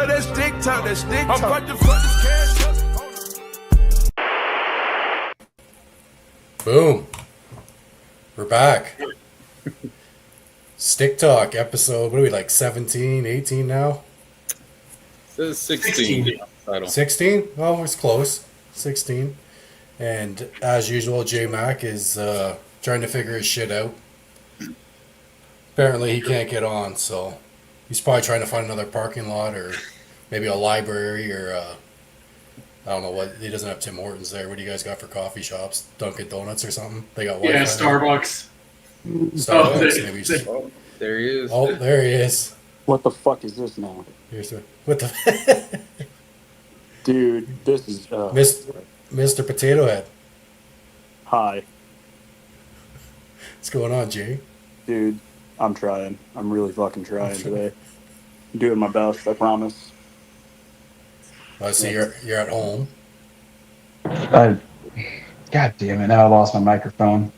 talk, that's dick talk, that's dick talk. I'm about to fuck this cash. Boom. We're back. Stick Talk episode, what are we, like 17, 18 now? This is 16. 16? Oh, it's close. 16. And as usual, J-Mac is trying to figure his shit out. Apparently he can't get on, so he's probably trying to find another parking lot or maybe a library or I don't know what. He doesn't have Tim Hortons there. What do you guys got for coffee shops? Dunkin' Donuts or something? They got Wi-Fi. Yeah, Starbucks. Starbucks, maybe. Oh, there he is. Oh, there he is. What the fuck is this now? What the? Dude, this is... Mr. Potato Head. Hi. What's going on, Jay? Dude, I'm trying. I'm really fucking trying today. I'm doing my best, I promise. I see you're at home. God damn it, now I lost my microphone.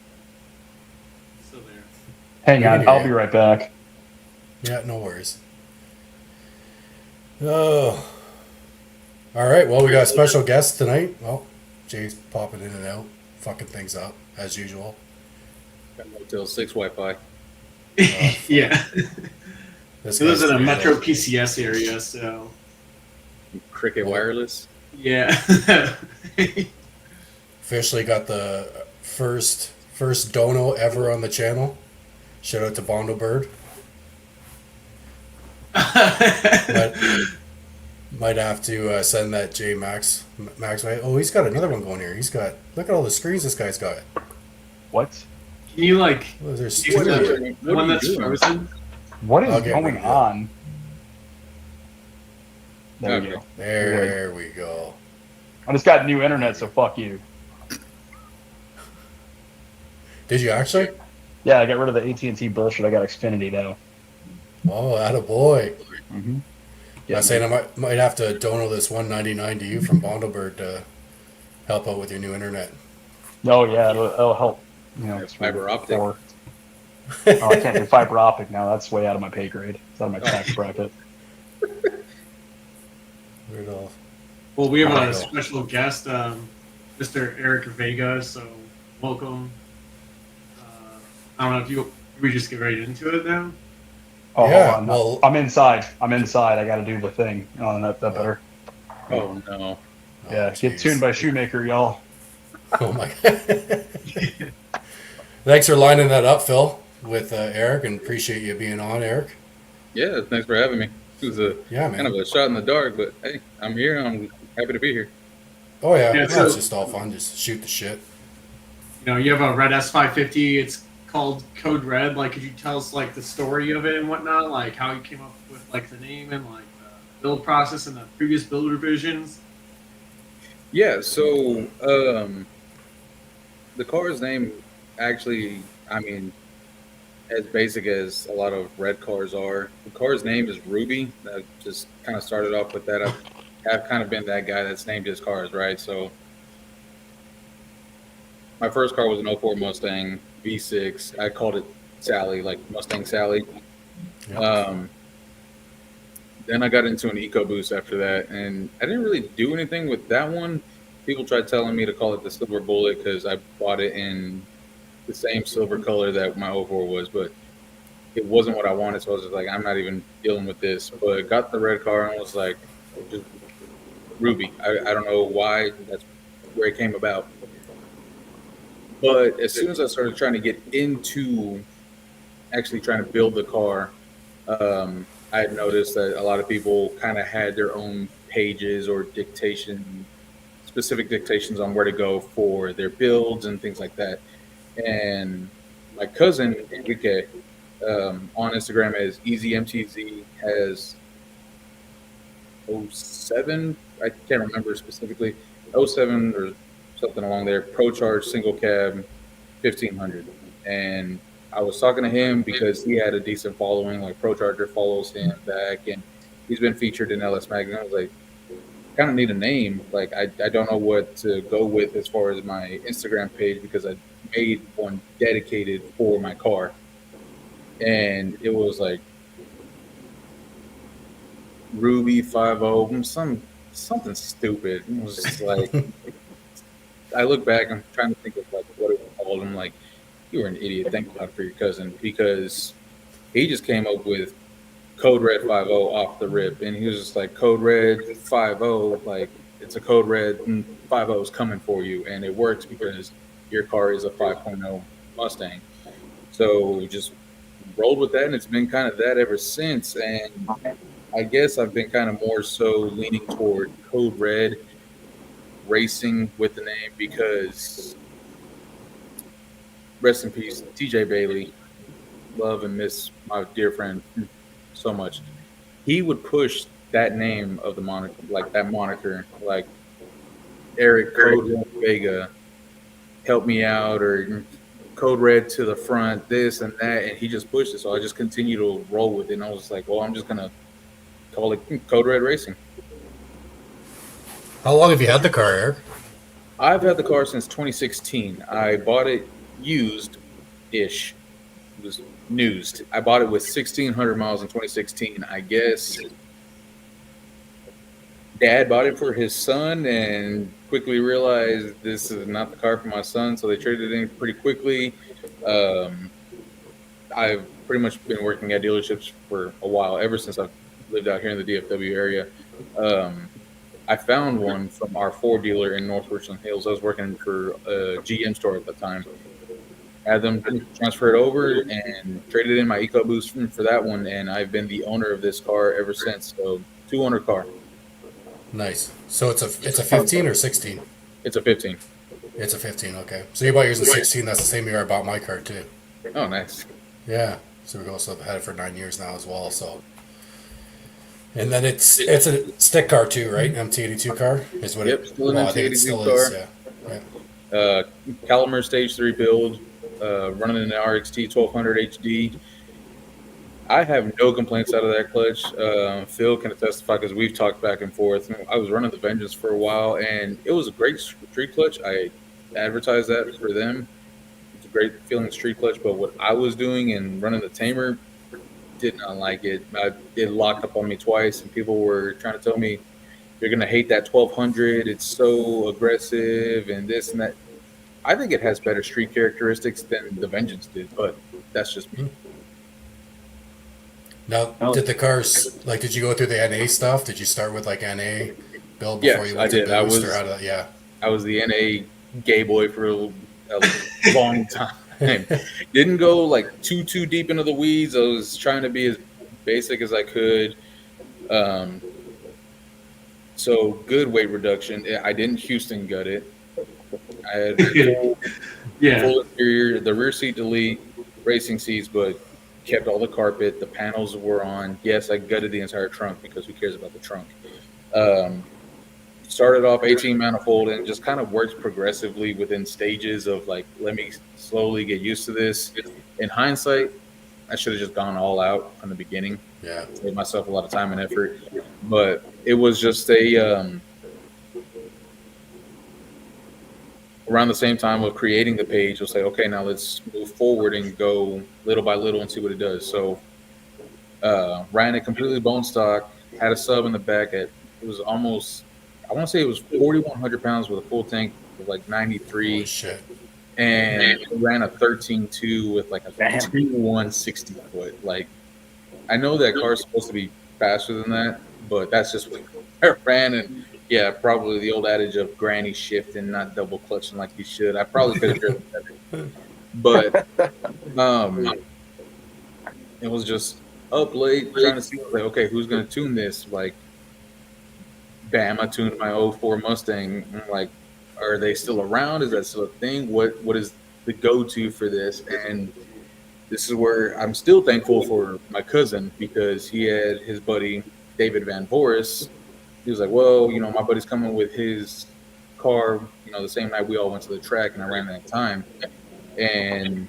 Still there. Hang on, I'll be right back. Yeah, no worries. Oh. All right, well, we got a special guest tonight. Well, Jay's popping in and out, fucking things up, as usual. Got Motel 6 Wi-Fi. Yeah. This He lives guy's in a pretty Metro low. PCS area, so... Cricket Wireless. Yeah. Officially got the first dono ever on the channel. Shout out to Bondo Bird. Might have to send that J Max way. Oh, he's got another one going here. Look at all the screens this guy's got. What? Can you, like... Well, there's use two the here. one that's frozen? What is I'll get going rid of it. on? There we Okay. go. There we go. I just got new internet, so fuck you. Did you actually? Yeah, I got rid of the AT&T bullshit. I got Xfinity now. Oh, attaboy. Mm-hmm. I was saying I might have to dono this $1.99 to you from Bondo Bird to help out with your new internet. Oh, yeah, it'll help. You know, It's fiber optic. Oh, I can't do fiber optic now. That's way out of my pay grade. It's out of my tax bracket. Weird all. Well, we have I a know. special guest, Mr. Eric Vega, so welcome. I don't know if we just get right into it now? Oh, Yeah, hold on. well- I'm inside. I got to do the thing. Oh, that better. Oh, no. Yeah, Oh, get jeez. tuned by Shoemaker, y'all. Oh my god. Thanks for lining that up, Phil, with Eric, and appreciate you being on, Eric. Yeah, thanks for having me. This was Yeah, kind man. of a shot in the dark, but hey, I'm here. I'm happy to be here. Oh yeah, Yeah, it's so- just all fun. Just shoot the shit. You know, you have a red S550. It's called Code Red. Like, could you tell us, like, the story of it and whatnot? Like, how you came up with, like, the name and, like, the build process and the previous build revisions? Yeah, so the car's name actually, I mean, as basic as a lot of red cars are. The car's name is Ruby. That just kind of started off with that. I've kind of been that guy that's named his cars, right? So my first car was an '04 Mustang V6. I called it Sally, like Mustang Sally. Yeah. Then I got into an EcoBoost after that, and I didn't really do anything with that one. People tried telling me to call it the Silver Bullet because I bought it in the same silver color that my '04 was, but it wasn't what I wanted, so I was just like, I'm not even dealing with this. But got the red car and was like, just Ruby. I don't know why that's where it came about. But as soon as I started trying to get into actually trying to build the car, I had noticed that a lot of people kind of had their own pages or specific dictations on where to go for their builds and things like that. And my cousin, Enrique, on Instagram as EasyMTZ, has 07, I can't remember specifically, 07 or something along there, Pro Charge single cab 1500. And I was talking to him because he had a decent following, like Pro Charger follows him back, and he's been featured in LS Magazine. I was like, kind of need a name. Like, I don't know what to go with as far as my Instagram page because I made one dedicated for my car. And it was like Ruby 50, something stupid. It was just like I look back, I'm trying to think of like what it was called. I'm like, you were an idiot. Thank God for your cousin because he just came up with Code Red 50 off the rip, and he was just like Code Red 50, like it's a Code Red and 50 is coming for you, and it works because your car is a 5.0 Mustang. So we just rolled with that, and it's been kind of that ever since. And I guess I've been kind of more so leaning toward Code Red Racing with the name because rest in peace, TJ Bailey. Love and miss my dear friend so much. He would push that name of the moniker, like that moniker, like Eric Code Red Vega, help me out, or Code Red to the front, this and that, and he just pushed it. So I just continue to roll with it, and I was like, well, I'm just gonna call it Code Red Racing. How long have you had the car, Eric? I've had the car since 2016. I bought it used-ish. It was newsed. I bought it with 1,600 miles in 2016. I guess Dad bought it for his son and quickly realized this is not the car for my son, so they traded it in pretty quickly. I've pretty much been working at dealerships for a while, ever since I've lived out here in the DFW area. I found one from our Ford dealer in North Richland Hills. I was working for a GM store at the time. Had them transfer it over and traded in my EcoBoost for that one, and I've been the owner of this car ever since. So, 2-owner car. Nice. So it's a 15 or 16? It's a 15. It's a 15. Okay. So you bought yours in 16. That's the same year I bought my car too. Oh, nice. Yeah. So we've also had it for 9 years now as well. So. And then it's a stick car too, right? MT82 car is what Yep, still an I think it MT82 still car. is. Yeah. Calimer Stage 3 build, running an RXT 1200 HD. I have no complaints out of that clutch. Phil can testify because we've talked back and forth. I was running the Vengeance for a while, and it was a great street clutch. I advertised that for them. It's a great feeling street clutch, but what I was doing and running the Tamer, did not like it. It locked up on me twice, and people were trying to tell me, you're going to hate that 1200. It's so aggressive and this and that. I think it has better street characteristics than the Vengeance did, but that's just me. Now, did the cars, did you go through the NA stuff? Did you start with NA build before you went to Boost? I was the NA gay boy for a long time. Didn't go too deep into the weeds. I was trying to be as basic as I could. So good weight reduction. I didn't Houston gut it. I had full interior, the rear seat delete, racing seats, but kept all the carpet. The panels were on. Yes, I gutted the entire trunk because who cares about the trunk? Started off 18 manifold and just kind of worked progressively within stages of let me slowly get used to this. In hindsight, I should have just gone all out from the beginning. Yeah. Saved myself a lot of time and effort. But it was just around the same time of creating the page, we'll say, okay, now let's move forward and go little by little and see what it does. So ran it completely bone stock, had a sub in the back it was almost, I want to say it was 4,100 pounds with a full tank of 93. Holy shit. And it ran a 13.2 with a 160 foot. I know that car is supposed to be faster than that, but that's just what I ran. And yeah, probably the old adage of granny shifting, not double clutching like you should. I probably could have driven better. But it was just up late trying to see, okay, who's going to tune this? Bam, I tuned my 04 Mustang. I'm are they still around? Is that still a thing? What is the go-to for this? And this is where I'm still thankful for my cousin because he had his buddy, David Van Voris. He was like, well, my buddy's coming with his car, the same night we all went to the track and I ran that time. And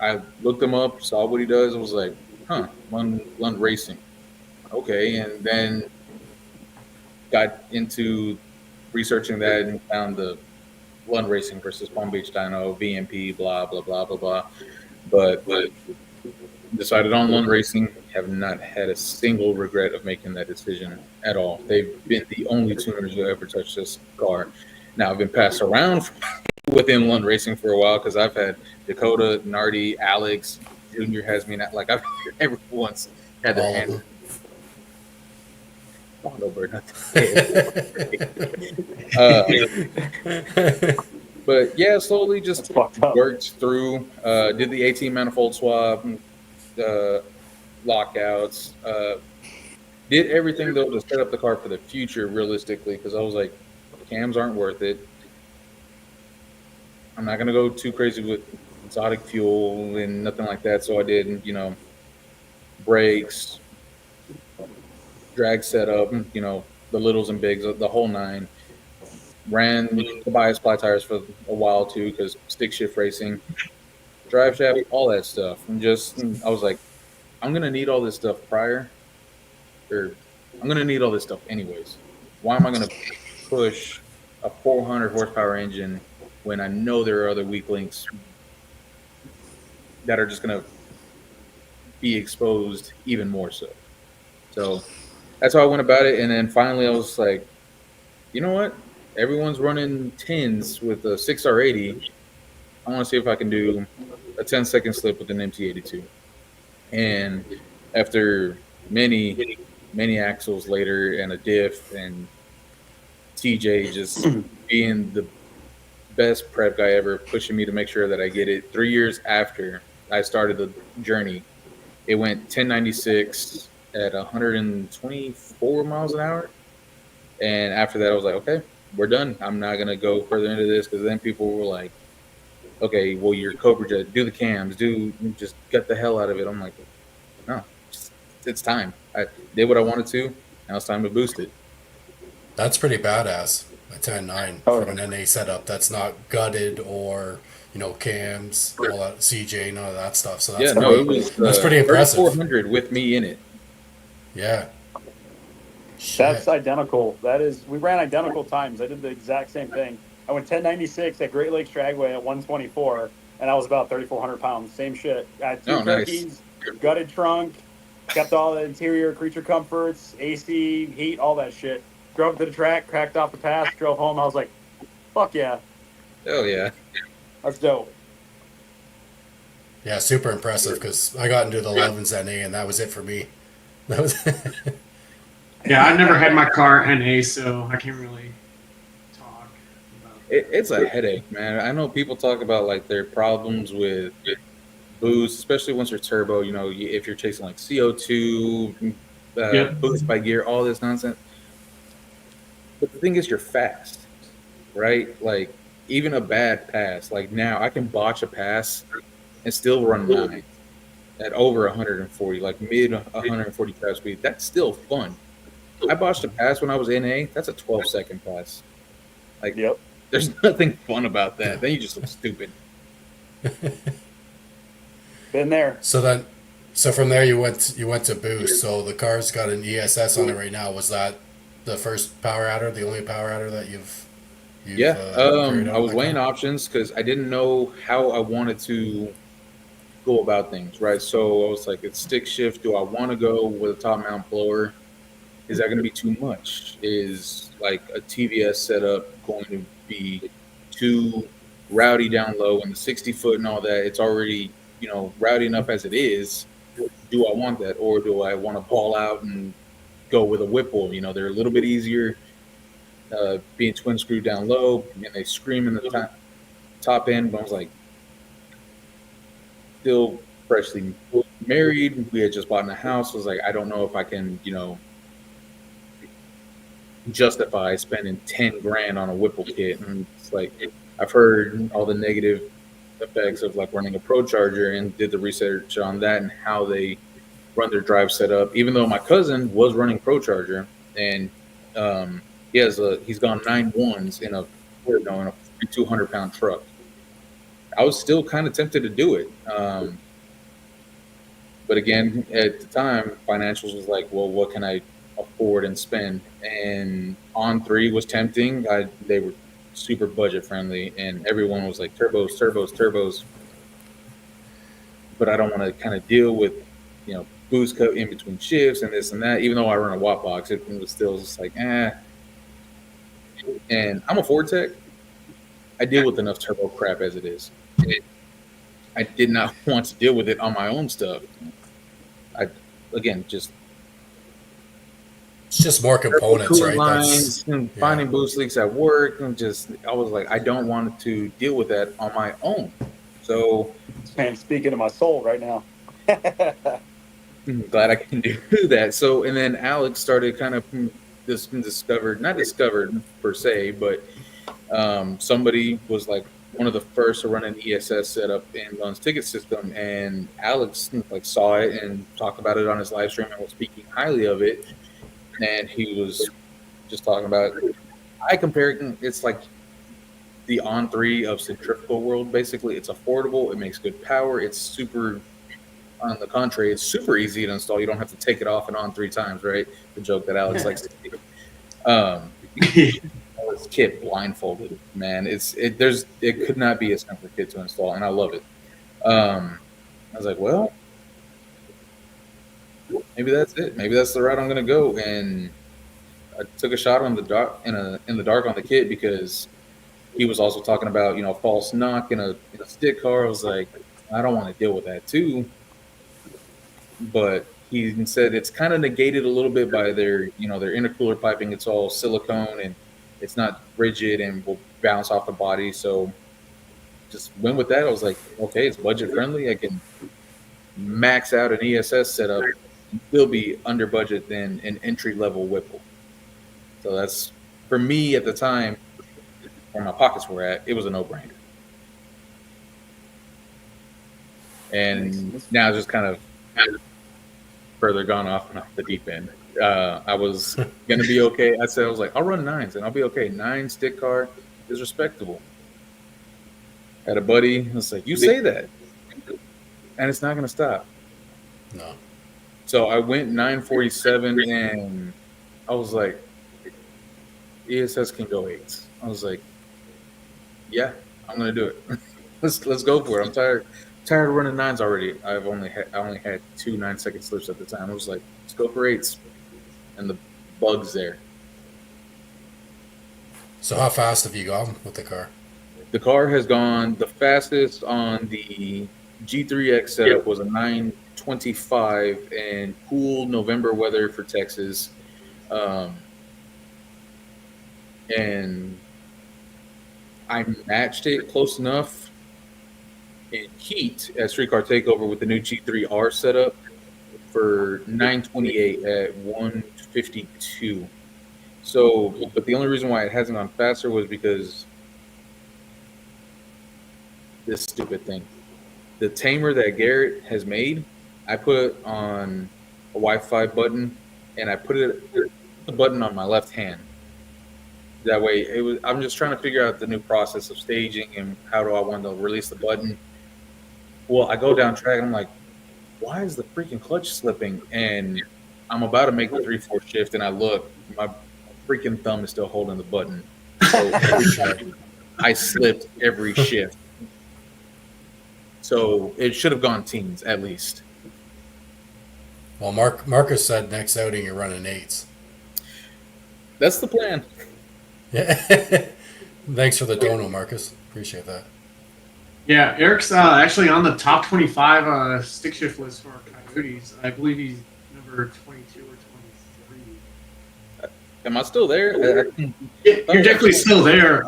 I looked him up, saw what he does, and was like, Lund Racing. Okay. And then got into researching that and found the Lund Racing versus Palm Beach Dyno, VMP, blah, blah, blah, blah, blah. But decided on Lund Racing, have not had a single regret of making that decision at all. They've been the only tuners who ever touched this car. Now, I've been passed around with inline racing for a while because I've had Dakota, Nardi, Alex, Junior has me, like I've everyone's had their All of hand. them. Mondo bird, not but yeah, slowly just That's fucked up. worked through. Did the 18 manifold swap, lockouts. Did everything though to set up the car for the future realistically because I was like, cams aren't worth it. I'm not gonna go too crazy with exotic fuel and nothing like that. So I did, brakes, drag setup, the littles and bigs, the whole nine. Ran the bias ply tires for a while too because stick shift racing, drive shaft, all that stuff. And I was like, I'm gonna need all this stuff I'm gonna need all this stuff anyways. Why am I gonna push a 400 horsepower engine when I know there are other weak links that are just gonna be exposed even more so? So that's how I went about it. And then finally I was like, you know what? Everyone's running 10s with a 6R80. I want to see if I can do a 10-second slip with an MT82. And after many axles later and a diff and TJ just being the best prep guy ever, pushing me to make sure that I get it, 3 years after I started the journey, it went 1096 at 124 miles an hour. And after that, I was like, okay, we're done. I'm not going to go further into this because then people were like, okay, well, you're Cobra Jet, do the cams, just get the hell out of it. I'm like, no, it's time. I did what I wanted to. Now it's time to boost it. That's pretty badass. A 10.9 from an NA setup that's not gutted or cams, all that CJ, none of that stuff. So that's that's pretty impressive. 400 with me in it. Yeah. That's identical. We ran identical times. I did the exact same thing. I went 1096 at Great Lakes Dragway at 124, and I was about 3,400 pounds. Same shit. I had two turkeys, gutted trunk, kept all the interior creature comforts, AC, heat, all that shit. Drove to the track, cracked off the pass, drove home. I was like, fuck yeah. Hell yeah. That's dope. Yeah, super impressive because I got into the 11s NA, and that was it for me. That was Yeah, I never had my car NA, so I can't really talk about it. It's a headache, man. I know people talk about like their problems with boost, especially once you're turbo. If you're chasing like CO2, boost by gear, all this nonsense. But the thing is, you're fast, right? Like even a bad pass, like now I can botch a pass and still run 9 at over 140, like mid 140 top speed. That's still fun. I botched a pass when I was NA. That's a 12-second pass. Like, there's nothing fun about that. Then you just look stupid. Been there. So from there you went to boost. So the car's got an ESS on it right now. Was that the first power adder, the only power adder that you've I was weighing options because I didn't know how I wanted to go about things, right? So I was like, it's stick shift. Do I want to go with a top mount blower? Is that going to be too much? Is like a TVS setup going to be too rowdy down low and the 60 foot and all that? It's already, rowdy enough as it is. Do I want that? Or do I want to ball out and go with a Whipple? They're a little bit easier being twin screwed down low and they scream in the top end. But I was like, still freshly married. We had just bought in a house. I was like, I don't know if I can, justify spending 10 grand on a Whipple kit. And it's like, I've heard all the negative effects of like running a Pro Charger and did the research on that and how they run their drive setup. Even though my cousin was running Pro Charger and he's gone 9-1s in a 200-pound truck. I was still kind of tempted to do it. But again, at the time, financials was like, well, what can I afford and spend? And On 3 was tempting. They were super budget friendly, and everyone was like, turbos. But I don't want to kind of deal with, boost cut in between shifts and this and that. Even though I run a watt box, it was still just like, eh. And I'm a Ford tech. I deal with enough turbo crap as it is. I did not want to deal with it on my own stuff. Just It's just more components, coolant right? lines and finding boost leaks at work, and I was like, I don't want to deal with that on my own. So, Man, speaking to my soul right now. I'm glad I can do that. So, and then Alex started kind of not discovered per se, but somebody was like one of the first to run an ESS setup in Lun's ticket system, and Alex like saw it and talked about it on his live stream and was speaking highly of it. And he was just talking about, I compare it, it's like the On 3 of centrifugal world. Basically, it's affordable, it makes good power, it's super. On the contrary, it's super easy to install. You don't have to take it off and on 3 times, right? The joke that Alex likes to do. This kit blindfolded, man. It could not be a simpler kit to install, and I love it. I was like, well, maybe that's it. Maybe that's the route I'm going to go. And I took a shot on the dark in the dark on the kit because he was also talking about false knock in a stick car. I was like, I don't want to deal with that too. But he said it's kind of negated a little bit by their intercooler piping. It's all silicone and it's not rigid and will bounce off the body. So just went with that. I was like, okay, it's budget friendly. I can max out an ESS setup and still be under budget than an entry level Whipple. So that's, for me at the time, where my pockets were at, it was a no brainer. And now it's just kind of further gone off and off the deep end. I was going to be okay. I was like, I'll run 9s and I'll be okay. 9 stick car is respectable. Had a buddy was like, you say that, and it's not going to stop. No. So I went 947 and I was like, ESS can go 8s. I was like, yeah, I'm going to do it. let's go for it. I'm tired of running 9s already. I only had 2 9-second slips at the time. I was like, let's go for 8s. And the bug's there. So how fast have you gone with the car? The car has gone the fastest on the G3X setup was a 925 and cool November weather for Texas. And I matched it close enough in heat at Street Car Takeover with the new G3R setup for 928 at 152. So, but the only reason why it hasn't gone faster was because this stupid thing. The tamer that Garrett has made, I put on a Wi-Fi button, and I put the button on my left hand. That way, I'm just trying to figure out the new process of staging and how do I want to release the button. Well, I go down track, and I'm like, why is the freaking clutch slipping? And I'm about to make the 3/4 shift, and I look, my freaking thumb is still holding the button. So I slipped every shift. So it should have gone teens at least. Well, Marcus said next outing you're running 8s. That's the plan. Yeah. Thanks for the dono, Marcus. Appreciate that. Yeah, Eric's actually on the top 25 stick shift list for Coyotes. I believe he's number 22 or 23. Am I still there? You're definitely still there.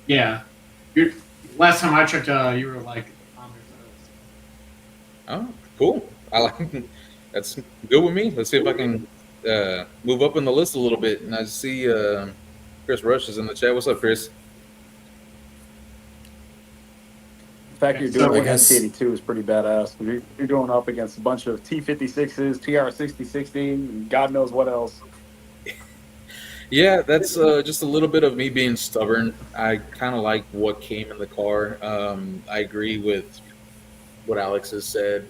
Yeah. Last time I checked, you were like on there. Oh, cool. I like that's good with me. Let's see if I can move up in the list a little bit. And I see Chris Rush is in the chat. What's up, Chris? The fact you're doing So I it with guess- MC82 is pretty badass. You're going up against a bunch of T56s, TR6060, and God knows what else. Yeah, that's just a little bit of me being stubborn. I kind of like what came in the car. I agree with what Alex has said,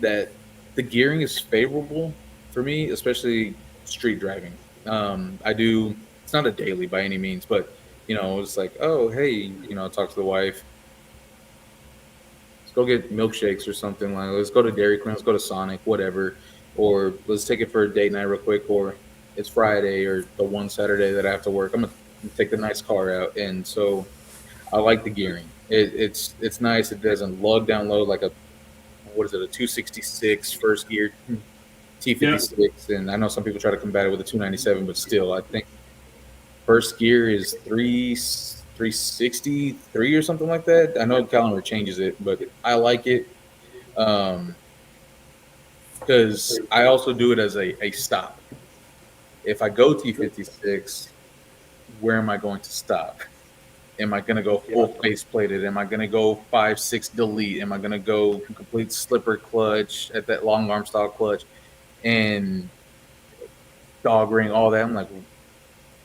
that the gearing is favorable for me, especially street driving. It's not a daily by any means, but, it's like, oh, hey, talk to the wife. let's go get milkshakes or something. Like, let's go to Dairy Queen, let's go to Sonic, whatever. Or let's take it for a date night real quick. Or it's Friday or the one Saturday that I have to work. I'm going to take the nice car out. And so I like the gearing. It's nice. It doesn't lug down low like a 266 first gear T56. Yeah. And I know some people try to combat it with a 297, but still, I think first gear is 363 or something like that. I know Calendar changes it, but I like it because I also do it as a stop. If I go T56, where am I going to stop? Am I going to go full face plated? Am I going to go 5.6 delete? Am I going to go complete slipper clutch at that long arm style clutch and dog ring, all that? I'm like,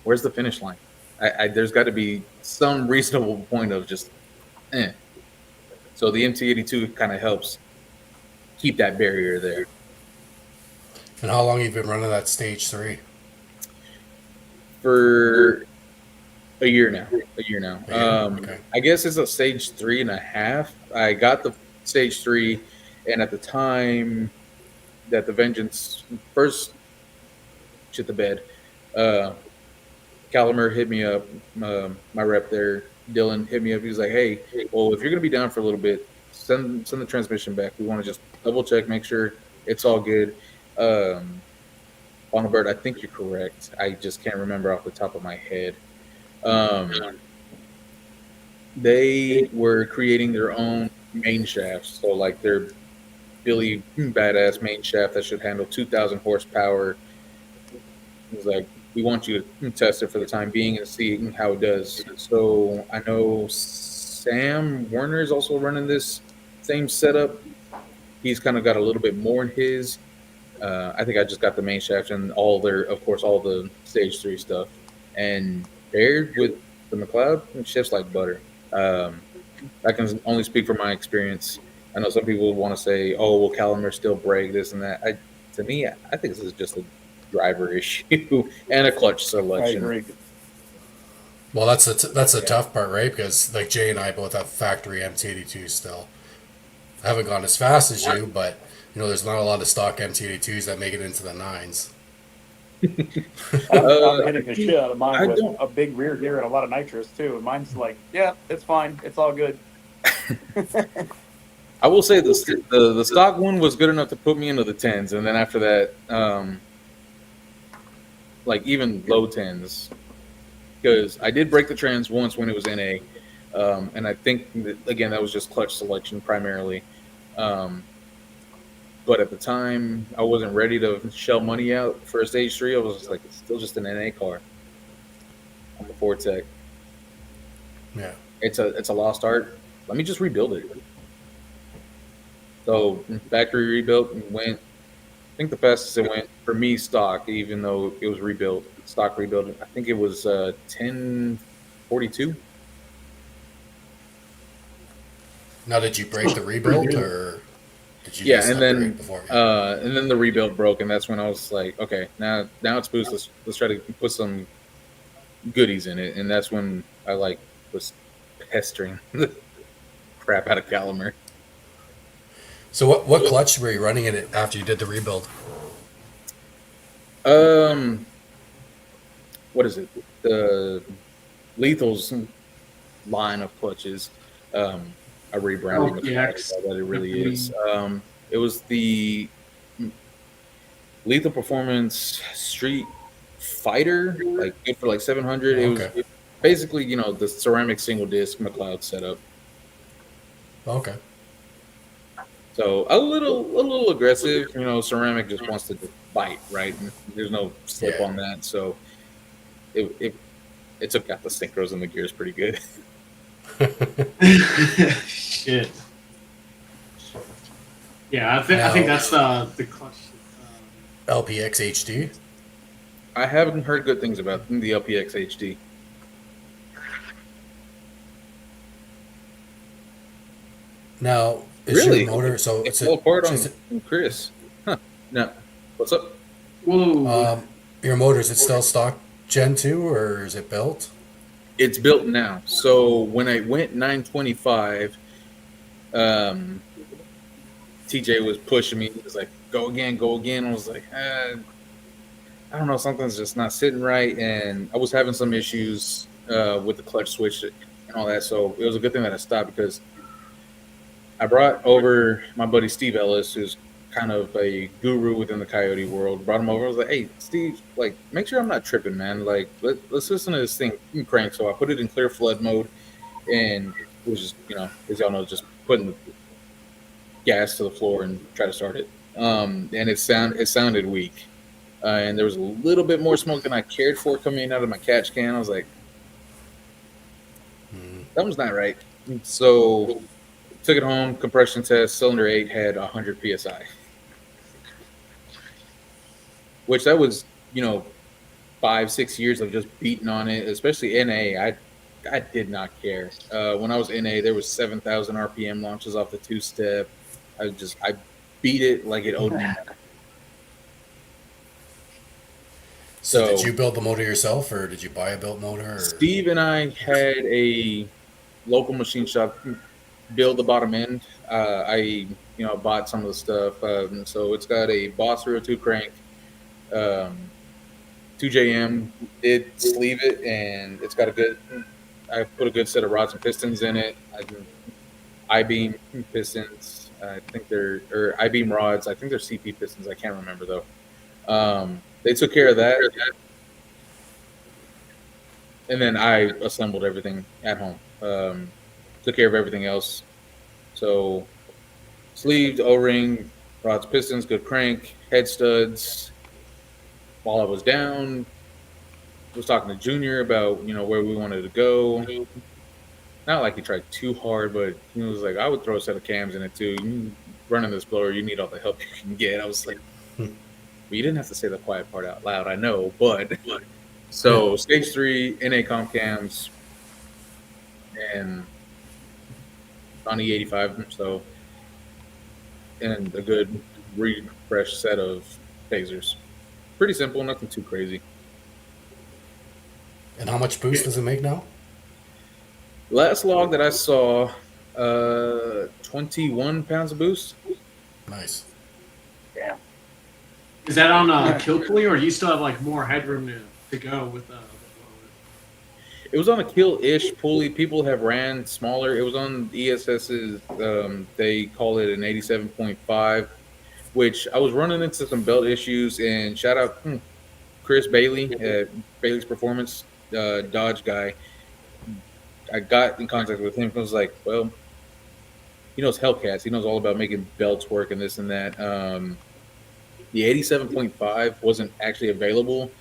where's the finish line? There's got to be some reasonable point of just, So the MT82 kind of helps keep that barrier there. And how long have you been running that stage 3? For a year now. Okay. I guess it's a stage 3.5. I got the stage 3, and at the time that the Vengeance first shit the bed, Calimer hit me up. My rep there, Dylan, hit me up. He was like, "Hey, well, if you're gonna be down for a little bit, send the transmission back. We want to just double check, make sure it's all good." Bonabird, I think you're correct. I just can't remember off the top of my head. They were creating their own main shafts, so like their Billy badass main shaft that should handle 2,000 horsepower. It was like, we want you to test it for the time being and see how it does. So I know Sam Werner is also running this same setup. He's kind of got a little bit more in his. I think I just got the main shaft and all the stage 3 stuff. And paired with the McLeod, it shifts like butter. I can only speak from my experience. I know some people want to say, "Oh, will Calimer still break this and that?" To me, I think this is just a driver issue and a clutch selection. I agree. Well, that's a tough part, right? Because like Jay and I both have factory MT82s still. I haven't gone as fast as you, but there's not a lot of stock MT82s that make it into the 9s. I'm hitting the shit out of mine with a big rear gear and a lot of nitrous too. And mine's like, yeah, it's fine, it's all good. I will say the stock one was good enough to put me into the 10s, and then after that, like even low 10s, because I did break the trans once when it was NA, and I think again that was just clutch selection primarily. But at the time, I wasn't ready to shell money out for a stage 3. I was just like, it's still just an NA car. I'm a Fortec. Yeah, it's a lost art. Let me just rebuild it. So factory rebuilt and went. I think the fastest it went for me stock, even though it was rebuilt, stock rebuild. I think it was 1042. Now, did you break the rebuild or? Did you and then the rebuild broke, and that's when I was like, okay, now it's boost. Let's try to put some goodies in it, and that's when I was pestering the crap out of Calimer. So what clutch were you running in it after you did the rebuild? What is it? The Lethal's line of clutches. A rebranding that it really is. It was the Lethal Performance Street Fighter, like good for like 700. It was basically the ceramic single disc McLeod setup. Okay. So a little aggressive. Ceramic just wants to bite, right? And there's no slip on that. So it took out the synchros and the gears pretty good. Shit. Yeah, I think that's the clutch. LPX HD. I haven't heard good things about the LPX HD. Now, is your motor it's all apart on Chris? Huh? No. What's up? Whoa. Your motor, is it still stock Gen 2 or is it built? It's built now. So when I went 925, TJ was pushing me. He was like, go again, go again. I was like, I don't know, something's just not sitting right. And I was having some issues with the clutch switch and all that. So it was a good thing that I stopped because I brought over my buddy Steve Ellis, who's kind of a guru within the Coyote world. Brought him over. I was like, hey, Steve, like, make sure I'm not tripping, man. Like, let's listen to this thing crank. So I put it in clear flood mode and it was just, as y'all know, just putting the gas to the floor and try to start it. And it sounded weak. And there was a little bit more smoke than I cared for coming out of my catch can. I was like, that was not right. So took it home, compression test, cylinder 8 had 100 PSI. Which that was, 5-6 years of just beating on it, especially NA. I did not care. When I was NA, there was 7,000 RPM launches off the two-step. I beat it like it owed me. So did you build the motor yourself, or did you buy a built motor? Or? Steve and I had a local machine shop build the bottom end. I bought some of the stuff. So it's got a Boss 302 crank, 2JM. Did sleeve it, and it's got I put a good set of rods and pistons in it. I-beam pistons. I think or I-beam rods. I think they're CP pistons. I can't remember though. They took care of that. And then I assembled everything at home. Took care of everything else. So sleeved, O-ring, rods, pistons, good crank, head studs. While I was down, I was talking to Junior about, where we wanted to go. Not like he tried too hard, but he was like, I would throw a set of cams in it too. You running this blower, you need all the help you can get. I was like, well, you didn't have to say the quiet part out loud, I know, but so stage 3 NA comp cams and on E85, so and a good refresh set of phasers. Pretty simple, nothing too crazy. And how much boost does it make now? Last log that I saw, 21 pounds of boost. Nice. Yeah. Is that on a kill pulley, or do you still have like more headroom to go with the blower? It was on a kill-ish pulley. People have ran smaller. It was on ESS's. They call it an 87.5, which I was running into some belt issues. And shout out Chris Bailey at Bailey's Performance, Dodge guy. I got in contact with him. I was like, well, he knows Hellcats. He knows all about making belts work and this and that. The 87.5 wasn't actually available,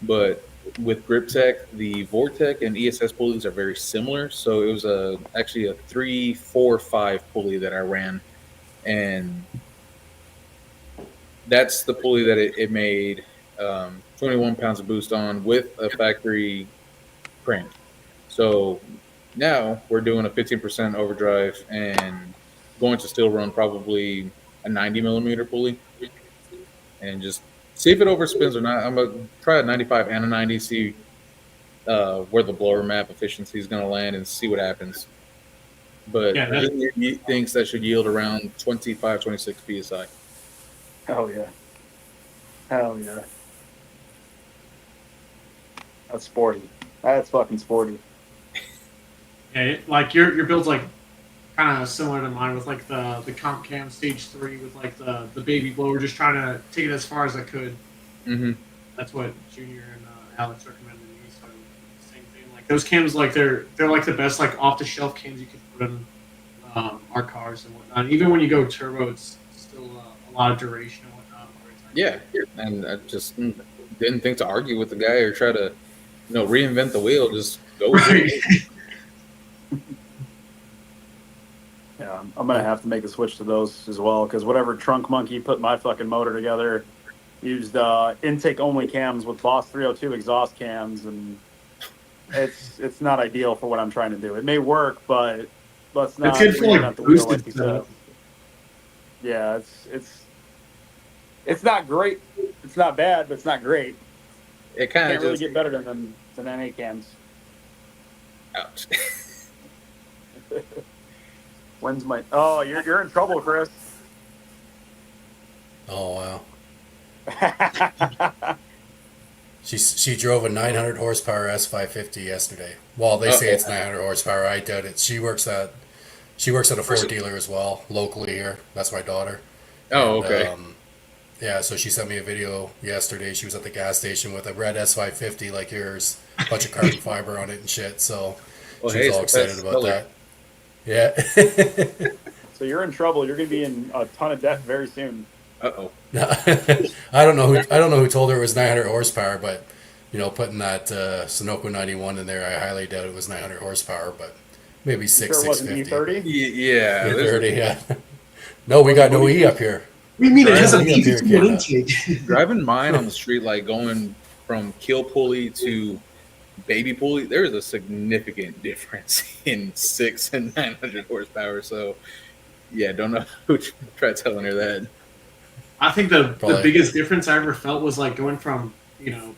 but with GripTech, the Vortec and ESS pulleys are very similar. So it was actually a 3-4-5 pulley that I ran, and that's the pulley that it made 21 pounds of boost on with a factory crank. So now we're doing a 15% overdrive and going to still run probably a 90 millimeter pulley and just see if it overspins or not. I'm going to try a 95 and a 90, see where the blower map efficiency is going to land and see what happens. But Yeah, he thinks that should yield around 25, 26 PSI. Hell yeah. Hell yeah. That's sporty. That's fucking sporty. Yeah, like your build's like kind of similar to mine with like the comp cam stage 3 with like the baby blower, just trying to take it as far as I could. Mm-hmm. That's what Junior and Alex recommended me. So same thing. Like those cams, like they're like the best like off the shelf cams you can put in our cars and whatnot. Even when you go turbo, it's still a lot of duration and whatnot. Yeah, and I just didn't think to argue with the guy or try to, reinvent the wheel. Just go with it. Yeah, I'm gonna have to make a switch to those as well because whatever Trunk Monkey put my fucking motor together used intake only cams with Boss 302 exhaust cams, and it's not ideal for what I'm trying to do. It may work, but let's not. It's good for like the wheel boosted like you said. Yeah, it's not great. It's not bad, but it's not great. It kind Can't of really just get better than NA cams. ouch. When's my? Oh, you're in trouble, Chris. Oh wow. She drove a 900 horsepower S550 yesterday. Well, they say it's 900 horsepower. I doubt it. She works at a Ford dealer as well, locally here. That's my daughter. Oh, And, okay. yeah, so she sent me a video yesterday. She was at the gas station with a red S550 like yours, a bunch of carbon fiber on it and shit. So Well, she hey, was all it's the excited best about seller. that. Yeah. So you're in trouble. You're going to be in a ton of debt very soon. Uh-oh. I don't know who told her it was 900 horsepower, but putting that Sunoco 91 in there, I highly doubt it was 900 horsepower, but maybe You sure it wasn't 650. E30? Yeah. Yeah, there's 30, yeah. No, we got no E up here. We mean it has a Right. B51 intake. driving mine on the street, like going from kill pulley to baby pulley, there is a significant difference in 6 and 900 horsepower. So, yeah, don't know who tried telling her that. I think the Probably. biggest difference I ever felt was like going from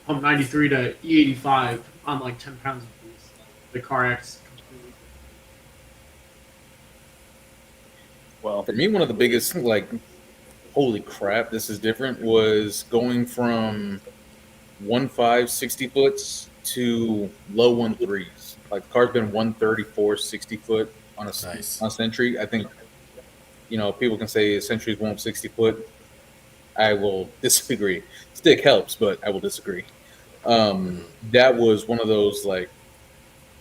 pump 93 to E85 on like 10 pounds of boost. The car acts completely. Well, For me, one of the biggest, like, holy crap, this is different, was going from 1.5 60 foots to low 1.3s. Like, the car's been 134 60 foot on a Nice. on a Century. I think, people can say Centuries won't 60 foot. I will disagree. Stick helps, but I will disagree. That was one of those, like,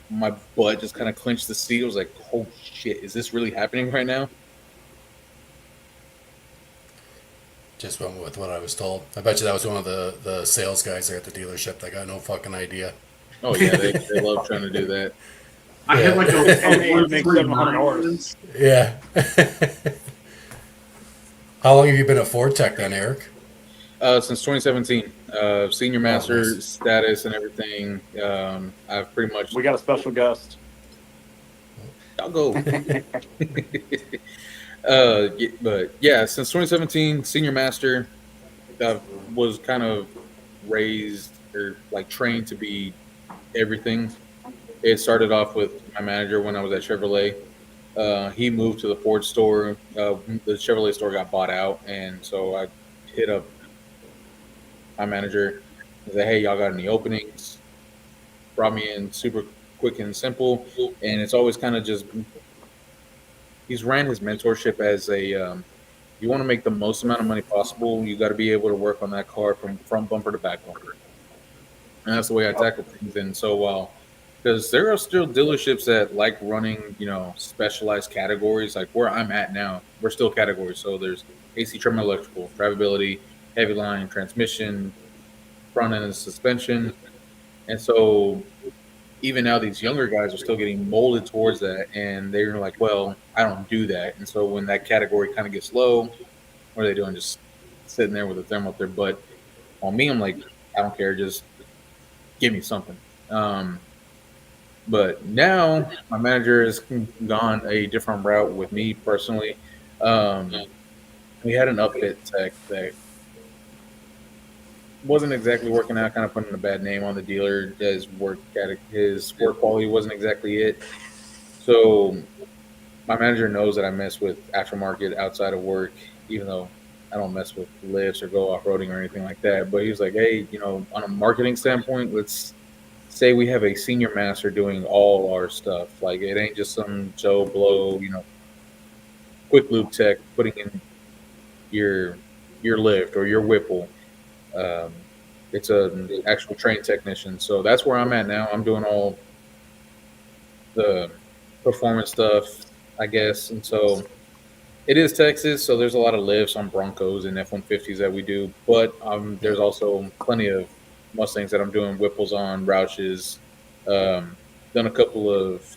my butt just kind of clenched the seat. I was like, "Oh shit, is this really happening right now?" Just went with what I was told. I bet you that was one of the sales guys there at the dealership that got no fucking idea. Oh yeah, they love trying to do that. I Yeah. had like And a it makes 700 horse. 139. Yeah. How long have you been a Ford tech then, Eric? Since 2017, senior master status and everything. I've pretty much. we got a special guest. I'll go. But yeah, since 2017, senior master, I was kind of raised or like trained to be everything. It started off with my manager when I was at Chevrolet. He moved to the Ford store. The Chevrolet store got bought out, and so I hit up my manager and said, "Hey, y'all got any openings?" Brought me in super quick and simple, and it's always kind of just he's ran his mentorship as a you want to make the most amount of money possible. You got to be able to work on that car from front bumper to back bumper, and that's the way I tackle things. And so while because there are still dealerships that like running, specialized categories. Like where I'm at now, we're still categories. So there's AC, trim, electrical, drivability, heavy line, transmission, front end suspension, and so even now these younger guys are still getting molded towards that, and they're like, "Well, I don't do that." And so when that category kind of gets low, what are they doing? Just sitting there with a thermal up their butt. On me, I'm like, I don't care, just give me something. But now my manager has gone a different route with me personally. We had an upfit tech that wasn't exactly working out, kind of putting a bad name on the dealer. His work quality wasn't exactly it. So my manager knows that I mess with aftermarket outside of work, even though I don't mess with lifts or go off roading or anything like that. But he was like, "Hey, on a marketing standpoint, let's say we have a senior master doing all our stuff. Like it ain't just some Joe Blow, quick lube tech putting in your lift or your Whipple. It's an actual trained technician. So that's where I'm at now. I'm doing all the performance stuff, I guess. And so it is Texas, so there's a lot of lifts on Broncos and F-150s that we do. But there's also plenty of Mustangs that I'm doing Whipples on, Rouches. Done a couple of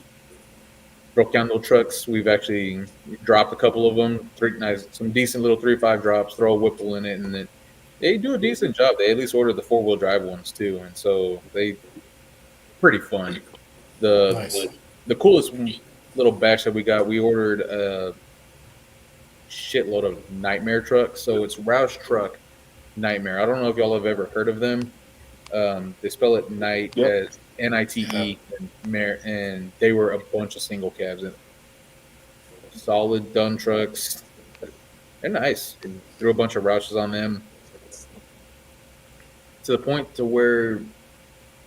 Rocando trucks. We've actually dropped a couple of them. Some decent little 3.5 drops, throw a Whipple in it, and they do a decent job. They at least ordered the 4-wheel drive ones too, and so they pretty fun. Nice. The coolest little batch that we ordered a shitload of Nightmare trucks. So it's Roush Truck Nightmare. I don't know if y'all have ever heard of them. They spell it Night as Nite, and they were a bunch of single cabs. solid done trucks. They're nice. And threw a bunch of Roush's on them to the point to where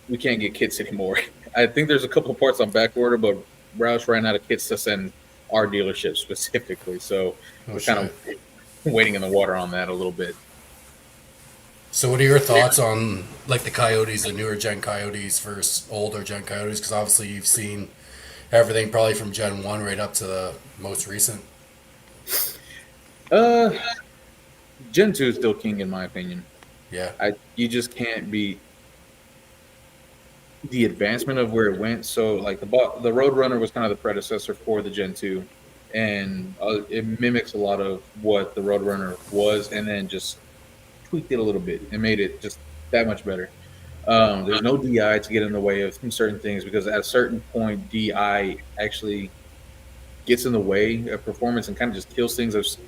we can't get kits anymore. I think there's a couple of parts on back order, but Roush ran out of kits to send our dealership specifically. So we're kind of waiting in the water on that a little bit. So what are your thoughts on like the Coyotes, the newer gen Coyotes versus older gen Coyotes? Because obviously you've seen everything probably from Gen 1 right up to the most recent. Gen 2 is still king in my opinion. Yeah. You just can't beat the advancement of where it went. So like the Roadrunner was kind of the predecessor for the Gen 2, and it mimics a lot of what the Roadrunner was, and then just tweaked it a little bit and made it just that much better. There's no DI to get in the way of certain things, because at a certain point DI actually gets in the way of performance and kind of just kills things. It's a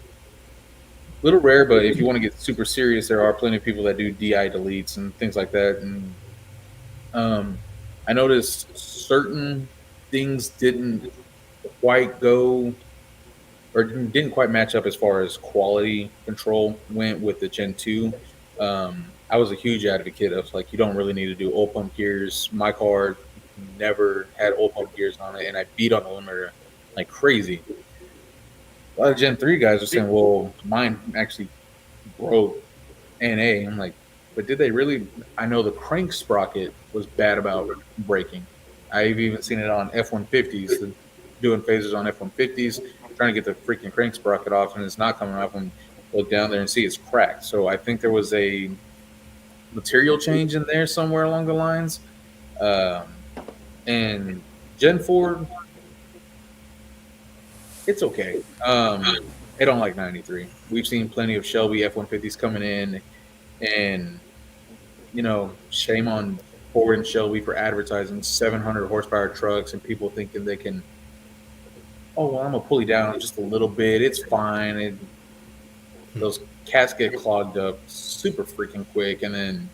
little rare, but if you want to get super serious, there are plenty of people that do DI deletes and things like that. And I noticed certain things didn't quite go, or didn't quite match up as far as quality control went with the Gen 2. I was a huge advocate of like, you don't really need to do oil pump gears. My car never had oil pump gears on it, and I beat on the limiter like crazy. A lot of Gen 3 guys were saying, well, mine actually broke NA. I'm like, but did they really? I know the crank sprocket was bad about breaking. I've even seen it on F-150s, doing phases on F-150s, trying to get the freaking crank sprocket off, and it's not coming off, and look down there and see it's cracked. So I think there was a material change in there somewhere along the lines. And Gen 4, it's okay. I don't like 93. We've seen plenty of Shelby F-150s coming in, and, you know, shame on Ford and Shelby for advertising 700 horsepower trucks and people thinking they can, oh, well, I'm going to pull you down just a little bit. It's fine. Those cats get clogged up super freaking quick, and then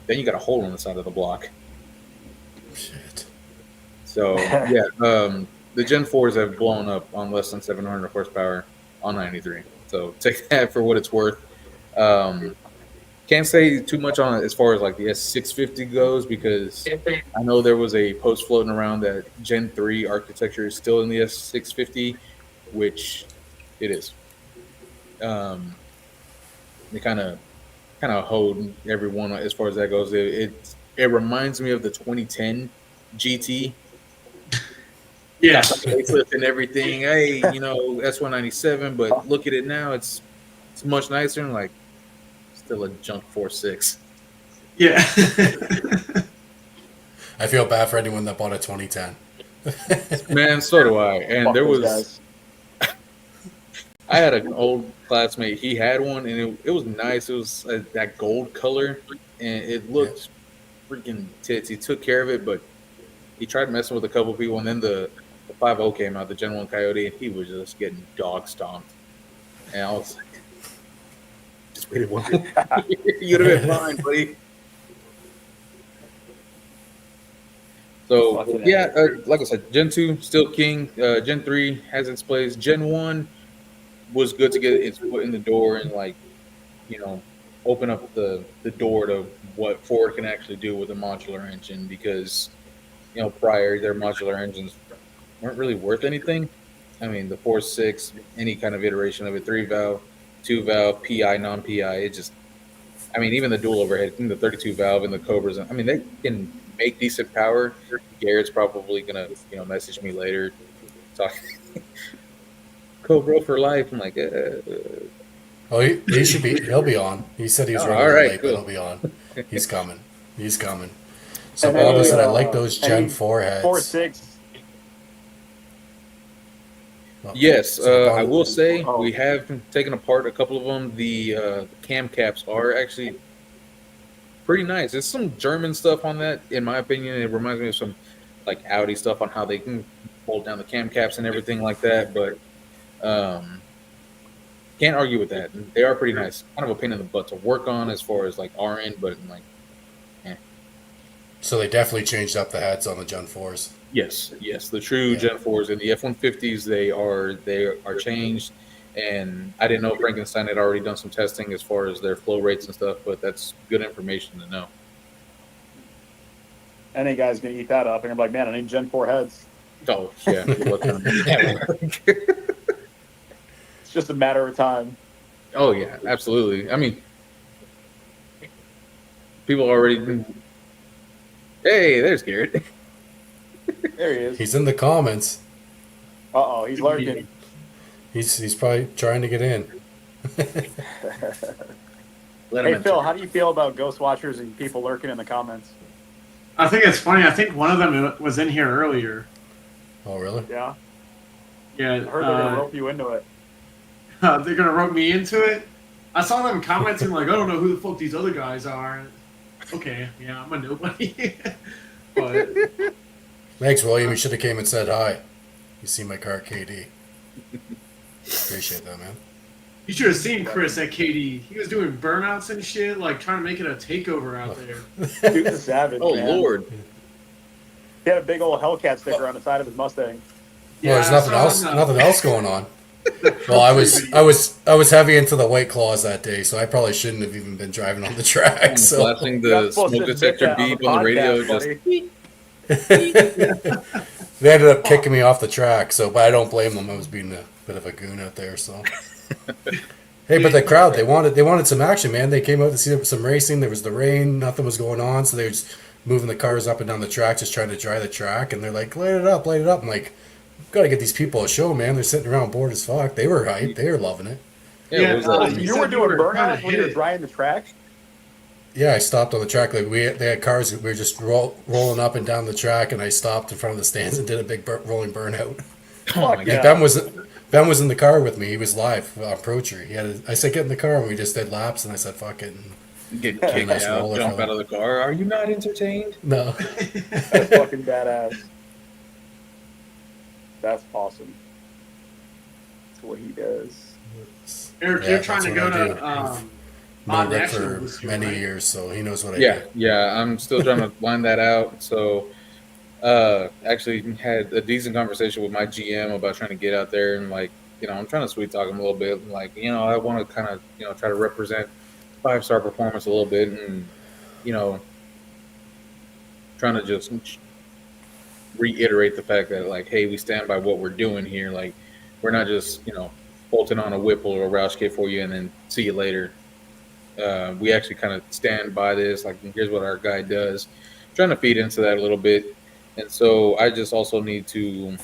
you got a hole in the side of the block. Shit. So, yeah, the Gen 4s have blown up on less than 700 horsepower on 93. So take that for what it's worth. Can't say too much on it as far as like the S650 goes, because I know there was a post floating around that Gen 3 architecture is still in the S650, which it is. They kind of hold everyone as far as that goes. It reminds me of the 2010 GT. Yes. Facelift and everything. Hey, you know, S197, but look at it now. It's much nicer, and like still a junk 4.6. Yeah. I feel bad for anyone that bought a 2010. Man, so do I. And Fuck there those was, guys. I had an old classmate. He had one, and it was nice. It was that gold color, and it looked freaking tits. He took care of it, but he tried messing with a couple people, and then the 5.0 came out, the Gen 1 Coyote, and he was just getting dog stomped. And I was like, just waited one more year. You'd have been fine, buddy. So, yeah, like I said, Gen 2, still king. Gen 3 has its place. Gen 1 was good to get its foot in the door and, like, you know, open up the door to what Ford can actually do with a modular engine, because, you know, prior, their modular engines weren't really worth anything. I mean, the 4.6, any kind of iteration of it, 3-valve, 2-valve, PI, non-PI, it just, I mean, even the dual overhead, the 32-valve and the Cobras, I mean, they can make decent power. Garrett's probably going to, you know, message me later, talking Cobra for life. I'm like, Oh, he should be. He'll be on. He said he was running all right, late, cool. but he'll be on. He's coming. He's coming. So, Bob said, I like those Gen 4 heads. 4.6. Yes, So I will say Oh. we have taken apart a couple of them. The cam caps are actually pretty nice. There's some German stuff on that, in my opinion. It reminds me of some like Audi stuff on how they can fold down the cam caps and everything like that. But can't argue with that. They are pretty nice. Kind of a pain in the butt to work on as far as like our end, but like, So they definitely changed up the heads on the Gen 4s. Yes, yes, the true Yeah. Gen 4s and the F-150s, they are changed. And I didn't know Frankenstein had already done some testing as far as their flow rates and stuff, but that's good information to know. Any guy's gonna eat that up, and you're like, man, I need Gen 4 heads. Oh, yeah. What kind of- It's just a matter of time. Oh, yeah, absolutely. I mean, people already. Hey, there's Garrett. There he is. He's in the comments. Uh-oh, he's lurking. He's probably trying to get in. Let Hey, him Phil, enter. how do you feel about ghost watchers and people lurking in the comments? I think it's funny. I think one of them was in here earlier. Oh, really? Yeah? Yeah, I heard they're going to rope you into it. they're gonna rope me into it. I saw them commenting like, I don't know who the fuck these other guys are. Okay, yeah, I'm a nobody. But Thanks, William. You should have came and said hi. You see my car, KD. Appreciate that, man. you should have seen Chris at KD. He was doing burnouts and shit, like trying to make it a takeover out there. Dude's a savage, Oh, man. Lord. He had a big old Hellcat sticker on the side of his Mustang. Well, there's I nothing saw else. him, Nothing else going on. Well, I was heavy into the White Claws that day, so I probably shouldn't have even been driving on the track. So Blasting You're not the supposed smoke to detector admit that beep on the radio. podcast, Just buddy. they ended up kicking me off the track. So, but I don't blame them. I was being a bit of a goon out there. So, hey, but the crowd they wanted some action, man. They came out to see some racing. There was the rain, nothing was going on, so they were just moving the cars up and down the track, just trying to dry the track. And they're like, "Light it up, light it up." I'm like, "Got to get these people a show, man. They're sitting around bored as fuck. They were hyped. They were loving it." yeah, what was that? he You said were doing trying burnouts to when hit you were it. drying the track? Yeah, I stopped on the track. Like they had cars. We were just rolling up and down the track, and I stopped in front of the stands and did a big rolling burnout. Oh, my Fuck God. And Ben was in the car with me. He was live on Pro Tree. I said, "Get in the car," and we just did laps. And I said, "Fuck it." And Get kicked Nice out, roller jump fella. out of the car. Are you not entertained? no, That's fucking badass. That's awesome. That's what he does. Eric, Yeah, you're trying that's to what go I do. to known Odd Rick National for this year, many right? years, so he knows what I Yeah, do. yeah. I'm still trying to line that out. So, actually had a decent conversation with my GM about trying to get out there and I'm trying to sweet talk him a little bit. Like, I want to kind of, try to represent 5-star performance a little bit, and trying to just reiterate the fact that, like, hey, we stand by what we're doing here. Like, we're not just bolting on a Whipple or a Roush kit for you and then see you later. We actually kind of stand by this. Like, here's what our guy does. Trying to feed into that a little bit, and so I just also need to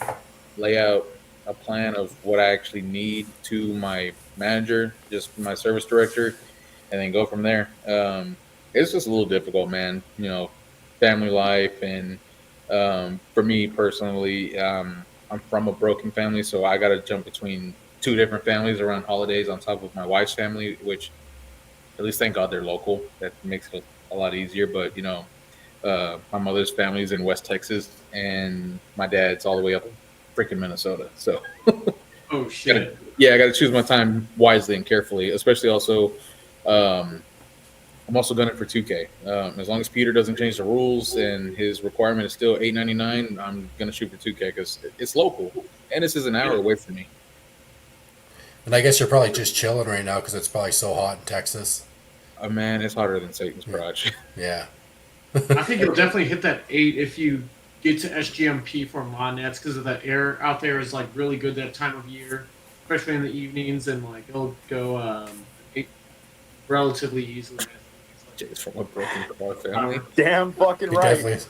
lay out a plan of what I actually need to my manager, just my service director, and then go from there. It's just a little difficult, man. Family life, and for me personally, I'm from a broken family, so I got to jump between 2 different families around holidays on top of my wife's family, which at least thank God they're local. That makes it a lot easier. But my mother's family's in West Texas, and my dad's all the way up in freaking Minnesota. So Oh shit! I got to choose my time wisely and carefully. Especially also, I'm also gunning for 2K. As long as Peter doesn't change the rules and his requirement is still $8.99, I'm gonna shoot for 2K because it's local and this is an hour away from me. And I guess you're probably just chilling right now because it's probably so hot in Texas. Man, it's hotter than Satan's garage. Yeah. I think you'll definitely hit that 8 if you get to SGMP for mod nets because of that air out there is like really good that time of year, especially in the evenings, and like it'll go 8 relatively easily. It's from a broken car family. Damn fucking He right. definitely.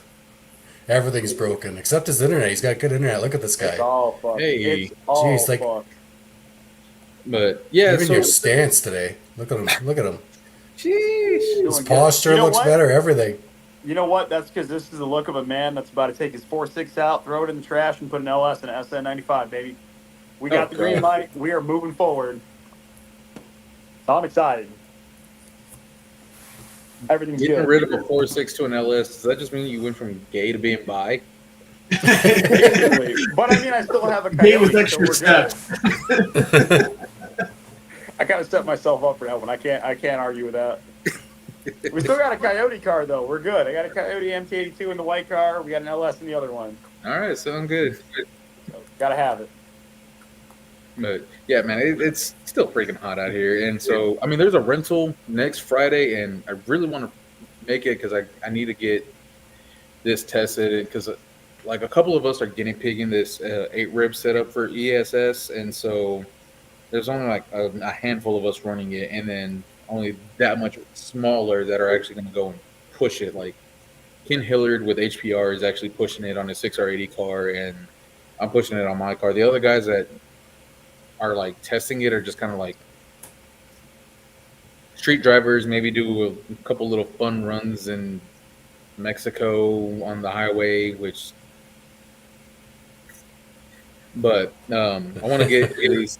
Everything's broken except his internet. He's got good internet. Look at this It's guy. all fucked. Hey. It's all Jeez, like- fucked. But yeah, Even so your stance today. Look at him. Look at him. sheesh. His Doing posture good. You know looks what? better. Everything. You know what? That's because this is the look of a man that's about to take his 4.6 out, throw it in the trash, and put an LS and an SN95, baby. We got Oh, the green God. light. We are moving forward. So I'm excited. Everything's Getting good. rid of a 4.6 to an LS, does that just mean you went from gay to being bi? Basically. But I mean, I still have a Game with Coyote, so extra we're good. steps. I gotta set myself up for that one. I can't argue with that. We still got a Coyote car though. We're good. I got a Coyote MT82 in the white car. We got an LS in the other one. All right, sound good. So gotta have it. But yeah, man, it's still freaking hot out here. And so, I mean, there's a rental next Friday, and I really want to make it because I need to get this tested because like a couple of us are guinea pigging this 8 rib setup for ESS, and so there's only like a handful of us running it, and then only that much smaller that are actually going to go and push it. Like Ken Hillard with HPR is actually pushing it on his 6R80 car, and I'm pushing it on my car. The other guys that are like testing it are just kind of like street drivers, maybe do a couple little fun runs in Mexico on the highway, but I want to get at least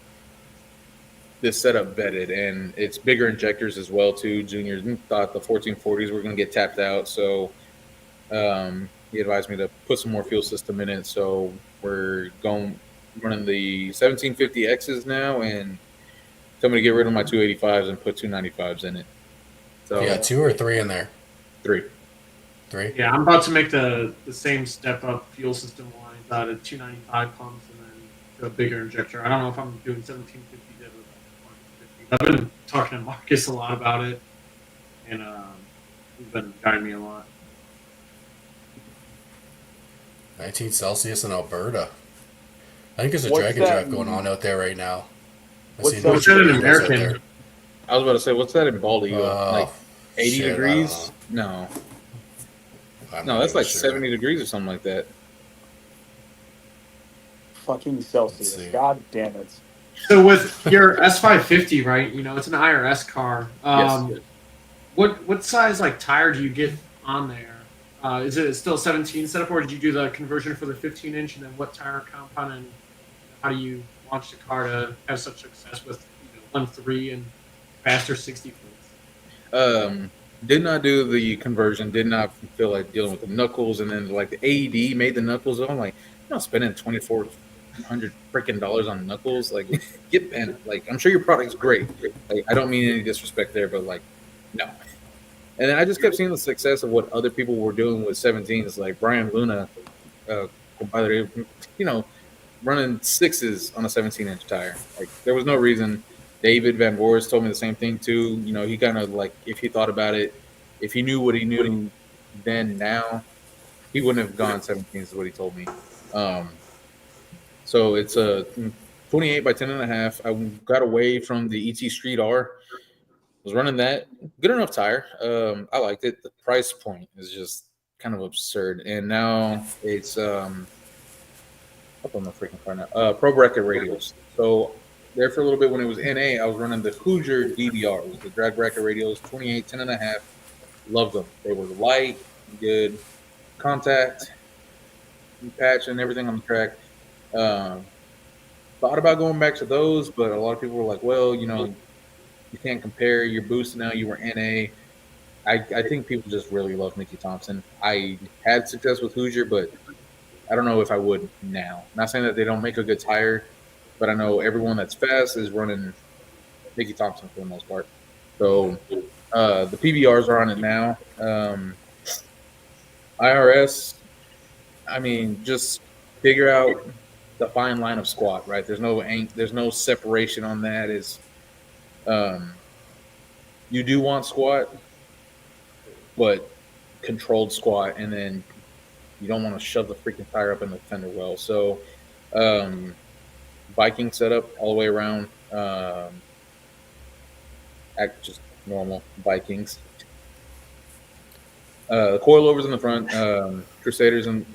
this setup vetted, and it's bigger injectors as well too. Junior thought the 1440s were going to get tapped out, so he advised me to put some more fuel system in it. So we're running the 1750Xs now, and tell me to get rid of my 285s and put 295s in it. So you got 2 or 3 in there? 3. 3? Yeah, I'm about to make the same step up fuel system lines out of 295 pumps and then to a bigger injector. I don't know if I'm doing 1750 or 1450. I've been talking to Marcus a lot about it, and he's been guiding me a lot. 19 Celsius in Alberta. I think there's a What's dragon that- drive going on out there right now. What's What's that in American? I was about to say, what's that in Baldy? Like 80 shit, I degrees? don't No, I'm no, not that's even like sure. 70 degrees or something like that. Fucking Celsius. Let's see. God damn it. So with your S550, right? You know, it's an IRS car. Yes. What size like tire do you get on there? Is it still 17 setup, or did you do the conversion for the 15-inch? And then what tire compound and how do you launch the car to have such success with 1.3 and faster 60 foots? Did not do the conversion. Did not feel like dealing with the knuckles, and then like the AED made the knuckles. I'm like, I'm not spending $2,400 freaking dollars on knuckles. Like, get bent. Like, I'm sure your product's great. Like, I don't mean any disrespect there, but like, no. And then I just kept seeing the success of what other people were doing with 17s, like Brian Luna, by the way, you know, running 6s on a 17-inch tire. Like, there was no reason. David Van Voorst told me the same thing too. You know, he kind of like, if he thought about it, if he knew what he knew then now, he wouldn't have gone 17s is what he told me. So it's a 28 by 10.5. I got away from the ET Street R. Was running that. Good enough tire. I liked it. The price point is just kind of absurd. And now it's up on the freaking car now. Pro bracket radials. So there for a little bit when it was NA, I was running the Hoosier DDRs, the drag bracket radials, 28, 10.5. Loved them. They were light, good contact, patch, and everything on the track. Thought about going back to those, but a lot of people were like, well, you know, you can't compare your boost now. You were NA. I think people just really love Mickey Thompson. I had success with Hoosier, but I don't know if I would now. Not saying that they don't make a good tire, but I know everyone that's fast is running Mickey Thompson for the most part. So the PBRs are on it now. IRS, I mean, just figure out the fine line of squat, right? There's no separation on that. You do want squat, but controlled squat, and then you don't want to shove the freaking tire up in the fender well. So Viking setup all the way around. Just normal Vikings. The coilovers in the front, Crusaders, and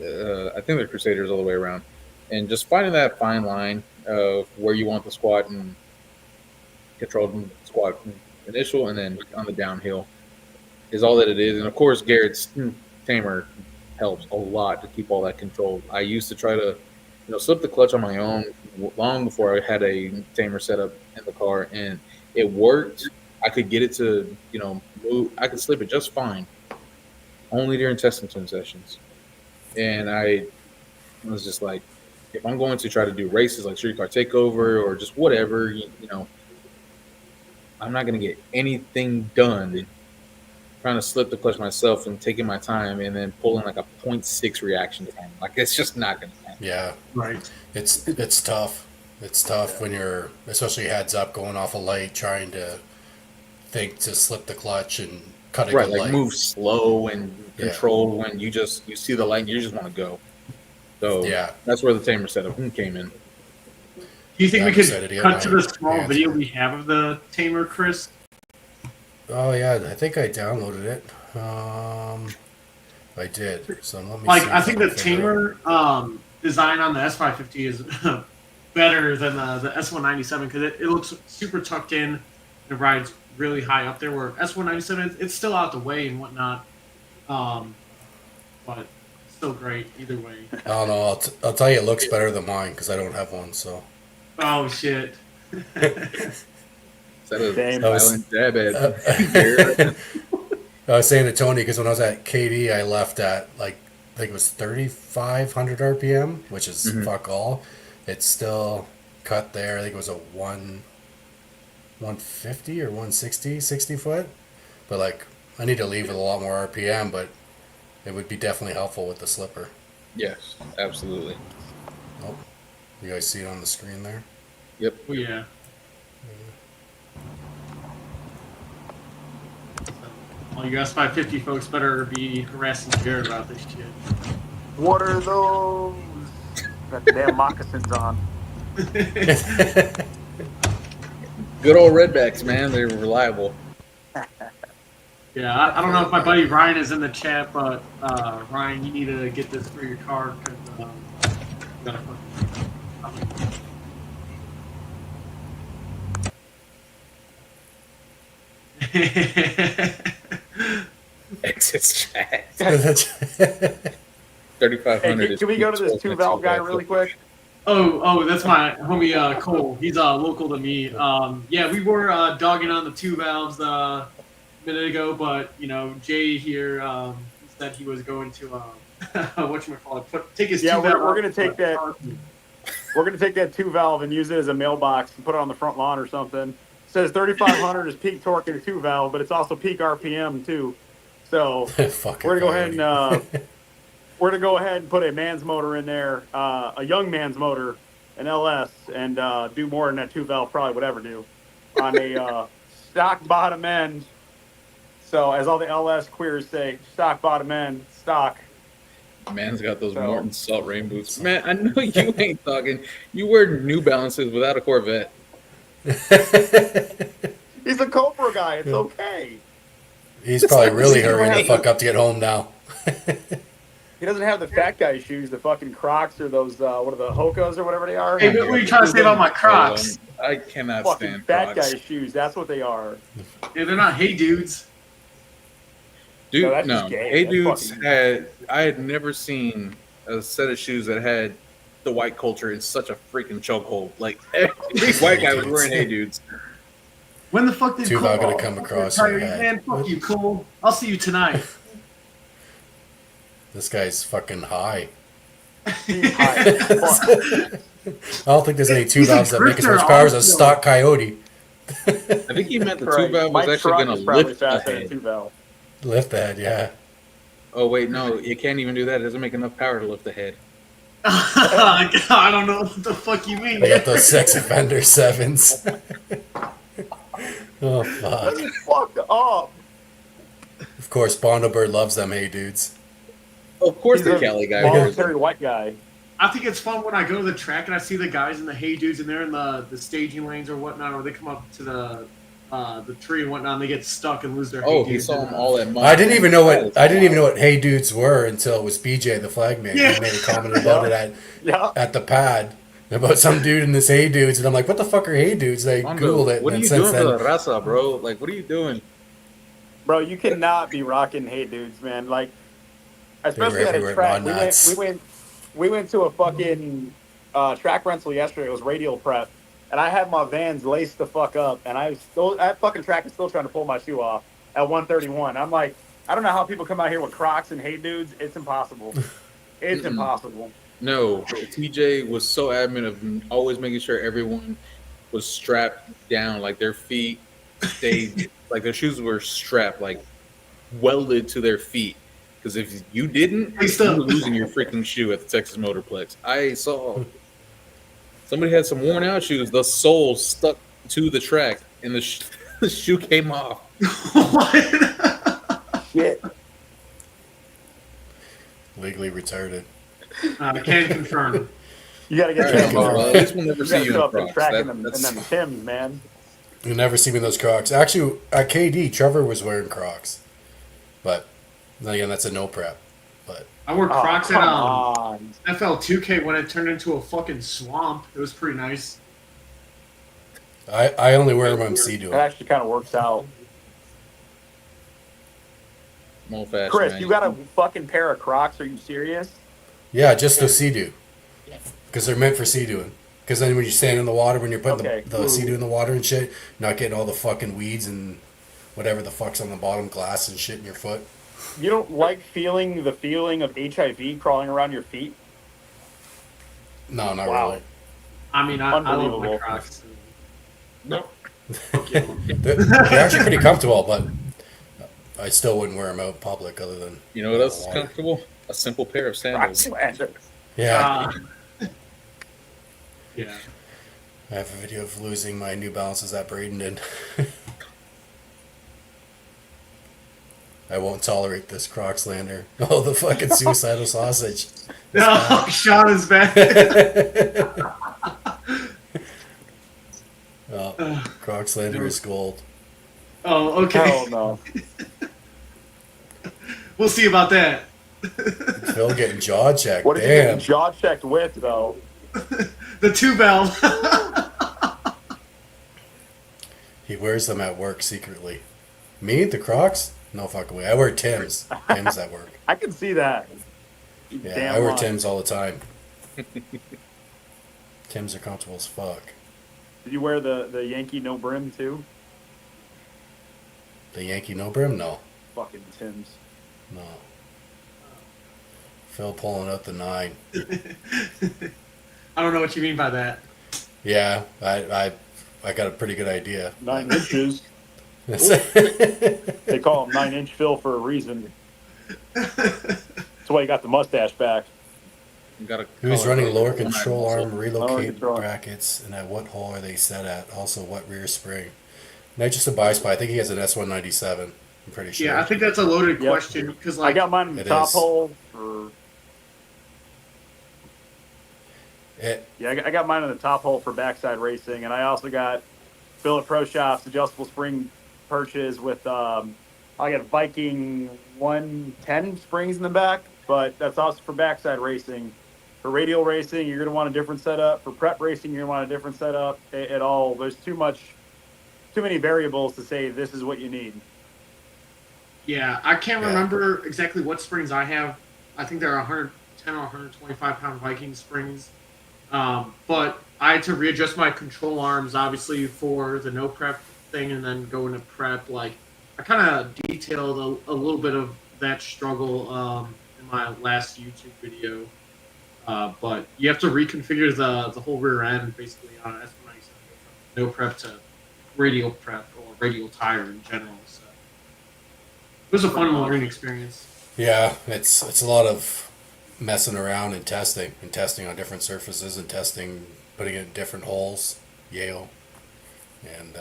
I think they're Crusaders all the way around. And just finding that fine line of where you want the squat and controlled squat initial, and then on the downhill is all that it is. And of course, Garrett's tamer helps a lot to keep all that controlled. I used to try to, slip the clutch on my own long before I had a tamer set up in the car, and it worked. I could get it to, move. I could slip it just fine, only during testing swim sessions. And I was just like, if I'm going to try to do races like Street Car Takeover or just whatever, I'm not going to get anything done trying to slip the clutch myself and taking my time and then pulling like a 0.6 reaction time. Like it's just not gonna happen. Yeah, Right. it's tough. It's tough when you're, especially heads up, going off a light, trying to think to slip the clutch and cut a Right, good like light. move slow and controlled when you see the light and you just want to go. So Yeah. that's where the tamer setup came in. Do you think Yeah, we I'm could excited to get cut to my the small hands video on it. we have of the tamer, Chris? Oh yeah, I think I downloaded it. I did. So let me Like, see I if think can the figure it tamer design on the S550 is better than the S197 because it looks super tucked in. It rides really high up there. Where S197, it's still out the way and whatnot. But it's still great either way. out. I don't know. I'll tell you, it looks better than mine because I don't have one. So Oh shit. Is that a Damn. silent dab at Garrett? I was saying to Tony because when I was at KD, I left at like I think it was 3,500 RPM, which is fuck all. It's still cut there. I think it was a 150 or 160, 60 foot. But like I need to leave with a lot more RPM, but it would be definitely helpful with the slipper. Yes, absolutely. Oh, you guys see it on the screen there? Yep. Oh yeah. All you S550 folks better be harassing Garrett about this shit. What are those? Got the damn moccasins on. Good old redbacks, man. They're reliable. Yeah, I don't know if my buddy Ryan is in the chat, but Ryan, you need to get this for your car because you gotta Exits chat. That's- 3,500. Hey, can we go to this 2-valve guy really quick? Oh, that's my homie Cole. He's local to me. Yeah, we were dogging on the 2 valves a minute ago, but you know Jay here said he was going to whatchamacallit, take his 2 valve. We're gonna take that. We're gonna take that 2-valve and use it as a mailbox and put it on the front lawn or something. It says 3,500 is peak torque in a 2-valve, but it's also peak RPM too. So Fucking we're gonna go ahead Coyote. and we're gonna go ahead and put a man's motor in there, a young man's motor, an LS, and do more than that 2-valve probably would ever do on a stock bottom end. So as all the LS queers say, stock bottom end, stock. Man's got those So- Morton Salt Rain boots. Man, I know you ain't talking. You wear New Balances without a Corvette. He's a Cobra guy. It's okay. He's probably really He's hurrying the right. fuck up to get home now. He doesn't have the fat guy shoes, the fucking Crocs or those what are the Hokas or whatever they are. Hey, what are you trying to say about my Crocs? I cannot Fucking stand fat Crocs. guy shoes. That's what they are. Yeah, they're not hey dudes. Dude, No, that's no. just gay. Hey, That's dudes fucking- I had never seen a set of shoes that had the white culture in such a freaking chokehold. Like every white guy was wearing Hey Dudes. When the fuck did 2 Cole? valve gonna come across your head. Man, fuck you, Cole. I'll see you tonight. This guy's fucking high. He's high as fuck. I don't think there's any 2 He's a valves that make as drifter much power as a also. stock Coyote. I think he meant the Right. 2-valve was My actually truck going is to probably lift the faster than head. 2-valve. Lift the head, yeah. Oh, wait, no. It can't even do that. It doesn't make enough power to lift the head. I don't know what the fuck you mean. They got those sex offender 7s. Oh, fuck. That's fucked up. Of course, Bondo Bird loves them, hey dudes. Of course, He's the a Cali guy. voluntary white guy. I think it's fun when I go to the track and I see the guys in the hey dudes and they're in the staging lanes or whatnot, or they come up to the tree and whatnot and they get stuck and lose their Oh, hey he dudes. saw them all at Mont. I didn't even know what hey dudes were until it was BJ the flagman. Yeah. He made a comment about it Yeah. at the pad about some dude in this hey dudes, and I'm like, what the fuck are hey dudes? And I Mondo, googled it, what are and you since doing for then, the raza, bro? Like, what are you doing? Bro, you cannot be rocking hey dudes, man. Like, especially at everywhere a track. at Mon Nuts. We went to a fucking track rental yesterday. It was radial prep, and I had my Vans laced the fuck up, and that fucking track is still trying to pull my shoe off at 131. I'm like, I don't know how people come out here with Crocs and hey dudes. It's impossible. It's impossible. No, TJ was so adamant of always making sure everyone was strapped down, like their feet stayed, like their shoes were strapped. Like welded to their feet. Because if you didn't, you were losing your freaking shoe at the Texas Motorplex. I saw somebody had some worn out shoes. The sole stuck to the track, and the shoe came off. What? Shit. Legally retarded. Can confirm. You got to get All right, them. well, at least we'll never You see got to you show in up and Crocs. tracking them and That's them Tims, man. You never see me in those Crocs. Actually, at KD, Trevor was wearing Crocs, but then again, that's a no prep. But I wore Crocs at come on. FL2K when it turned into a fucking swamp. It was pretty nice. I only wear them when I'm sea It doing. actually kind of works out. no fashion. Chris, man. you got a fucking pair of Crocs? Are you serious? Yeah, just the sea do, because they're meant for sea doing. Because then when you stand in the water, when you're putting Okay. the sea do in the water and shit, not getting all the fucking weeds and whatever the fuck's on the bottom, glass and shit in your foot. You don't like feeling the feeling of HIV crawling around your feet? No, not Wow. really. I mean, I love my Unbelievable. Crocs. No. They're actually pretty comfortable, but I still wouldn't wear them out in public other than. You know what else is water. comfortable? A simple pair of Crocs sandals. slander. Yeah. Yeah. I have a video of losing my New Balances that Braden did. I won't tolerate this Croc slander. Oh, the fucking suicidal sausage. No, Sean is back. Oh, Croc slander is gold. Oh, okay. Hell no. We'll see about that. Phil getting jaw checked. What did you Damn. get jaw checked with, though? The 2-valve. He wears them at work secretly. Me, the Crocs? No fucking way. I wear Tim's. Tim's at work. I can see that. You Yeah, damn I wear lying. Tim's all the time. Tim's are comfortable as fuck. Did you wear the Yankee no brim, too? The Yankee no brim? No. Fucking Tim's. No. Phil pulling out the 9. I don't know what you mean by that. Yeah, I got a pretty good idea. 9 inches. That's They call him 9-inch Phil for a reason. That's why he got the mustache back. You gotta Who's color running code lower on that control muscle. arm relocate control. brackets, and at what hole are they set at? Also, what rear spring? Nitrous a bias, but I think he has an S197. I'm pretty sure. Yeah, I think that's a loaded Yep. question because, I like, got mine in the It top is. hole for... It, Yeah, I got mine in the top hole for backside racing, and I also got Billet Pro Shops adjustable spring purchase with I got Viking 110 springs in the back, but that's also for backside racing. For radial racing, you're gonna want a different setup. For prep racing, you're gonna want a different setup. It all there's too many variables to say this is what you need. yeah, I can't Yeah. remember exactly what springs I have. I think they're 110 or 125 pound Viking springs. But I had to readjust my control arms, obviously, for the no prep thing, and then go into prep. Like, I kind of detailed a little bit of that struggle in my last YouTube video. But you have to reconfigure the whole rear end, basically, on S197, from no prep to radial prep or radial tire in general. So it was a fun learning experience. yeah, it's a lot of messing around and testing on different surfaces and testing, putting it in different holes. Yale, and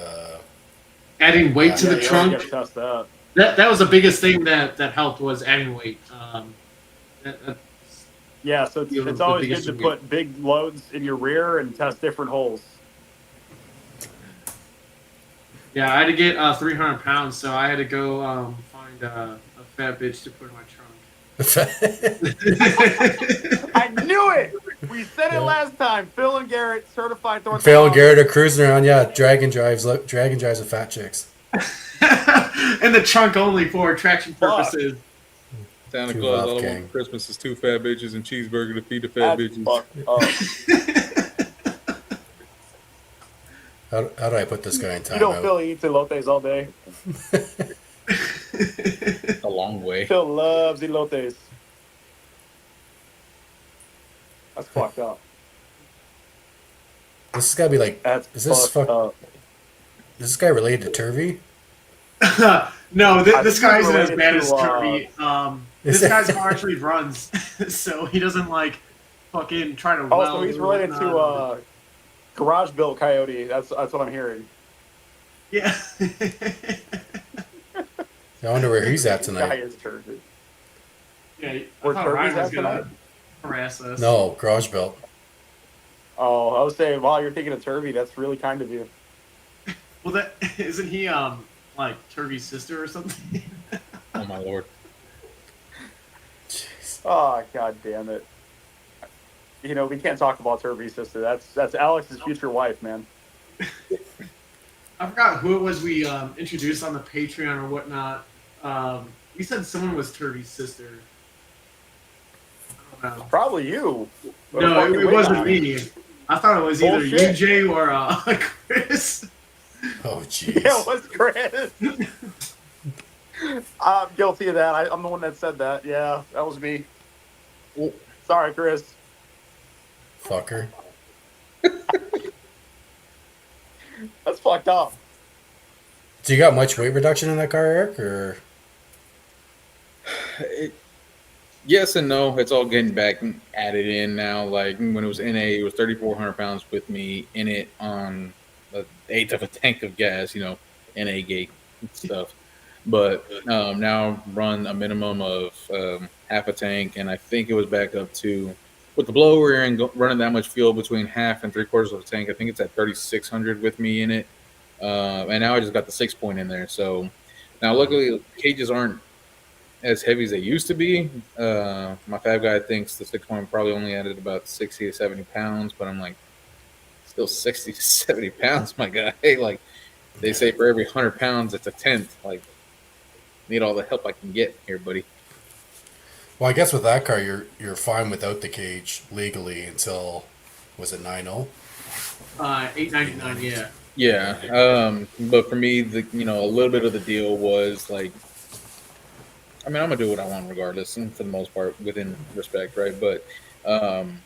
Adding weight to Yeah, the you always trunk. gotta test that. That was the biggest thing that helped was adding weight. That- Yeah, so it's, You know, it's the always good biggest to weight. put big loads in your rear and test different holes. yeah, I had to get 300 pounds, so I had to go find a fat bitch to put in my trunk. I knew it. We said it last time. Phil and Garrett, certified orthodox. Phil and Garrett are cruising around. Yeah, dragon drives with fat chicks. And the trunk only for traction purposes. Santa Too Claus, rough, all I gang. want for Christmas is 2 fat bitches and cheeseburger to feed the fat That's bitches. fucked up. How do I put this guy in You know timeout? Phil eats elotes all day. A long way. Phil loves elotes. That's fucked up. This has got to be like. That's Is this fucked up. Is this guy related to Turvey? No, I this think guy he's isn't as related bad to, as Kirby. This Is guy's car actually runs, so he doesn't like fucking try to Oh, weld. so he's or related whatnot. to garage built Coyote. That's what I'm hearing. Yeah. I wonder where he's at This guy tonight. is turgid. Yeah, I Where thought Kirby's Ryan was at gonna tonight? harass us. No, garage built. Oh, I was saying, wow, you're thinking of Turby. That's really kind of you. Well, that isn't he like Turby's sister or something? Oh my lord. Jeez. Oh, god damn it. You know, we can't talk about Turby's sister. That's Alex's future wife, man. I forgot who it was we introduced on the Patreon or whatnot. You said someone was Turby's sister. I don't know. Probably you. What the No, fuck it you waiting wasn't on? me. I thought it was either you, Bullshit. Jay, or Chris. Oh, jeez. Yeah, it was Chris. I'm guilty of that. I'm the one that said that. Yeah, that was me. Sorry, Chris. Fucker. That's fucked up. So you got much weight reduction in that car, Eric? Or Yes and no. It's all getting back added in now. Like when it was NA, it was 3,400 pounds with me in it on an eighth of a tank of gas. NA gate stuff. But now run a minimum of half a tank, and I think it was back up to with the blower and running that much fuel between half and 3/4 of a tank. I think it's at 3,600 with me in it, and now I just got the 6-point in there. So now, luckily, cages aren't as heavy as they used to be. My fab guy thinks the 6-point probably only added about 60 to 70 pounds, but I'm like, still 60 to 70 pounds, my guy. Like they say, for every 100 pounds, it's a tenth. Like, need all the help I can get here, buddy. well, I guess with that car, you're fine without the cage legally until was it 9.0? 899, yeah. Yeah, but for me, a little bit of the deal was like, I mean, I'm gonna do what I want regardless, and for the most part, within respect, right? But kind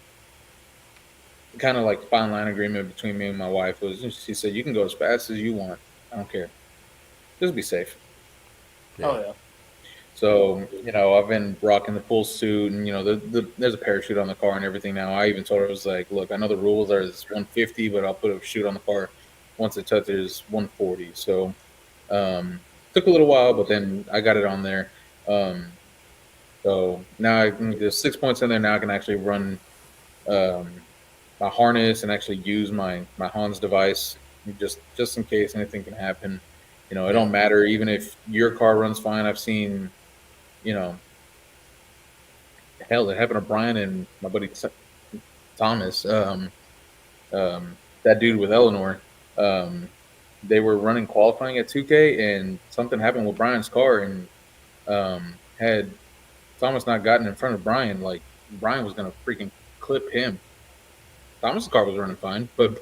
of like the fine line agreement between me and my wife was, she said, "You can go as fast as you want. I don't care. Just be safe." Oh yeah. So, I've been rocking the full suit, and there's a parachute on the car and everything now. I even told her, I was like, "Look, I know the rules are it's 150, but I'll put a chute on the car once it touches 140." So, took a little while, but then I got it on there. So now there's 6 points in there. Now I can actually run my harness and actually use my Hans device just in case anything can happen. It don't matter even if your car runs fine. I've seen, hell, it happened to Brian and my buddy Thomas. That dude with Eleanor. They were running qualifying at 2K, and something happened with Brian's car, and had Thomas not gotten in front of Brian, like Brian was gonna freaking clip him. Thomas's car was running fine, but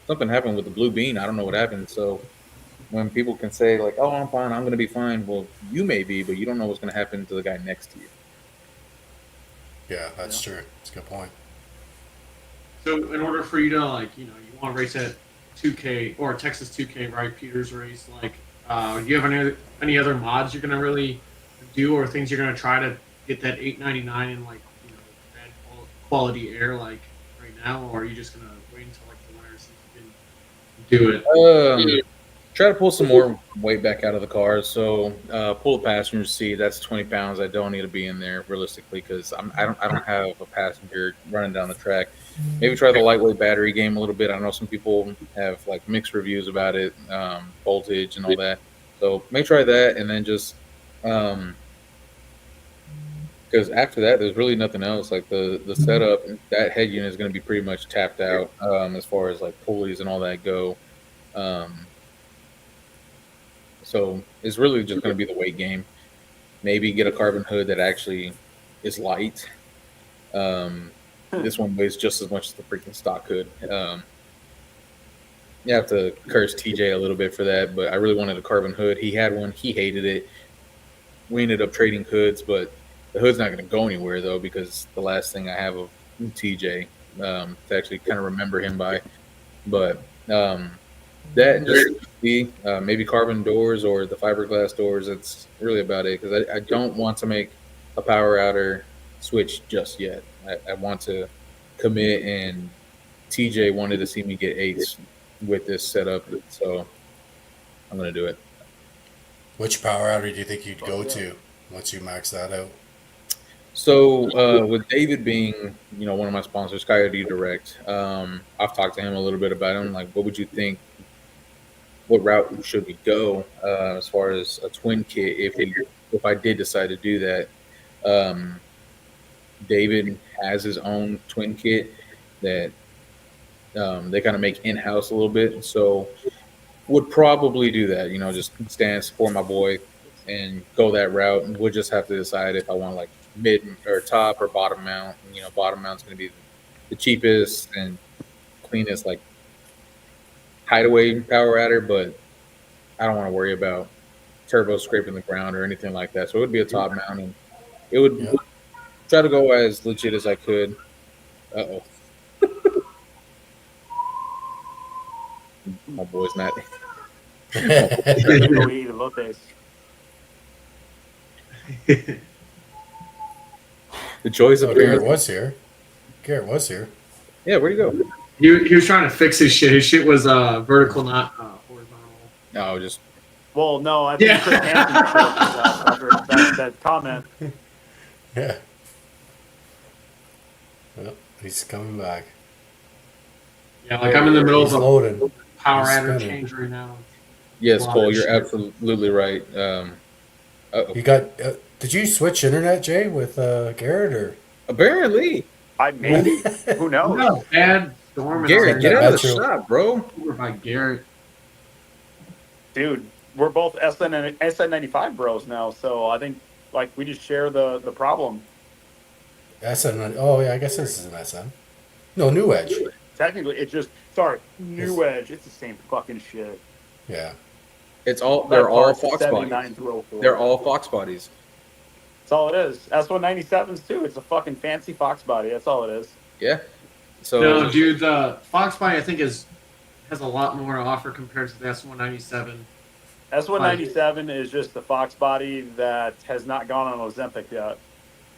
something happened with the blue bean. I don't know what happened. So when people can say like, "Oh, I'm fine, I'm gonna be fine," well, you may be, but you don't know what's gonna happen to the guy next to you. Yeah, that's true. That's a good point. So in order for you to you want to race at 2K or Texas 2K, right? Peter's race. Do you have any other mods you're gonna really do, or things you're gonna try to get that 899 in bad quality air right now, or are you just gonna wait until the winter so you can do it? Try to pull some more weight back out of the car. So pull a passenger seat. That's 20 pounds. I don't need to be in there realistically because I don't have a passenger running down the track. Maybe try the lightweight battery game a little bit. I know some people have mixed reviews about it, voltage and all that. So maybe try that, and then just because after that, there's really nothing else. Like the setup, that head unit is going to be pretty much tapped out as far as pulleys and all that go. So it's really just going to be the weight game. Maybe get a carbon hood that actually is light. This one weighs just as much as the freaking stock hood. You have to curse TJ a little bit for that, but I really wanted a carbon hood. He had one. He hated it. We ended up trading hoods, but the hood's not going to go anywhere, though, because the last thing I have of TJ to actually kind of remember him by. But that and just be. Maybe carbon doors or the fiberglass doors. That's really about it because I don't want to make a power outer switch just yet. I want to commit, and TJ wanted to see me get eights with this setup, so I'm gonna do it. Which power outer do you think you'd go to once you max that out? So with David being, one of my sponsors, Coyote Direct, I've talked to him a little bit about him. Like, what would you think? What route should we go as far as a twin kit if I did decide to do that? David has his own twin kit that they kind of make in house a little bit, so would probably do that. Just stand support my boy and go that route, and we'll just have to decide if I want like mid or top or bottom mount. Bottom mount's going to be the cheapest and cleanest, like hideaway power adder, but I don't want to worry about turbo scraping the ground or anything like that. So it would be a top mount, and it would try to go as legit as I could. Uh-oh. My boy's not. The joys of Garrett was here. Garrett was here. Yeah, where'd he go? He was trying to fix his shit. His shit was vertical, not horizontal. No, just. Well, no, I think Chris Hansen after that comment. Yeah. Well, he's coming back. Yeah, like I'm in the middle He's of a loading. power He's adder spinning. change right now. Yes, Cole, you're absolutely right. You got? Did you switch internet, Jay, with Garrett or? Apparently, I maybe. Who knows? No, bad storm. Garrett, get out of the Metro. shop, bro. Over by Garrett. Dude, we're both SN95 bros now, so I think like we just share the problem. SN. Oh yeah, I guess this is an SN. No, New Edge. Technically, it's just New Edge. It's the same fucking shit. Yeah. It's all they're all Fox 79 bodies. through 04. They're all Fox bodies. That's all it is. S197s too. It's a fucking fancy Fox body. That's all it is. Yeah. So No, dude, the Fox body I think has a lot more to offer compared to the S197. S197 is just the Fox body that has not gone on Ozempic yet.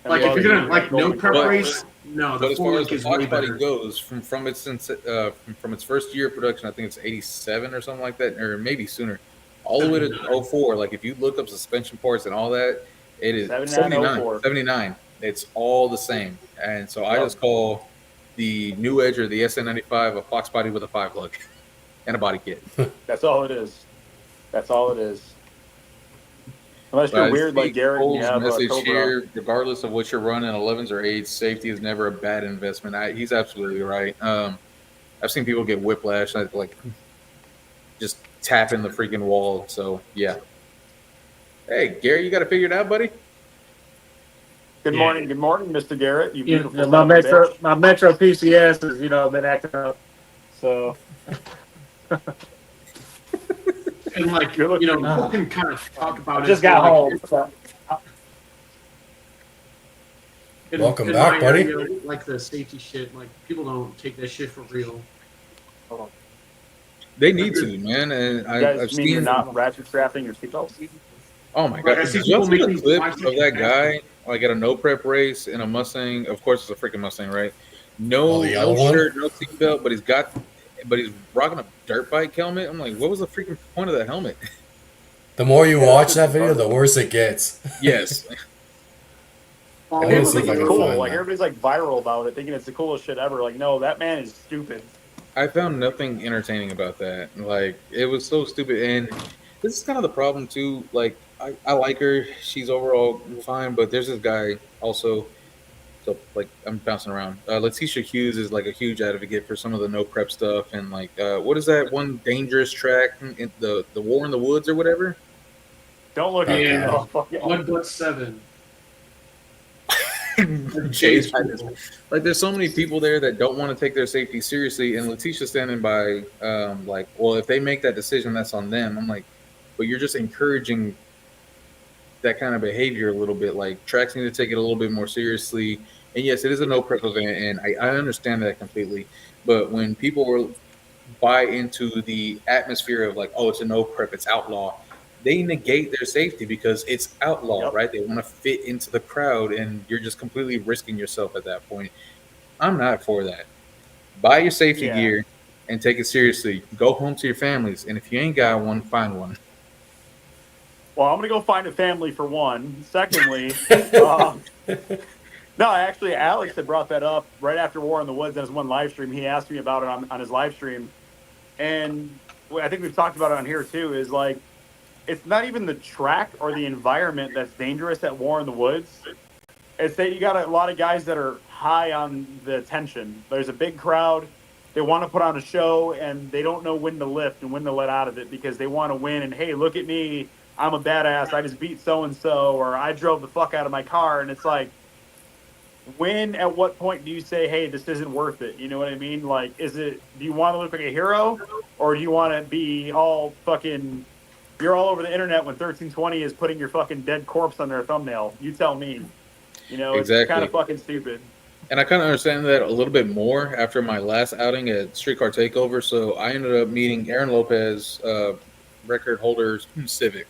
And Like if loves you're gonna the like no Golden prep Girl. race, no, but the as far four as link the is Fox way body better. goes, from its first year of production, I think it's 87 or something like that, or maybe sooner, all the way to 04. Like if you look up suspension parts and all that, it is 79, 79. It's all the same, and so I just call the New Edge or the SN95 a Fox body with a 5 lug and a body kit. That's all it is. That's all it is. Unless But you're I weird like think Garrett and you Cole's have a message Cobra. here, regardless of what you're running, 11s or 8s, safety is never a bad investment. He's absolutely right. I've seen people get whiplash, like just tapping the freaking wall. So yeah. Hey, Gary, you got to figure it out, buddy. Good morning, Mr. Garrett. You Yeah, beautiful my son of a bitch. Metro PCS has been acting up. So And like You're looking- people can kind of talk about I it. just got like, home. So. Welcome in back, my buddy. area, like the safety shit, like people don't take that shit for real. They need to, man. And You guys I've mean you're seen. not ratchet strapping your seatbelts? Oh my Like, god! I see Did y'all people see the making clip flags of that guy like at a no prep race in a Mustang? Of course, it's a freaking Mustang, right? No, Oh, the no yellow one? shirt, no seatbelt, but he's rocking a dirt bike helmet. I'm like, what was the freaking point of that helmet? The more you watch that video, the worse it gets. Yes, All I People didn't over see if think I it's can cool. find Like that. everybody's like viral about it, thinking it's the coolest shit ever. Like, no, that man is stupid. I found nothing entertaining about that. Like, it was so stupid. And this is kind of the problem too. Like, I like her; she's overall fine. But there's this guy also. So like, I'm bouncing around. Letitia Hughes is like a huge advocate for some of the no prep stuff, and like, what is that one dangerous track in the War in the Woods or whatever? Don't look at Yeah. me. Oh, fuck yeah. 1.7. Chase, like, there's so many people there that don't want to take their safety seriously, and Letitia's standing by, like, well, if they make that decision, that's on them. I'm like, but you're just encouraging that kind of behavior a little bit. Like, tracks need to take it a little bit more seriously. And yes, it is a no prep event, and I understand that completely. But when people were buy into the atmosphere of like, oh, it's a no prep, it's outlaw. They negate their safety because it's outlaw, Yep. right? They want to fit into the crowd, and you're just completely risking yourself at that point. I'm not for that. Buy your safety Yeah. gear and take it seriously. Go home to your families, and if you ain't got one, find one. Well, I'm gonna go find a family for one. Secondly, no, actually, Alex had brought that up right after War in the Woods. On his one live stream, he asked me about it on his live stream, and I think we've talked about it on here too. Is like, it's not even the track or the environment that's dangerous at War in the Woods. It's that you got a lot of guys that are high on the attention. There's a big crowd. They want to put on a show, and they don't know when to lift and when to let out of it because they want to win. And hey, look at me, I'm a badass. I just beat so and so, or I drove the fuck out of my car. And it's like, when, at what point do you say, hey, this isn't worth it? You know what I mean? Like, do you want to look like a hero, or do you want to be all fucking, you're all over the internet when 1320 is putting your fucking dead corpse on their thumbnail? You tell me. You know, Exactly. It's kind of fucking stupid. And I kind of understand that a little bit more after my last outing at Streetcar Takeover. So I ended up meeting Aaron Lopez, record holder Civic,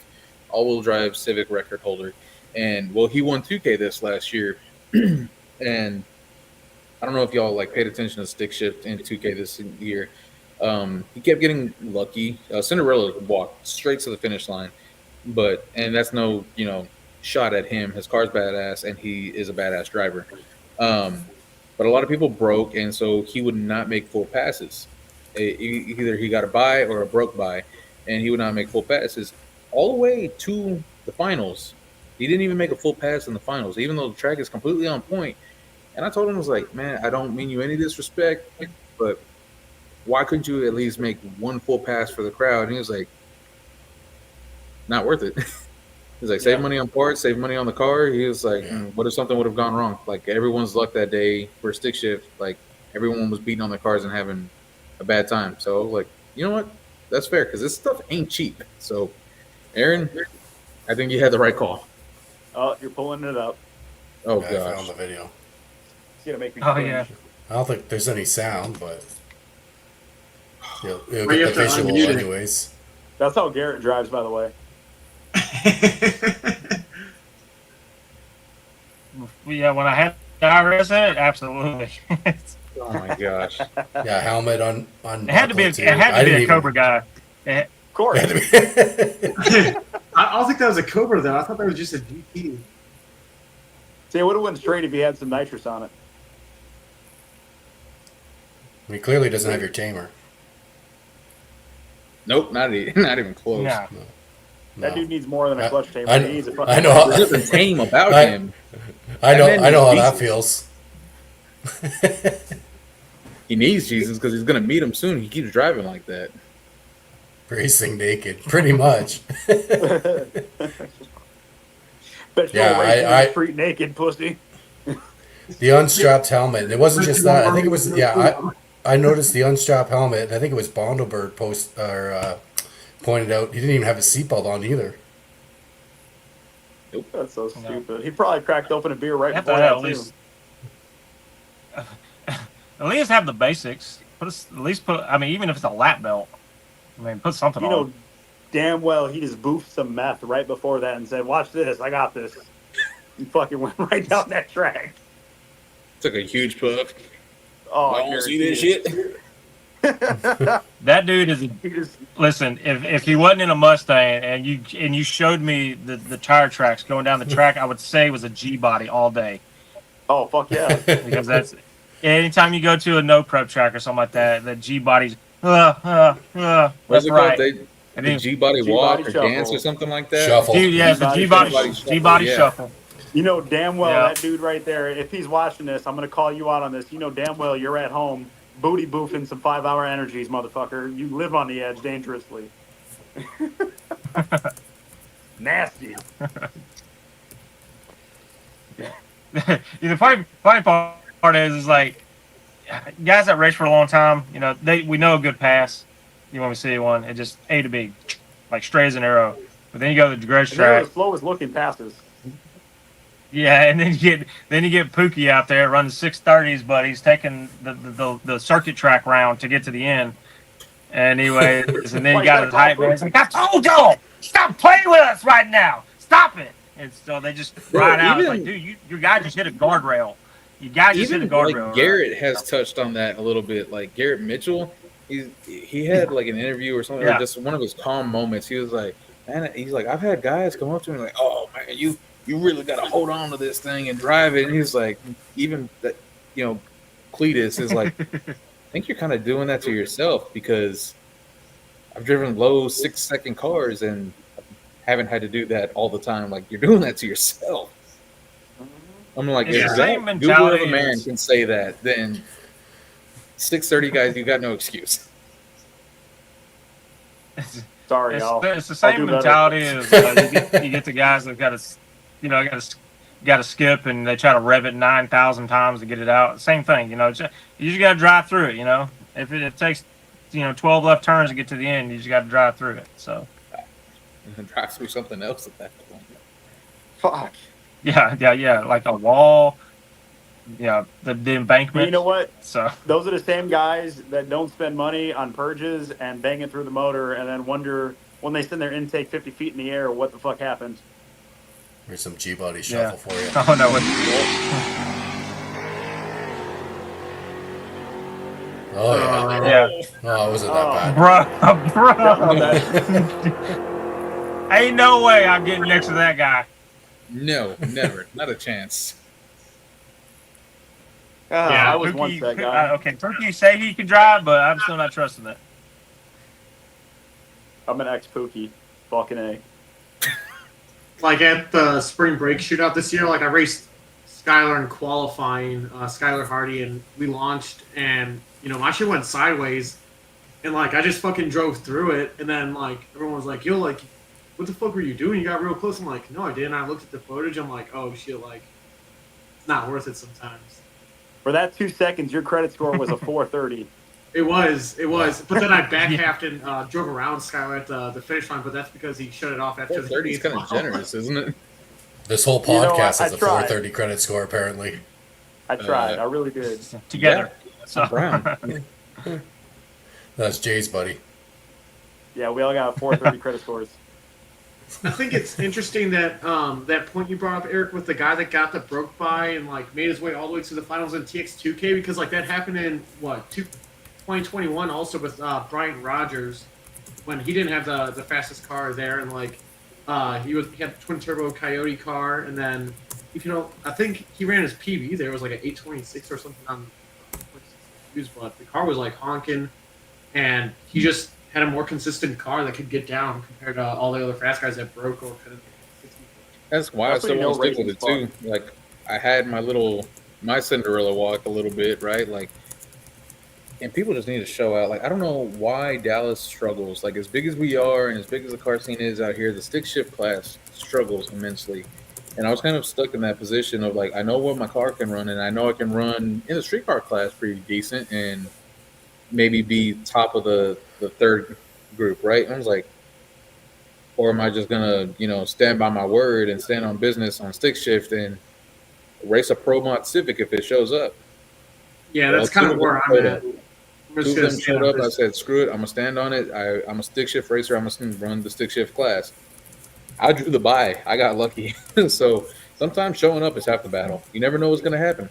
all-wheel drive Civic record holder. And, well, he won 2K this last year. And I don't know if y'all, like, paid attention to stick shift in 2K this year. He kept getting lucky. Cinderella walked straight to the finish line. And that's no, shot at him. His car's badass, and he is a badass driver. But a lot of people broke, and so he would not make full passes. Either he got a buy or a broke buy, and he would not make full passes all the way to the finals. He didn't even make a full pass in the finals, even though the track is completely on point. And I told him, I was like, man, I don't mean you any disrespect, but why couldn't you at least make one full pass for the crowd? And he was like, not worth it. He's like, save money on parts, save money on the car. He was like, what if something would have gone wrong? Like, everyone's luck that day for stick shift. Like, everyone was beating on their cars and having a bad time. So, like, you know what? That's fair, because this stuff ain't cheap. So, Aaron, I think you had the right call. Oh, you're pulling it up. Oh, I found gosh. the video. It's gonna make me. Oh, cringe. yeah. I don't think there's any sound, but it'll Well, you get the have to visual unmute it. anyways. That's how Garrett drives, by the way. Yeah, when I had the IRS in it, absolutely. It Oh, my gosh. Yeah, helmet on. had to be. It had to be a Cobra guy. Of course. I don't think that was a Cobra though. I thought that was just a GT. See, it would have went straight if he had some nitrous on it. He clearly doesn't have your tamer. Nope, not even close. No. That dude needs more than a clutch tamer. I He needs a fucking. I know. There's nothing tame about I- him. I know That man how needs that Jesus. feels. He needs Jesus because he's going to meet him soon. He keeps driving like that. Racing naked, pretty much. Bet you're Yeah, racing in I- the street naked, pussy. The unstrapped helmet. And it wasn't just that. I think it was. Yeah, I noticed the unstrapped helmet. And I think it was Bondelberg pointed out he didn't even have his seatbelt on either. That's so stupid. He probably cracked open a beer right You have to before have that, at too. least. At least have the basics. Even if it's a lap belt. I mean, put something You on. know damn well he just boofed some meth right before that and said, watch this, I got this. He fucking went right down that track. Took a huge puff. Oh, I don't see this shit. That dude is. He just, Listen, if he wasn't in a Mustang and you showed me the tire tracks going down the track, I would say it was a G body all day, oh, fuck yeah. because that's anytime you go to a no prep track or something like that, the G body's What's that's it right. called? And The then- G-body G-body walk or shuffle. dance or something like that? Shuffle. Dude, yeah, it's the G-body Yeah. shuffle. You know damn well Yeah. that dude right there, if he's watching this, I'm going to call you out on this. You know damn well you're at home booty boofing some 5-hour energies, motherfucker. You live on the edge dangerously. Nasty. The funny part is like guys that race for a long time, we know a good pass. You want to see one, it just A to B, like straight as an arrow. But then you go to the grudge And they're track, the slowest looking passes. yeah, and then you get Pookie out there running 630s, but he's taking the circuit track round to get to the end. Anyways, and then you Like got that his hype golf man. He's like, I told y'all, stop playing with us right now. Stop it. And so they just Bro, ride out. It's even- like, dude, your guy just hit a guardrail. You guys just hit a Even guardrail. like Garrett has touched on that a little bit. Like Garrett Mitchell, he had like an interview or something, or Yeah. just one of his calm moments. He was like, man, he's like, I've had guys come up to me like, oh man, you really got to hold on to this thing and drive it. And he's like, even that, Cletus is like, I think you're kind of doing that to yourself, because I've driven low 6-second cars and haven't had to do that all the time. Like, you're doing that to yourself. I'm like, It's if the that same Goober of mentality a man as- can say that, then 630 guys, you got no excuse. Sorry, y'all. It's the I'll same do better. mentality as you get the guys that got to skip and they try to rev it 9,000 times to get it out. Same thing, you just got to drive through it. If it takes 12 left turns to get to the end, you just got to drive through it. So And drive through something else at that point. Fuck. yeah, like a wall. Yeah, the embankment. But you know what? So Those are the same guys that don't spend money on purges and bang it through the motor, and then wonder when they send their intake 50 feet in the air what the fuck happened. Here's some G-body shuffle for you. oh no, Oh yeah. yeah, Oh, it wasn't that bad. bro. Ain't no way I'm getting next to that guy. No, never. Not a chance. I was once Pookie, that guy. okay, Pookie say he can drive, but I'm still not trusting it. I'm an ex-Pookie. Fucking A. Like at the spring break shootout this year, like I raced Skylar in qualifying, Skylar Hardy, and we launched, and my shit went sideways, and like I just fucking drove through it, and then like everyone was like, "Yo, like, what the fuck were you doing? You got real close." I'm like, "No, I didn't." I looked at the footage. I'm like, "Oh shit, like, it's not worth it sometimes." For that 2 seconds, your credit score was a 430. It was. But then I back halved and drove around Skylar at the finish line, but that's because he shut it off after the 30 is kind of eighth generous, isn't it? This whole You know, podcast I has a tried. 430 credit score, apparently. I tried. I really did. Together. So Brown. That's Jay's buddy. Yeah, we all got 430 credit scores. I think it's interesting that that point you brought up, Eric, with the guy that got the broke by and like made his way all the way to the finals in TX2K, because like that happened in 2021 also with Bryant Rogers when he didn't have the fastest car there, and like he had the twin turbo Coyote car, and then I think he ran his PB there, it was like an 826 or something on but the car was like honking, and he just had a more consistent car that could get down compared to all the other fast guys that broke or couldn't. That's why That's I what still you want to know stick with it racing's too. Like, I had my Cinderella walk a little bit, right? Like, and people just need to show out. Like, I don't know why Dallas struggles. Like, as big as we are and as big as the car scene is out here, the stick shift class struggles immensely. And I was kind of stuck in that position of like, I know what my car can run, and I know I can run in the street car class pretty decent and maybe be top of the third group, right? And I was like, or am I just gonna, stand by my word and stand on business on stick shift and race a Pro Mod Civic if it shows up? Yeah, that's kind of where I'm at. I'm Two just of gonna them stand showed on up. I this. said, screw it. I'm gonna stand on it. I'm a stick shift racer. I'm gonna run the stick shift class. I drew the bye. I got lucky. So sometimes showing up is half the battle. You never know what's gonna happen.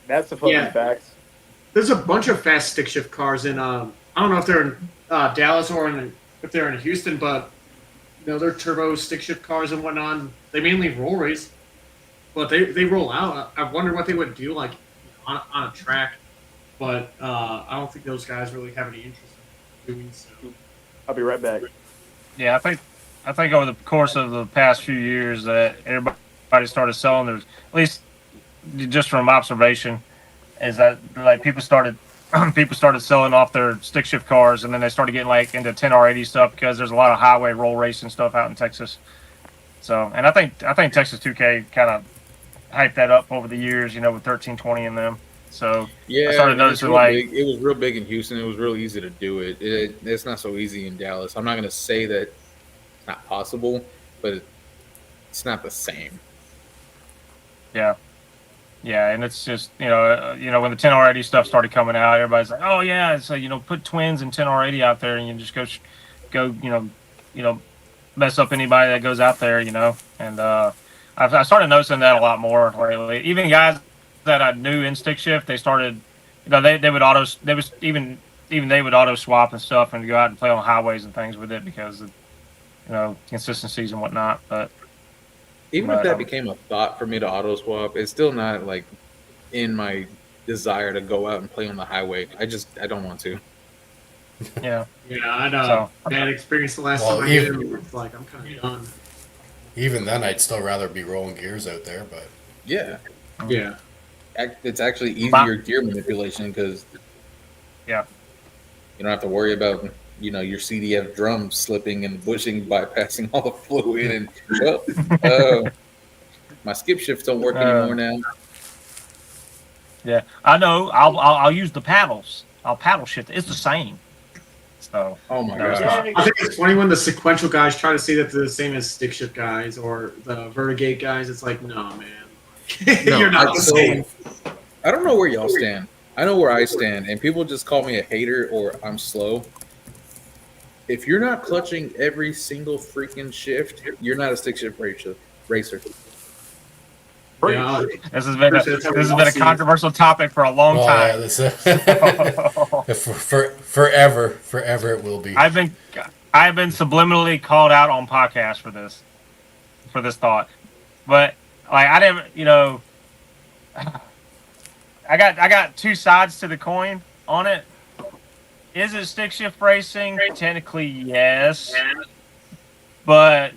That's the fucking Yeah. facts. There's a bunch of fast stick shift cars in. I don't know if they're in Dallas or if they're in Houston, but they're turbo stick shift cars and whatnot. They mainly roll race, but they roll out. I wonder what they would do like on a track, but I don't think those guys really have any interest in doing so. I'll be right back. yeah, I think over the course of the past few years that everybody started selling their, at least just from observation, is that like people started selling off their stick shift cars, and then they started getting like into 10R80 stuff because there's a lot of highway roll racing stuff out in Texas. So, and I think Texas 2K kind of hyped that up over the years, with 1320 in them. So Yeah, I started it was noticing real like big. It was real big in Houston. It was real easy to do it. It's not so easy in Dallas. I'm not gonna say that it's not possible, but it's not the same. yeah. Yeah, and it's just when the 10R80 stuff started coming out, everybody's like, oh yeah, so put twins and 10R80 out there, and you just go mess up anybody that goes out there, and I started noticing that a lot more lately. Even guys that I knew in stick shift, they started, they would they would auto swap and stuff and go out and play on highways and things with it because of consistencies and whatnot. But Even if that became a thought for me to auto swap, it's still not like in my desire to go out and play on the highway. I don't want to. yeah, I had a bad experience the last time I did it. It's like I'm kind of done. Even then, I'd still rather be rolling gears out there, but Yeah, Yeah. it's actually easier gear manipulation because you don't have to worry about your CDF drum slipping and bushing, bypassing all the fluid, and my skip shifts don't work anymore now. Yeah, I know. I'll use the paddles. I'll paddle shift. It's the same. So. Oh my gosh. I think it's funny when the sequential guys try to say that they're the same as stick shift guys or the vertigate guys. It's like, no, man, No, you're not the same. I don't know where y'all stand. I know where I stand, and people just call me a hater or I'm slow. If you're not clutching every single freaking shift, you're not a stick shift racer. Yeah, this has been a controversial topic for a long time. Yeah, forever it will be. I've been subliminally called out on podcasts for this thought, but like I didn't, I got two sides to the coin on it. Is it stick shift racing? Technically, yes, but.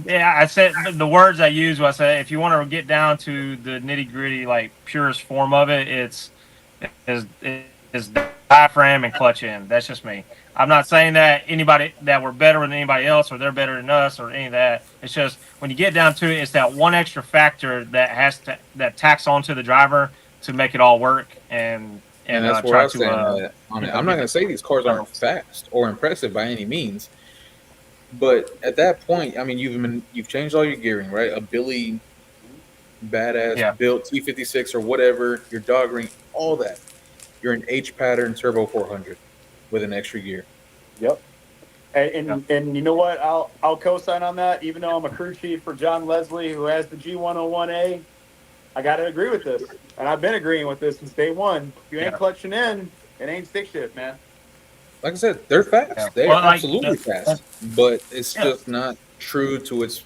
Yeah, I said the words I used was I said if you want to get down to the nitty gritty, like purest form of it, it's diaphragm and clutch in. That's just me. I'm not saying that anybody that we're better than anybody else or they're better than us or any of that. It's just when you get down to it, it's that one extra factor that tacks onto the driver to make it all work and that's where I'm saying on it. I'm not going to say these cars aren't fast or impressive by any means. But at that point, I mean, you've changed all your gearing, right? A Billy badass built T56 or whatever, your dog ring, all that. You're an H pattern turbo 400 with an extra gear. Yep. And you know what? I'll co-sign on that. Even though I'm a crew chief for John Leslie, who has the G101A, I got to agree with this, and I've been agreeing with this since day one. If you ain't clutching in, it ain't stick shift, man. Like I said, they're fast. Yeah. They're absolutely fast, but it's just not true to its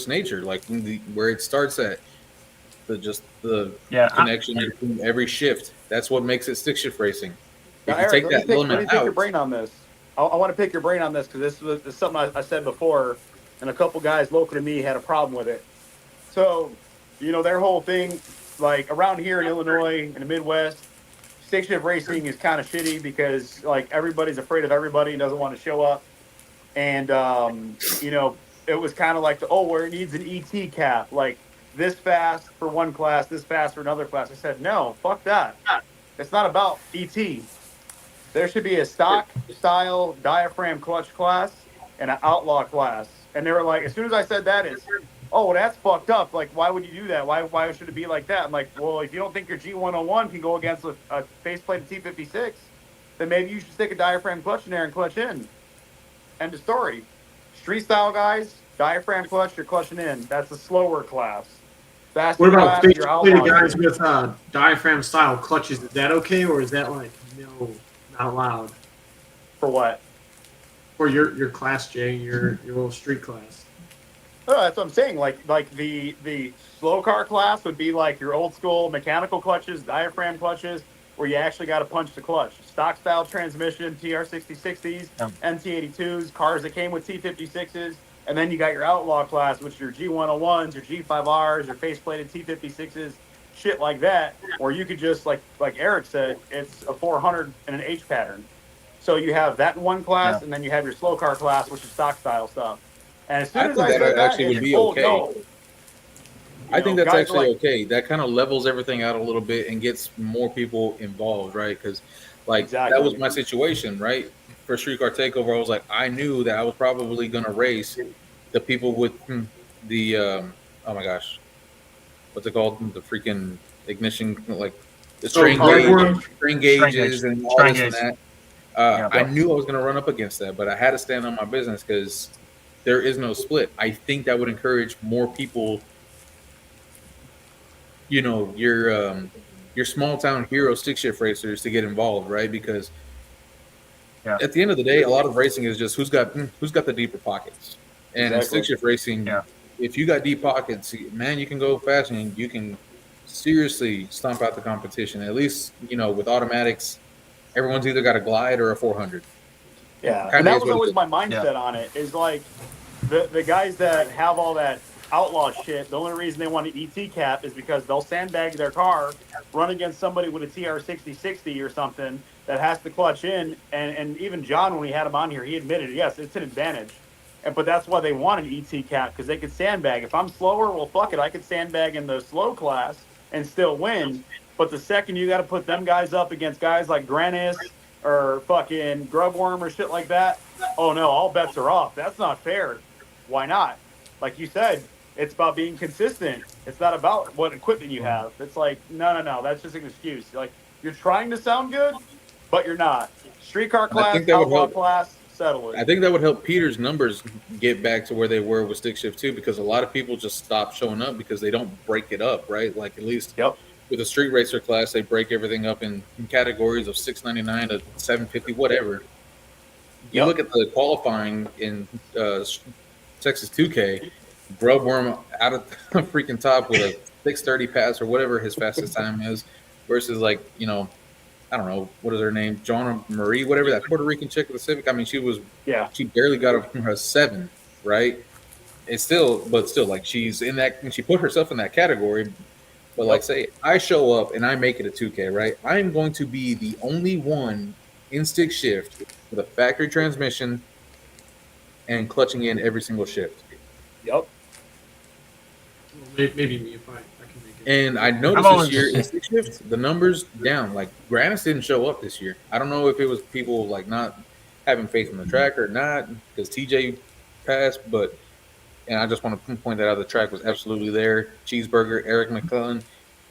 nature. Like where it starts at, the connection between every shift. That's what makes it stick shift racing. If you take that element out, let me pick your brain on this. I want to pick your brain on this because this is something I said before, and a couple guys local to me had a problem with it. So, their whole thing, like around here in Illinois in the Midwest. Stick shift racing is kind of shitty because like everybody's afraid of everybody and doesn't want to show up. And, it was kind of like where it needs an ET cap, like this fast for one class, this fast for another class. I said, no, fuck that. It's not about ET. There should be a stock style diaphragm clutch class and an outlaw class. And they were like, as soon as I said that, it's, well, that's fucked up. Like, why would you do that? Why should it be like that? I'm like, well, if you don't think your G101 can go against a faceplate T56, then maybe you should stick a diaphragm clutch in there and clutch in. End of story. Street style guys, diaphragm clutch, you're clutching in. That's a slower class. Faster what about faceplate guys with diaphragm style clutches? Is that okay, or is that like no, not allowed? For what? For your class J, your little street class. Oh, that's what I'm saying. Like the slow car class would be like your old school mechanical clutches, diaphragm clutches, where you actually got to punch the clutch. Stock style transmission, TR6060s, NT82s, cars that came with T56s, and then you got your outlaw class, which are your G101s, your G5Rs, your faceplated T56s, shit like that, where you could just like Eric said, it's a 400 and an H pattern. So you have that in one class, and then you have your slow car class, which is stock style stuff. And as soon as I said that, actually would be okay. I think that's actually okay. That kind of levels everything out a little bit and gets more people involved, right? Because, that was my situation, right? For Streetcar Takeover, I was like, I knew that I was probably going to race the people with the, oh my gosh, what's it called? The freaking ignition, like the carburetor. string gauges, and all String this and gauge. that. Yeah. I knew I was going to run up against that, but I had to stand on my business because there is no split. I think that would encourage more people, your small town hero stick shift racers to get involved, right? Because at the end of the day, a lot of racing is just who's got the deeper pockets. And in stick shift racing, if you got deep pockets, man, you can go fast and you can seriously stomp out the competition. At least, with automatics, everyone's either got a glide or a 400. Yeah, and that was always my mindset on it. Is like the guys that have all that outlaw shit. The only reason they want an ET cap is because they'll sandbag their car, run against somebody with a TR 6060 or something that has to clutch in. And even John, when we had him on here, he admitted, yes, it's an advantage. But that's why they want an ET cap, because they could sandbag. If I'm slower, well, fuck it, I could sandbag in the slow class and still win. But the second you got to put them guys up against guys like Granis or fucking Grubworm or shit like that, oh no, all bets are off. That's not fair. Why not? Like you said, it's about being consistent. It's not about what equipment you have. It's like, no, that's just an excuse. Like, you're trying to sound good, but you're not. Streetcar class, outlaw class, settle it. I think that would help Peter's numbers get back to where they were with stick shift too, because a lot of people just stop showing up because they don't break it up, right? Like at least with a street racer class, they break everything up in categories of 699 to 750, whatever. You look at the qualifying in Texas 2K, Grubworm out of the freaking top with a 630 pass or whatever his fastest time is, versus like, I don't know, what is her name? John Marie, whatever, that Puerto Rican chick with the Civic. I mean, she barely got up from her 7, right? It's still, like she's in that, and she put herself in that category. But like, say I show up and I make it a 2K, right? I'm going to be the only one in stick shift with a factory transmission and clutching in every single shift. Yep. Maybe me if I can make it. And I noticed this year in stick shift, the numbers down. Like Granis didn't show up this year. I don't know if it was people like not having faith in the track or not, because TJ passed, and I just want to point that out. The track was absolutely there. Cheeseburger, Eric McClellan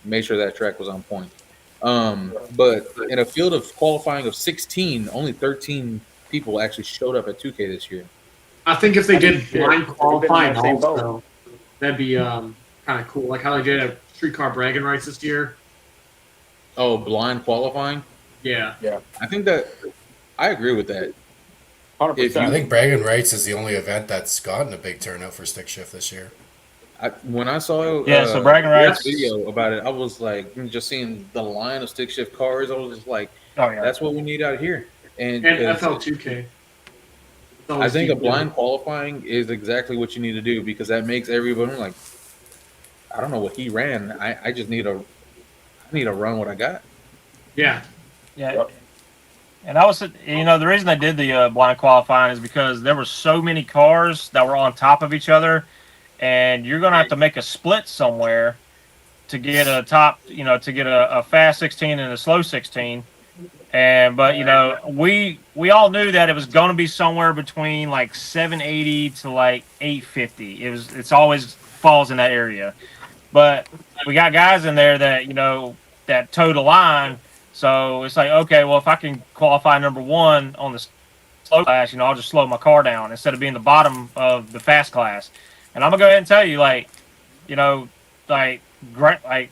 made sure that track was on point. But in a field of qualifying of 16, only 13 people actually showed up at 2K this year. I think if they did blind qualifying also, that'd be kind of cool. Like how they did at streetcar bragging rights this year. Oh, blind qualifying? Yeah. I think I agree with that. 100%. I think bragging rights is the only event that's gotten a big turnout for stick shift this year. When I saw so bragging rights video about it, I was like, just seeing the line of stick shift cars, I was just like, that's what we need out here. And FL2K. I think a blind qualifying is exactly what you need to do, because that makes everyone like, I don't know what he ran. I just need to run what I got. Yeah. And I was, the reason they did the blind qualifying is because there were so many cars that were on top of each other, and you're going to have to make a split somewhere to get a top, to get a fast 16 and a slow 16. But we all knew that it was going to be somewhere between like 780 to like 850. It's always falls in that area. But we got guys in there that that toe the line. So it's like, okay, well, if I can qualify number 1 on the slow class, I'll just slow my car down instead of being the bottom of the fast class. And I'm gonna go ahead and tell you,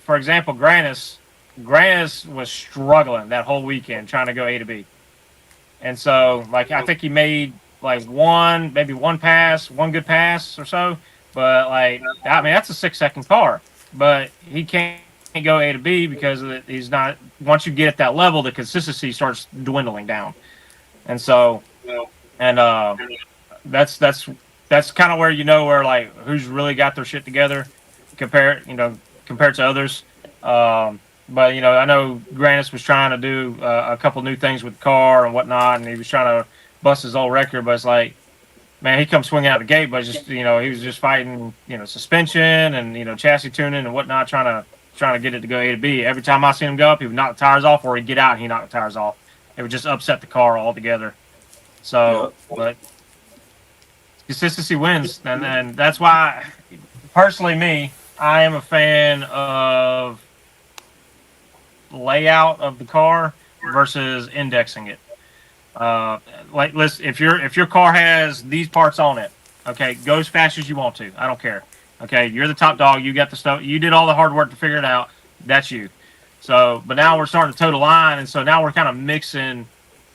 for example, Granis was struggling that whole weekend trying to go A to B. And so, I think he made one good pass or so. But that's a 6-second car. But he can't go A to B because he's not. Once you get at that level, the consistency starts dwindling down. And so, that's kind of where where who's really got their shit together compared to others. But I know Granis was trying to do a couple new things with the car and whatnot, and he was trying to bust his old record. But it's like, man, he comes swinging out the gate, but just he was just fighting suspension and chassis tuning and whatnot, trying to get it to go A to B. Every time I seen him go up, he would knock the tires off, or he'd get out and he knocked the tires off. It would just upset the car altogether. So, but consistency wins, and that's why, personally, me, I am a fan of layout of the car versus indexing it. Like, listen, if your car has these parts on it, okay, go as fast as you want to. I don't care. Okay, you're the top dog. You got the stuff. You did all the hard work to figure it out. That's you. So, but now we're starting to toe the line, and so now we're kind of mixing.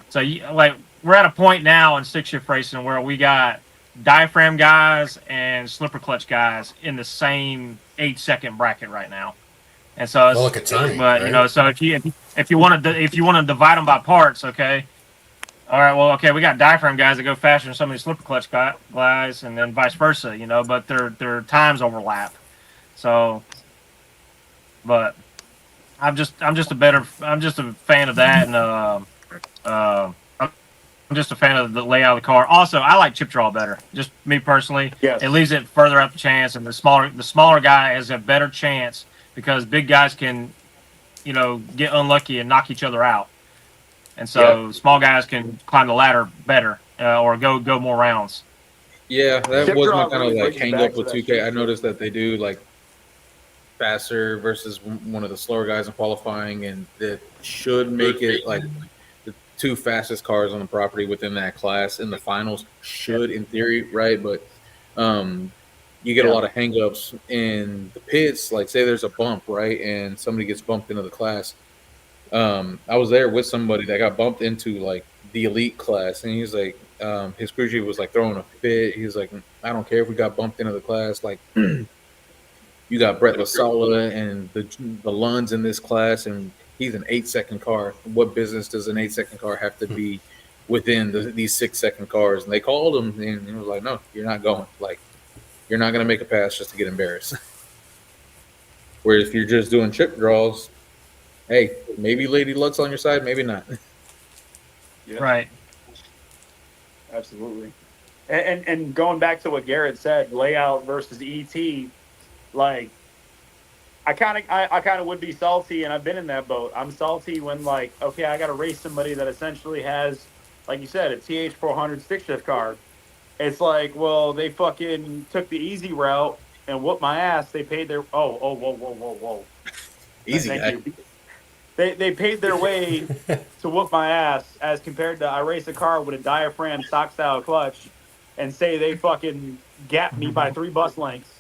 So, like, we're at a point now in stick shift racing where we got diaphragm guys and slipper clutch guys in the same 8-second bracket right now. And so, Well, like a turning, but right? so if you want to divide them by parts, okay. All right, well, okay, we got diaphragm guys that go faster than some of these slipper clutch guys, and then vice versa, but their times overlap. So, but I'm just a fan of that, and I'm just a fan of the layout of the car. Also, I like chip draw better. Just me personally. Yes. It leaves it further up the chance, and the smaller guy has a better chance because big guys can, get unlucky and knock each other out. And so small guys can climb the ladder better or go more rounds. Yeah, that Chip was draw my kind of really like brings you hang back up to with that 2K. shit, I too. noticed that they do like faster versus one of the slower guys in qualifying, and that should make it like the two fastest cars on the property within that class in the finals should, in theory, right? But you get a lot of hangups in the pits. Like, say there's a bump, right, and somebody gets bumped into the class. I was there with somebody that got bumped into like the elite class, and he's like, his crew chief was like throwing a fit. He was like, I don't care if we got bumped into the class. Like, you got Brett Lasala and the Lunds in this class, and he's an 8-second car. What business does an 8-second car have to be within these 6-second cars? And they called him, and he was like, no, you're not going. Like, you're not going to make a pass just to get embarrassed. Whereas if you're just doing chip draws, hey, maybe Lady Luck's on your side, maybe not. Yeah. Right. Absolutely. And going back to what Garrett said, layout versus ET, like I kind of would be salty, and I've been in that boat. I'm salty when, like, okay, I got to race somebody that essentially has, like you said, a TH400 stick shift car. It's like, well, they fucking took the easy route and whooped my ass. They paid their whoa. Easy Thank guy. you. They paid their way to whoop my ass as compared to I race a car with a diaphragm stock style clutch and say they fucking gapped me by 3 bus lengths.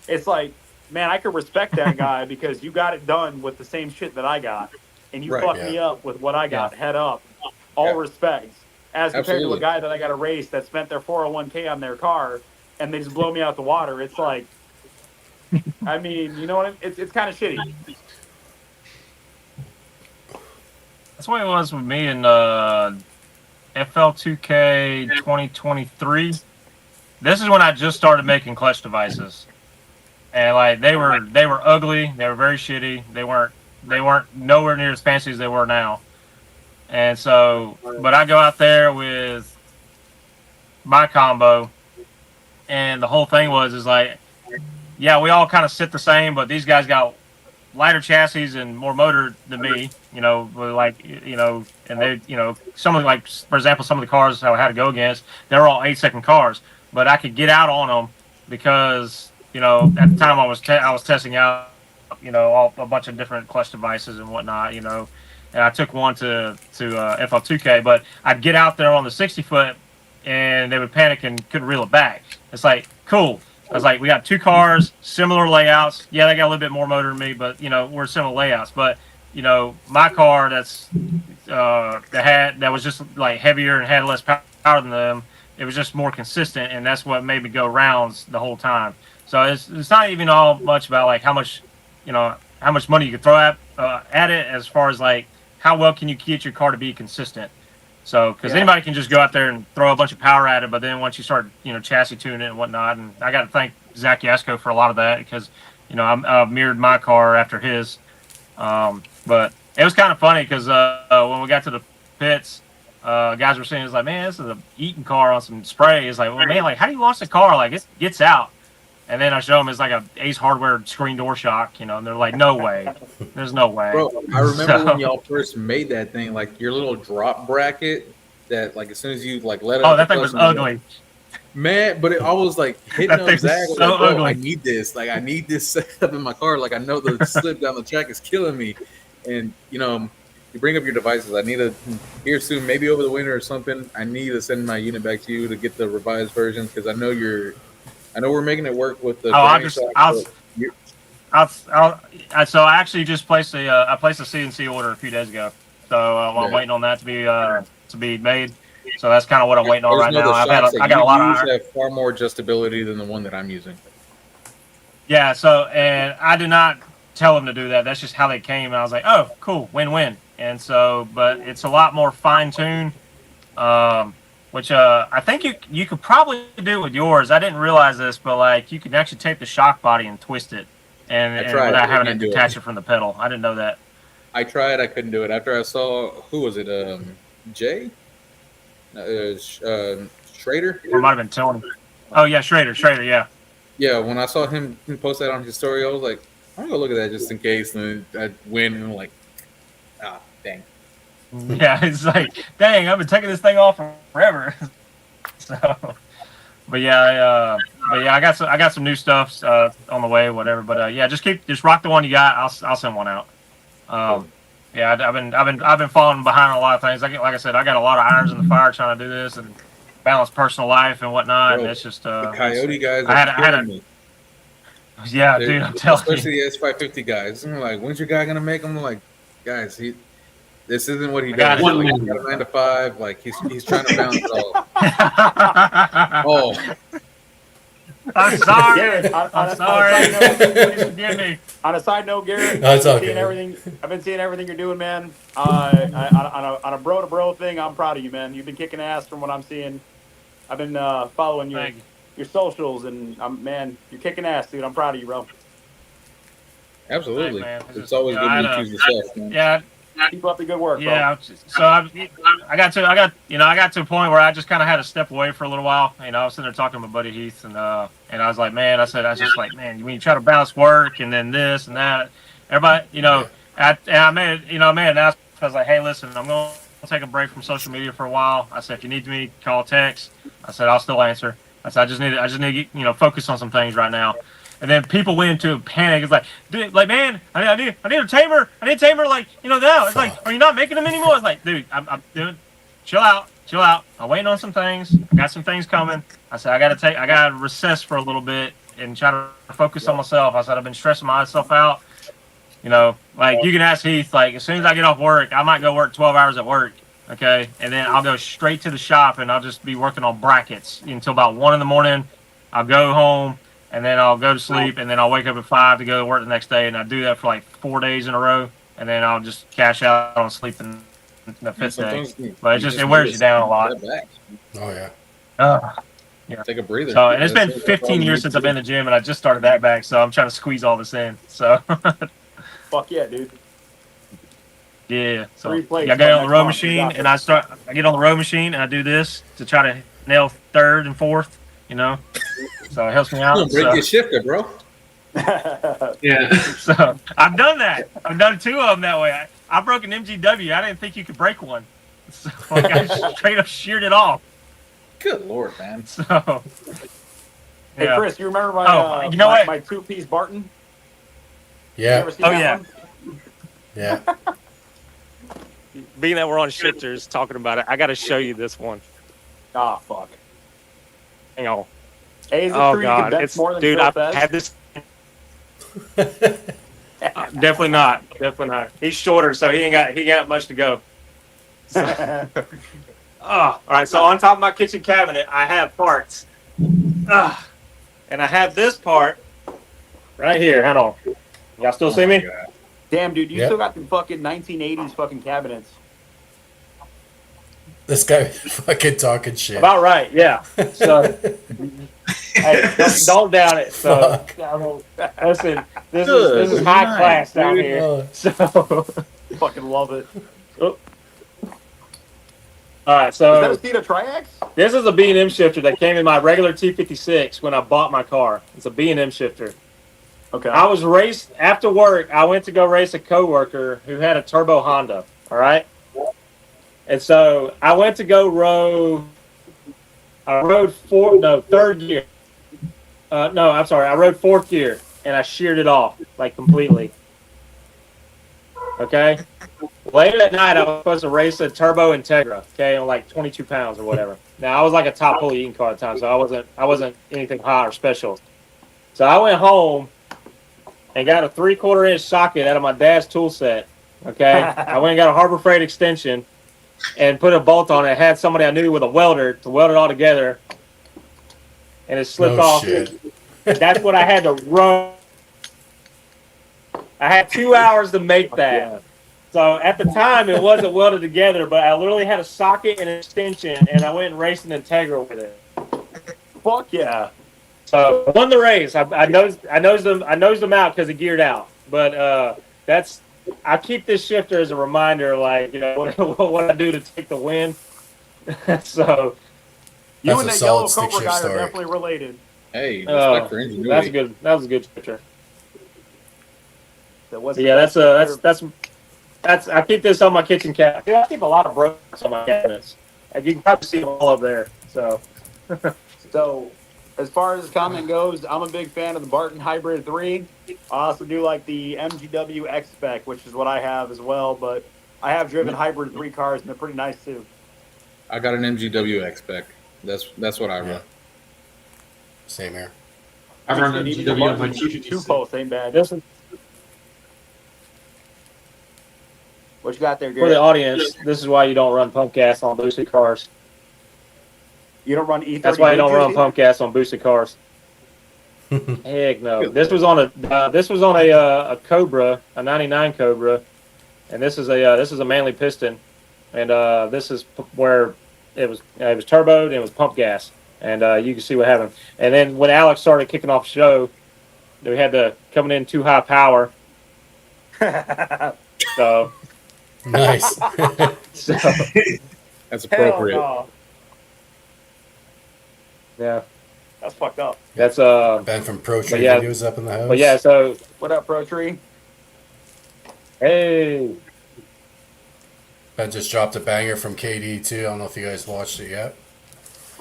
It's like, man, I could respect that guy because you got it done with the same shit that I got, and you Right, fucked yeah. me up with what I got Yeah. head up. All Yeah. respect. As compared Absolutely. to a guy that I got to race that spent their 401k on their car and they just blow me out the water. It's like, I mean, you know what? It's kind of shitty. That's what it was with me in FL2K 2023. This is when I just started making clutch devices, and like they were ugly. They were very shitty. They weren't nowhere near as fancy as they were now. And so, but I go out there with my combo, and the whole thing is like, yeah, we all kind of sit the same, but these guys got lighter chassis and more motor than me, and they, some of like, for example, some of the cars I had to go against, they were all 8-second cars, but I could get out on them because, at the time I was testing out, a bunch of different clutch devices and whatnot, and I took one to FL2K, but I'd get out there on the 60-foot and they would panic and couldn't reel it back. It's like, cool. I was like, we got 2 cars, similar layouts. Yeah, they got a little bit more motor than me, but we're similar layouts. But my car that was just like heavier and had less power than them. It was just more consistent, and that's what made me go rounds the whole time. So it's not even all much about like how much money you can throw at it, as far as like how well can you get your car to be consistent. So, because anybody can just go out there and throw a bunch of power at it, but then once you start, chassis tuning it and whatnot, and I got to thank Zach Yasko for a lot of that because, I've mirrored my car after his. But it was kind of funny because when we got to the pits, guys were saying, it's like, man, this is a Eaton car on some spray. It's like, well, man, like, how do you launch the car? Like, it gets out. And then I show them it's like a Ace Hardware screen door shock, and they're like, no way. There's no way. Bro, I remember when y'all first made that thing, like your little drop bracket that, like, as soon as you like let it. Oh, that thing was ugly. Man, but I was like hitting That on thing's Zach. so Like, bro, ugly. I need this. Like, I need this setup in my car. Like, I know the slip down the track is killing me. And you bring up your devices. I need to here soon, maybe over the winter or something. I need to send my unit back to you to get the revised version because I know we're making it work with the. So I actually just placed I placed a CNC order a few days ago. So I'm waiting on that to be made. So that's kind of what I'm waiting on right now. I got a lot of iron. Have far more adjustability than the one that I'm using. Yeah. So and I did not tell them to do that. That's just how they came. And I was like, oh, cool, win-win. And so, but it's a lot more fine-tuned, which I think you could probably do with yours. I didn't realize this, but like you can actually take the shock body and twist it, and without having to detach it from the pedal. I didn't know that. I tried. I couldn't do it. After I saw who was it? Jay. Schrader? Or it might have been Tony. Oh, yeah, Schrader, yeah. Yeah, when I saw him post that on his story, I was like, I'm going to look at that just in case. And I win, and I'm like, dang. Yeah, it's like, dang, I've been taking this thing off forever. So, but yeah, I got some new stuff on the way, whatever. But yeah, just rock the one you got. I'll send one out. Yeah, I've been falling behind on a lot of things. Like I said, I got a lot of irons in the fire trying to do this and balance personal life and whatnot. Bro, and it's just the Coyote guys. Yeah, dude, I'm telling you. Especially the S550 guys. I'm like, when's your guy gonna make them? I'm like, guys, this isn't what he does. Like, he's got a 9 to 5. Like he's trying to balance it all. Oh. I'm sorry. Garrett, I'm sorry. Please forgive me. On a side note, Garrett, That's I've okay. been seeing everything you're doing, man. On a bro to bro thing, I'm proud of you, man. You've been kicking ass from what I'm seeing. I've been following your socials, and man, you're kicking ass, dude. I'm proud of you, bro. Absolutely. Thanks, man. It's always good to choose yourself, man. Yeah. Keep up the good work, bro. Yeah, so I got to a point where I just kind of had to step away for a little while. I was sitting there talking to my buddy Heath, and I was like, man, when you try to balance work and then this and that, everybody, I made an announcement. I was like, hey, listen, I'm going to take a break from social media for a while. I said, if you need me, call, text. I said, I'll still answer. I said, I just need to focus on some things right now. And then people went into a panic. It's like, dude, like, man, I need a tamer. I need a tamer, like, now. It's like, are you not making them anymore? It's like, dude, I'm doing. Chill out. I'm waiting on some things. I got some things coming. I said, I gotta recess for a little bit and try to focus on myself. I said, I've been stressing myself out. Like you can ask Heath. Like as soon as I get off work, I might go work 12 hours at work. Okay, and then I'll go straight to the shop and I'll just be working on brackets until about 1 a.m. I'll go home. And then I'll go to sleep, and then I'll wake up at 5 to go to work the next day, and I do that for like 4 days in a row, and then I'll just cash out on sleep in the 5th day. But it wears you down a lot. Oh yeah. Yeah. Take a breather. So, and it's been 15 years since I've been in the gym, and I just started that back, so I'm trying to squeeze all this in. So. Fuck yeah, dude. Yeah. So I get on the row machine, and I get on the row machine, and I do this to try to nail 3rd and 4th. So it helps me out. Break your shifter, bro. Yeah. So I've done that. I've done 2 of them that way. I broke an MGW. I didn't think you could break one. So I straight up sheared it off. Good Lord, man. So. Hey, Yeah. Chris, you remember my 2-piece Barton? Yeah. You ever seen that one? Yeah. Being that we're on shifters talking about it, I got to show you this one. Ah, fuck. Hang on. Hey, is it Oh true you can God, bench it's more than dude. Phil I've Fez? had this. Definitely not. He's shorter, so he ain't got much to go. So, all right. So on top of my kitchen cabinet, I have parts, and I have this part right here. Hang on. Y'all still see me? Damn, dude, you Yep. still got the fucking 1980s fucking cabinets. This guy fucking talking shit. About right, yeah. So, hey, don't doubt it. So, listen, this is high class down here. Oh. So, Fucking love it. all right. Is that a So Cedar Triax? this is a B&M shifter that came in my regular T56 when I bought my car. It's a B&M shifter. Okay. I was raced after work. I went to go race a coworker who had a turbo Honda. All right. And so I went to go row. I rode third gear. No, I'm sorry. I rode fourth gear, and I sheared it off, like, completely. Okay? Later that night, I was supposed to race a Turbo Integra, okay, on like 22 pounds or whatever. Now, I was like a top pulley eating car at the time, so I wasn't anything hot or special. So I went home and got a 3/4 inch socket out of my dad's tool set, okay? I went and got a Harbor Freight extension and put a bolt on it. I had somebody I knew with a welder to weld it all together, and it slipped No off. shit. That's what I had to run. I had 2 hours to make that. Yeah. So at the time, it wasn't welded together, but I literally had a socket and an extension, and I went and raced an Integra with it. Fuck yeah. So I won the race. I nosed them out because it geared out. But I keep this shifter as a reminder, like, you know, what I do to take the win. So You That's and a that yellow solid stick Cobra shift guy story. are definitely related. Hey, respect for ingenuity. that's a good. That was a good shifter. That was Yeah, that's. I keep this on my kitchen cabinet. Dude, I keep a lot of brokers on my cabinets, and you can probably see them all up there. So, So, as far as comment goes, I'm a big fan of the Barton Hybrid 3. I also do like the MGW X-Spec, which is what I have as well, but I have driven Hybrid 3 cars, and they're pretty nice too. I got an MGW X-Spec. That's what I run. Yeah. Same here. I run an Even GW on my Barton T56. 2 post ain't bad. this is What you got there, for the Garrett? audience. This is why you don't run pump gas on boosted cars. You don't run E30? That's why you don't run Juicy? pump gas on boosted cars. Heck no. This was on a Cobra, a '99 Cobra, and this is a Manly piston, and this is where it was turboed and it was pump gas, and you can see what happened. And then when Alex started kicking off the show, we had to coming in too high power. So, Nice. so That's Hell appropriate. no. yeah, That's fucked up. that's Ben from Pro Trade yeah. Videos up in the house. But yeah, so What up, Pro Tree? hey, Ben just dropped a banger from KD too. I don't know if you guys watched it yet.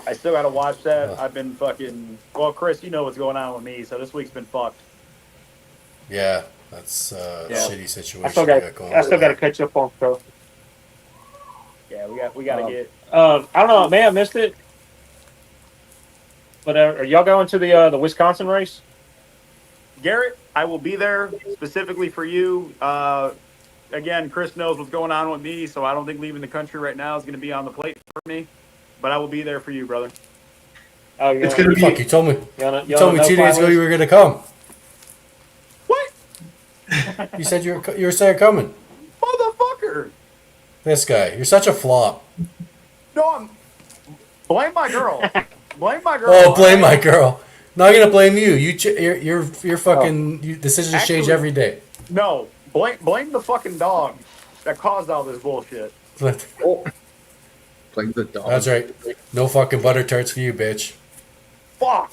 I still got to watch that. Huh. I've been fucking... Well, Chris, you know what's going on with me, so this week's been fucked. Yeah, that's a Yeah. shitty situation. I still we got going I still on got to there. catch up on stuff. Yeah, we got to get... I don't know, man, I missed it. But are y'all going to the Wisconsin race? Garrett, I will be there specifically for you. Again, Chris knows what's going on with me, so I don't think leaving the country right now is going to be on the plate for me. But I will be there for you, brother. Oh, It's gonna be Fuck, you told me. you Told me 2 days ago you were gonna come. What? You said you were saying coming. Motherfucker! This guy, you're such a flop. No, I'm... Blame my girl. Blame my girl. Oh, blame my girl. Not gonna blame you. You're fucking. Decisions change Actually- every day. No, blame the fucking dog that caused all this bullshit. Oh. Blame the dog. That's right. No fucking butter tarts for you, bitch. Fuck.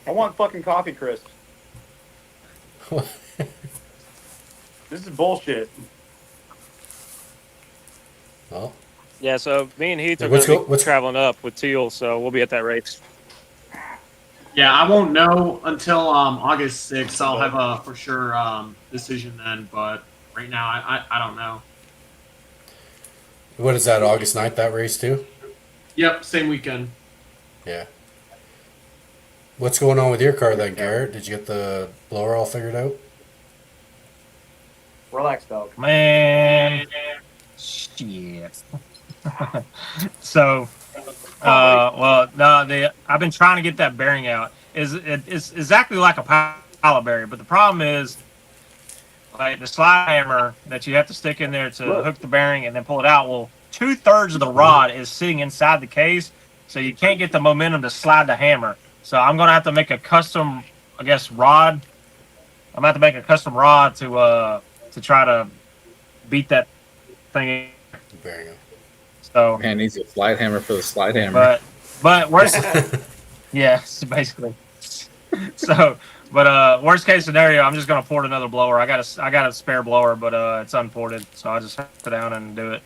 I want fucking coffee crisp. This is bullshit. Well, Yeah, so me and Heath Yeah, are what's going to go- what's- be traveling up with Teal, so we'll be at that race. Yeah, I won't know until August 6th. I'll have a for sure decision then, but right now I don't know. what is that? August 9th, that race too? Yep, same weekend. Yeah. What's going on with your car then, Garrett? Did you get the blower all figured out? Relax, dog. Man, shit. So, I've been trying to get that bearing out. It's exactly like a pilot bearing, but the problem is, like the slide hammer that you have to stick in there to hook the bearing and then pull it out. Well, 2/3 of the rod is sitting inside the case, so you can't get the momentum to slide the hammer. So I'm gonna have to make a custom, I guess, rod. I'm gonna have to make a custom rod to try to beat that thing. Bearing out. So, Man needs a slide hammer for the slide hammer. but worst, yeah, so basically. So, but worst case scenario, I'm just gonna port another blower. I got a spare blower, but it's unported, so I just have to sit down and do it.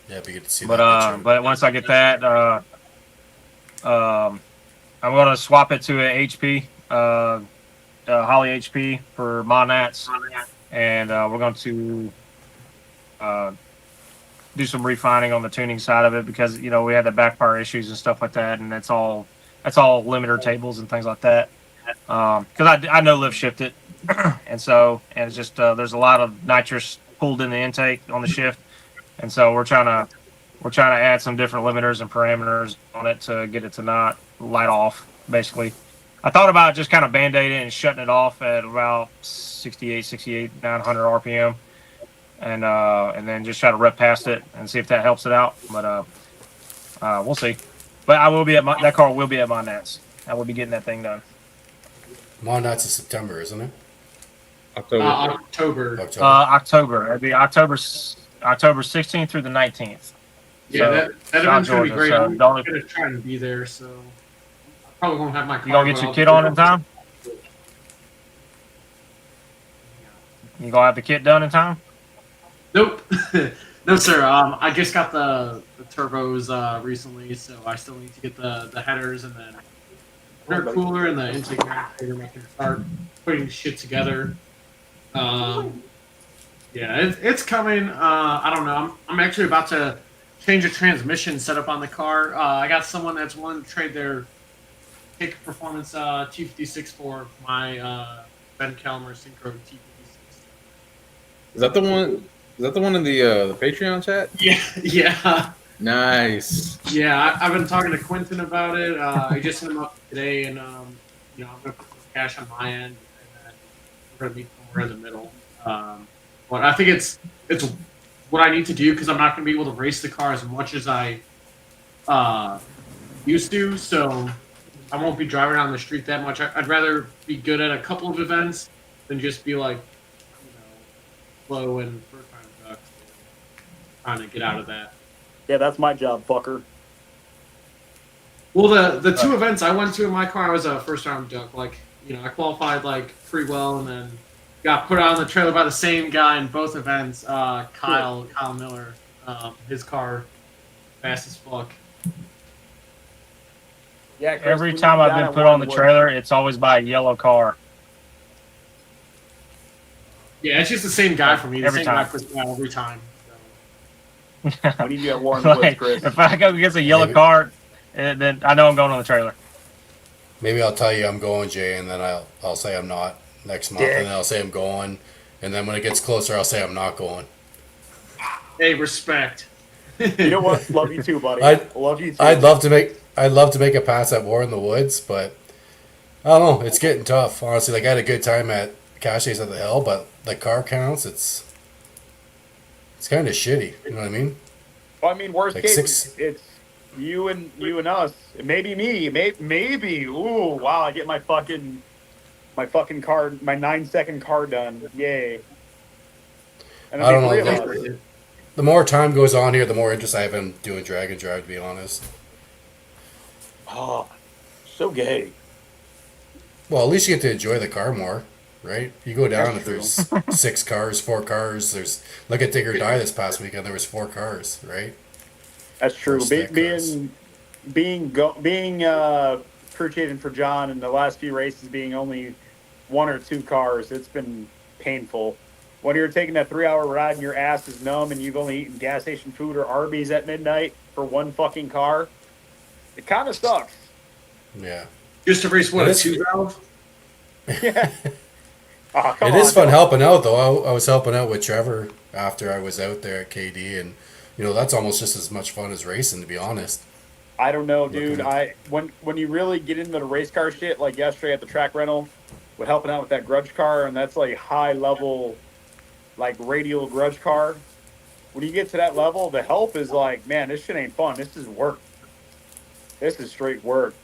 Yeah, it'd be good to see But that picture. but once I get that, I'm gonna swap it to a HP, Holly HP for Monats, and we're going to do some refining on the tuning side of it because we had the backfire issues and stuff like that, and that's all limiter tables and things like that. Because I no lift shift it, and it's just there's a lot of nitrous pulled in the intake on the shift, and so we're trying to add some different limiters and parameters on it to get it to not light off. Basically, I thought about just kind of band-aiding it and shutting it off at about 68, 900 RPM, and then just try to rep past it and see if that helps it out. But we'll see. But I will be at that car will be at my Nats. I will be getting that thing done. Monats is September, isn't it? October. October. It'll be October 16th through the 19th. Yeah, that event's going to be great. So I'm going to try to be there, so I probably won't have my car. You going to get your kit on in time? You going to have the kit done in time? Nope. No, sir. I just got the turbos recently, so I still need to get the headers and then air cooler and the intake manifold. I can start putting shit together. Yeah, it's coming. I don't know. I'm actually about to change a transmission setup on the car. I got someone that's willing to trade their Kick Performance T56 for my Ben Kelmer Synchro T56. Is that the one? Is that the one in the Patreon chat? Yeah. Nice. Yeah, I've been talking to Quentin about it. I just hit him up today, and I'm gonna put some cash on my end, and then we're gonna meet somewhere in the middle. But I think it's what I need to do because I'm not gonna be able to race the car as much as I used to. So I won't be driving around the street that much. I'd rather be good at a couple of events than just be like, slow and first time duck. Trying to get out of that. Yeah, that's my job, fucker. Well, the two events I went to in my car, I was a first round duck. Like, I qualified pretty well, and then got put on the trailer by the same guy in both events. Kyle Miller, his car, fast as fuck. Yeah, Chris, Every time I've been put on the trailer, it's always by a yellow car. Yeah, it's just the same guy for me. The Every same time. guy puts me out every time. When you get Warren Woods, Chris. If I go against a yellow car, then I know I'm going on the trailer. Maybe I'll tell you I'm going, Jay, and then I'll say I'm not next month, and then I'll say I'm going, and then when it gets closer, I'll say I'm not going. Hey, respect. You know what? Love you too, buddy. Love you too. I'd love to make a pass at War in the Woods, but I don't know. It's getting tough, honestly. Like I had a good time at Caches at the Hill, but the car counts. It's kind of shitty. You know what I mean? Well, I mean, worst Like case, it's you and us. Maybe me. Maybe. Ooh, wow! I get my fucking card, my 9-second car done. Yay! And I don't three know. of us. The more time goes on here, the more interest I have in doing drag and drive. To be honest. Oh, so gay. Well, at least you get to enjoy the car more, right? You go down That's if there's 4 cars. Look at Dig or Die this past weekend. There was 4 cars, right? That's true. First stick cars. Being crew chiefing for John in the last few races being only 1 or 2 cars, it's been painful. When you're taking that 3-hour ride and your ass is numb and you've only eaten gas station food or Arby's at midnight for 1 fucking car, it kind of sucks. Yeah. Just to race what, It a is- 2-valve? Yeah. Oh, come It is on, fun John. helping out, though. I was helping out with Trevor after I was out there at KD, and that's almost just as much fun as racing, to be honest. I don't know, dude. When you really get into the race car shit, like yesterday at the track rental, with helping out with that grudge car, and that's like high level, like radial grudge car. When you get to that level, the help is like, man, this shit ain't fun. This is work. This is straight work.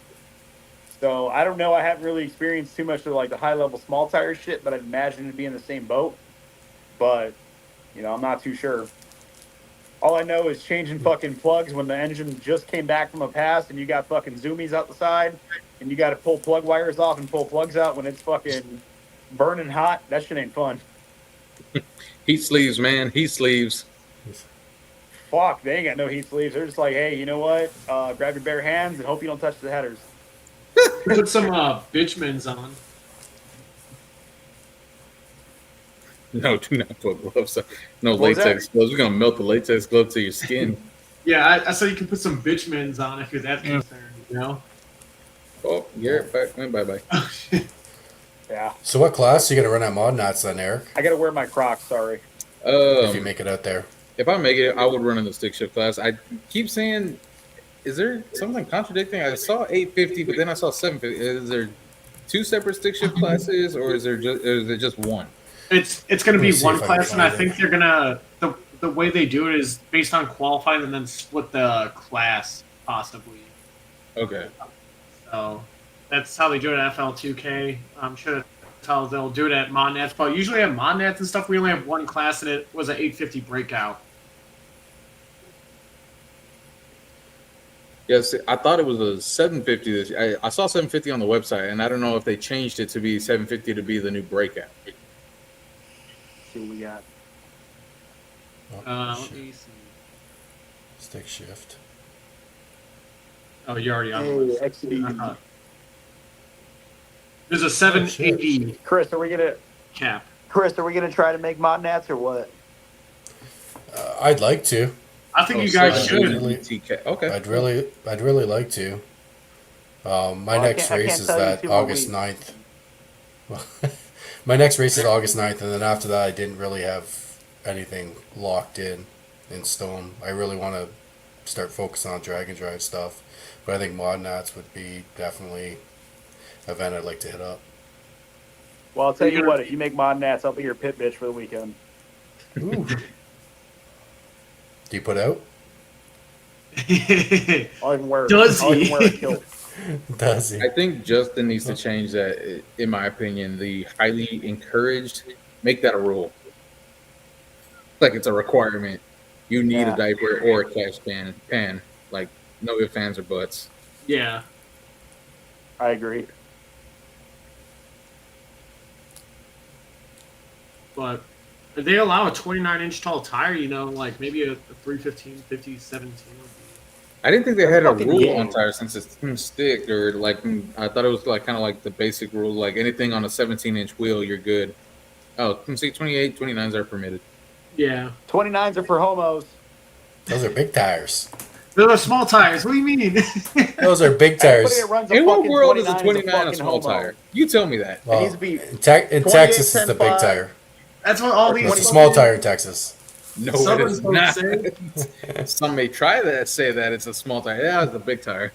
So I don't know. I haven't really experienced too much of like the high level small tire shit, but I'd imagine it'd be in the same boat. But I'm not too sure. All I know is changing fucking plugs when the engine just came back from a pass and you got fucking zoomies out the side and you got to pull plug wires off and pull plugs out when it's fucking burning hot. That shit ain't fun. Heat sleeves, man. Heat sleeves. fuck, they ain't got no heat sleeves. They're just like, hey, you know what? Grab your bare hands and hope you don't touch the headers. Put some Bitchmans on. No, do not put gloves on. No What was latex gloves. We're gonna melt the latex glove to your skin. Yeah, I said you can put some Bitchmans on if you're that concerned, you know? Oh, Garrett, bye. Yeah. So what class are you gonna run at Mod Nats then, Eric? I got to wear my Crocs, sorry. If you make it out there. If I make it, I would run in the stick shift class. I keep saying, is there something contradicting? I saw 850, but then I saw 750. Is there two separate stick shift classes, or is it just one? It's going to Let me be see one if I can class, and I find it. think they're going to... The way they do it is based on qualifying and then split the class, possibly. Okay. So that's how they do it at FL2K. I'm sure that's how they'll do it at Modnats. But usually at Modnats and stuff, we only have one class, and it was an 850 breakout. Yes, I thought it was a 750. I saw 750 on the website, and I don't know if they changed it to be 750 to be the new breakout. See what we got. Let me see. Stick shift. Oh, you're already on the Hey, list. XD. There's a 780 Chris, are we gonna try to make mod nats or what? I'd like to. I think you guys should. TK. Okay. I'd really like to. My next I race can't is tell you that 2 more August weeks. 9th. My next race is August 9th, and then after that, I didn't really have anything locked in stone. I really want to start focusing on drag and drive stuff, but I think Mod Nats would be definitely an event I'd like to hit up. Well, I'll tell you what, if you make mod nats, I'll be your pit bitch for the weekend. Ooh. Do you put out? I'll even wear Does I'll he? even wear a kilt. Does he? I think Justin needs to change that. In my opinion, the highly encouraged, make that a rule. Like it's a requirement. You need Yeah. a diaper or a cash pan. Like no ifs, ands, or buts. Yeah. I agree. But if they allow a 29-inch tall tire, you know, like maybe a 315, 50, 17 would be... I didn't think they had a Fucking rule game. on tires since it's stick or like I thought it was like kind of like the basic rule, like anything on a 17-inch wheel, you're good. Oh, see, 28, 29s are permitted. Yeah. 29s are for homos. Those are big tires. They're small tires. What do you mean? Those are big Everybody tires. that runs a In what fucking world is a 29 29 a fucking small homo. tire? You tell me that. Well, needs to be in Texas, it's the big 28, tire. That's what all these... It's a small tire in Texas. No, Some it is folks not. say- Some may try that, say that it's a small tire. Yeah, it's a big tire.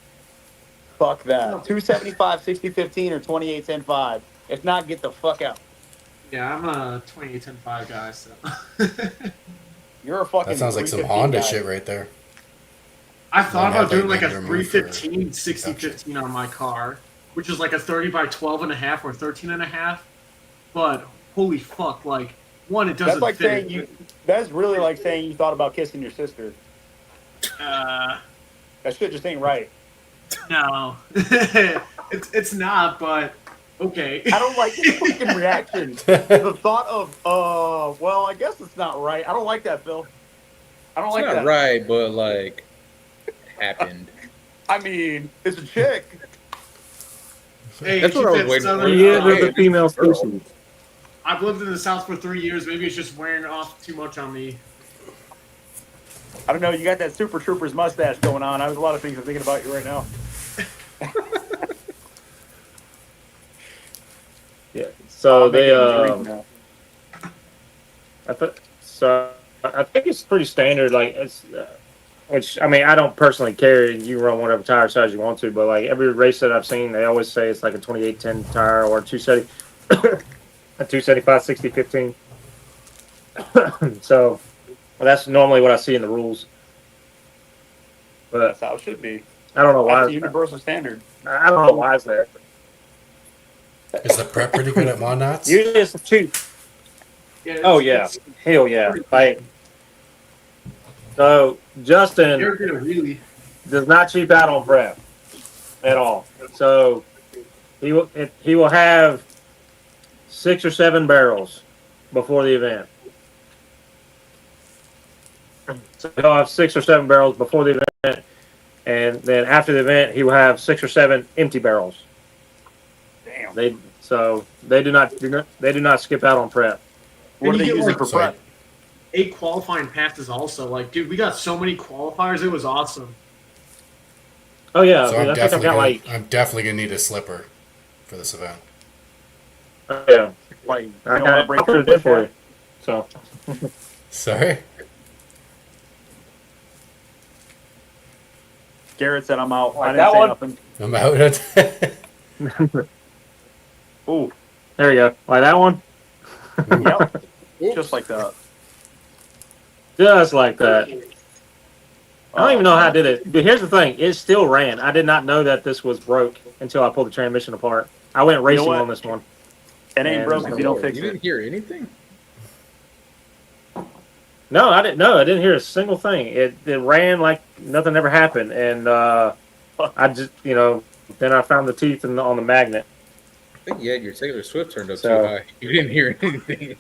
Fuck that. 275, 60, 15, or 28, 10, 5. If not, get the fuck out. Yeah, I'm a 28-10-5 guy, so... You're a fucking That sounds like some 315 Honda guy. shit right there. I thought One about doing headlight like a being removed for 315, 60-15 on my car, which is like a 30 by 12 and a half or 13 and a half. But holy fuck, like, one, it doesn't That's like fit. saying that's really like saying you thought about kissing your sister. Uh, That shit just ain't right. no. it's not, but okay. I don't like this fucking reaction. The thought of, well, I guess it's not right. I don't like that, Phil. I don't It's like not that. right, but like, it happened. I mean, it's a chick. Hey, That's what keep I was that waiting southern for. Yeah, pride. they're Hey, the female girl. species. I've lived in the South for 3 years. Maybe it's just wearing off too much on me. I don't know. You got that Super Troopers mustache going on. I have a lot of things I'm thinking about you right now. Yeah. So I'll make they, it easy now. I think it's pretty standard. Like it's, which I mean, I don't personally care. You can run whatever tire size you want to, but like every race that I've seen, they always say it's like a 28-10 tire or a 270, a 275, 60, 15. So well, that's normally what I see in the rules. But That's how it should be. I don't know why. That's the universal standard. I don't know why it's there. Is the prep pretty good at Mod Nats? Usually it's a two. Yeah, Oh yeah, hell yeah! Like, so Justin You're gonna really. does not cheap out on prep at all. So he will have 6 or 7 barrels before the event. So he'll have 6 or 7 barrels before the event, and then after the event, he will have 6 or 7 empty barrels. Damn. They do not skip out on prep. What And are they you get, using like, for prep? 8 qualifying passes also. Like, dude, we got so many qualifiers. It was awesome. Oh yeah, So I I'm think I've got like definitely gonna need a slipper for this event. yeah, Like, you I don't want got to break it your for you. So Sorry. Garrett said I'm out. I Like didn't that say one? nothing. I'm out. Ooh, there you go. Like that one, yep. Just like that. just like that. I don't even know how I did it. But here's the thing: it still ran. I did not know that this was broke until I pulled the transmission apart. I went racing what? on this one. It ain't Man, broke if you don't fix You didn't it. hear anything? No, I didn't. No, I didn't hear a single thing. It ran like nothing ever happened, and I just then I found the teeth on the magnet. I think you had your Taylor Swift turned up So- too high. You didn't hear anything.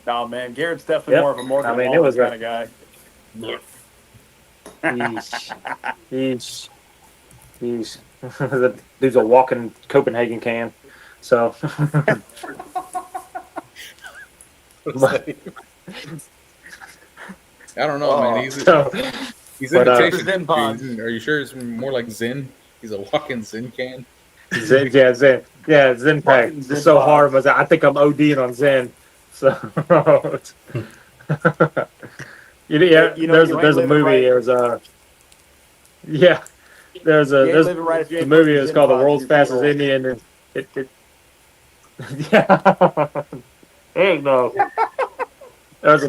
No, man, Garrett's definitely Yep. more of a Morgan I mean, it Wallen was kind of guy. He's the dude's a walking Copenhagen can. So I don't know, man. He's so but, imitation. Zen pods. Are you sure it's more like Zen? He's a walking Zen can. Zen pack. Fucking Zen It's so pods. hard, but I think I'm ODing on Zen. So yeah, You know, there's you a ain't living movie. right. There's a yeah. There's You ain't there's living right if you the ain't movie putting is Zen called The pods in World's your Fastest pee-hole. Indian. And it yeah. Heck no. There's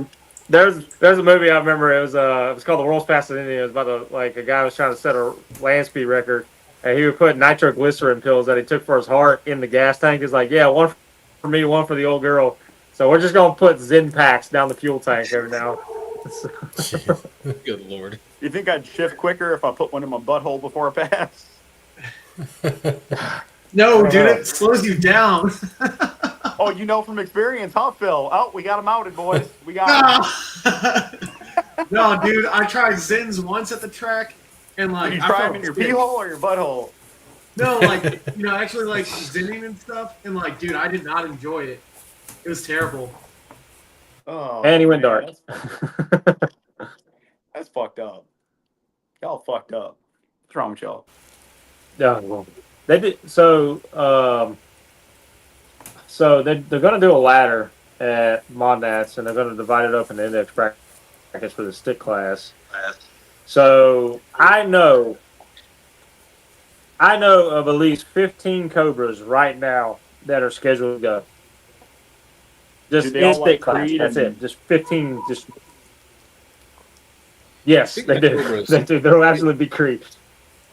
a movie I remember. It was called The World's Fastest Indian. It was about a guy was trying to set a land speed record, and he would put nitroglycerin pills that he took for his heart in the gas tank. He's like, yeah, one for me, one for the old girl. So we're just gonna put Zen packs down the fuel tank every now. Good lord. You think I'd shift quicker if I put one in my butthole before I pass? No, dude, it slows you down. Oh, you know from experience, huh, Phil? Oh, we got him outed, boys. We got him. No, dude, I tried Zins once at the track, and like Did you I try felt him in your sick. pee hole or your butthole? No, like actually like zinning and stuff, and like, dude, I did not enjoy it. It was terrible. Oh, And he went dark. That's fucked up. Y'all fucked up. What's wrong with y'all? Yeah, well, they did so they're gonna do a ladder at Modnats, and they're gonna divide it up into index brackets for the stick class. So I know of at least 15 Cobras right now that are scheduled to go. Just Do they all in stick like class. Creed That's and- it. Just 15. Just yes, Speaking they of do. Cobras, They do. They'll absolutely be Creed.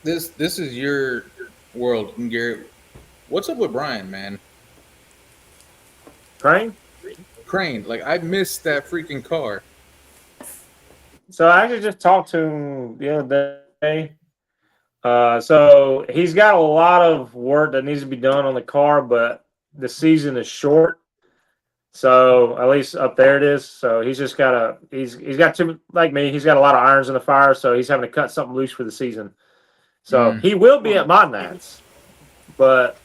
This is your world, Garrett. What's up with Brian, man? Crane. Crane, like I missed that freaking car. So I actually just talked to him the other day. So he's got a lot of work that needs to be done on the car, but the season is short. So at least up there it is. So he's just he's got too, like me, he's got a lot of irons in the fire, so he's having to cut something loose for the season. So he will be at Modnats, but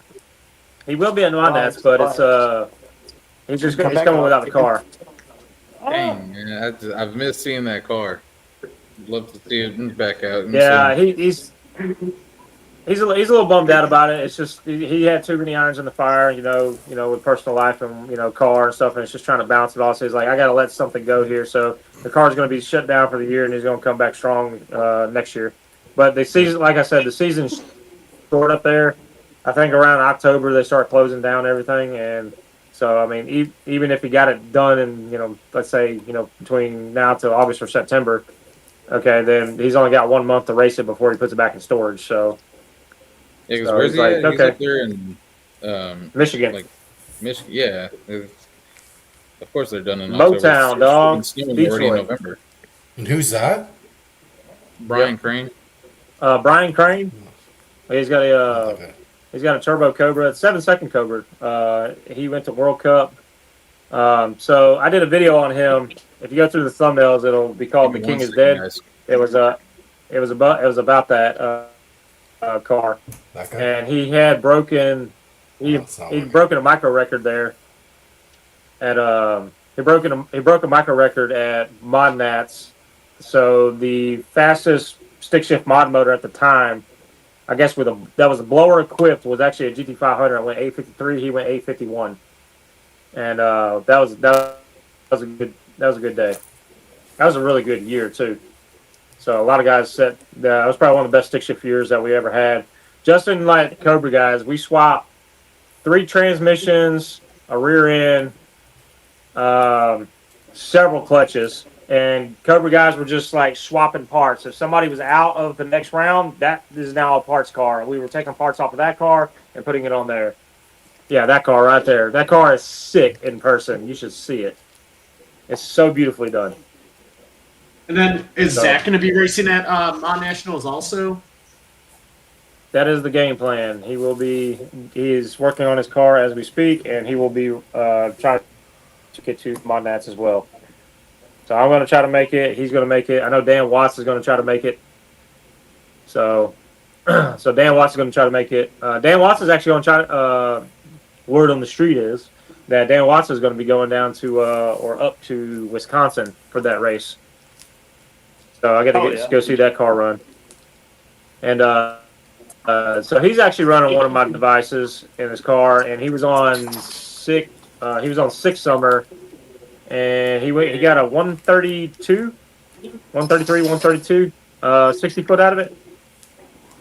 it's he's coming without the car. Dang, man, I've missed seeing that car. Love to see it back out. Yeah, he's a little bummed out about it. It's just he had too many irons in the fire, with personal life and car and stuff, and it's just trying to balance it all. So he's like, I got to let something go here. So the car's going to be shut down for the year, and he's going to come back strong next year. But the season, like I said, the season's short up there. I think around October they start closing down everything, and so I mean, even if he got it done in let's say between now to August or September. Okay, then he's only got 1 month to race it before he puts it back in storage. So, yeah, because so where's he's he like, at? He's okay. up there in Michigan. like Michigan. Yeah, of course they're done in Motown, October. dog. It's been snowing already in Detroit. November. And who's that? Brian Crane. Brian Crane. He's got Okay. a turbo Cobra, 7-second Cobra. He went to World Cup So I did a video on him. If you go through the thumbnails, it'll be called "The Give me King one is second, Dead." guys. It was about that car, That guy? and he had broken Oh, it's not he'd working. broken a micro record there at he broke a micro record at Mod Nats. So the fastest stick shift mod motor at the time, I guess that was a blower equipped, was actually a GT500. I went 853. He went 851, and that was a good day. That was a really good year too. So a lot of guys said that was probably one of the best stick shift years that we ever had. Justin, like Cobra guys, we swapped 3 transmissions, a rear end, several clutches, and Cobra guys were just like swapping parts. If somebody was out of the next round, that is now a parts car. We were taking parts off of that car and putting it on there. Yeah, that car right there. That car is sick in person. You should see it. It's so beautifully done. And then is So- Zach going to be racing at Mon Nationals also? That is the game plan. He's working on his car as we speak, and he will be trying to get to Mod Nats as well. So I'm going to try to make it. He's going to make it. I know Dan Watts is going to try to make it. So, so Dan Watts is going to try to make it. Dan Watts is actually going to try. Word on the street is that Dan Watts is going to be going down to or up to Wisconsin for that race. So I got to go see that car run. And so he's actually running one of my devices in his car, and he was on six. He was on 6 summer, and he got a 132, 133, 132, 60 foot out of it.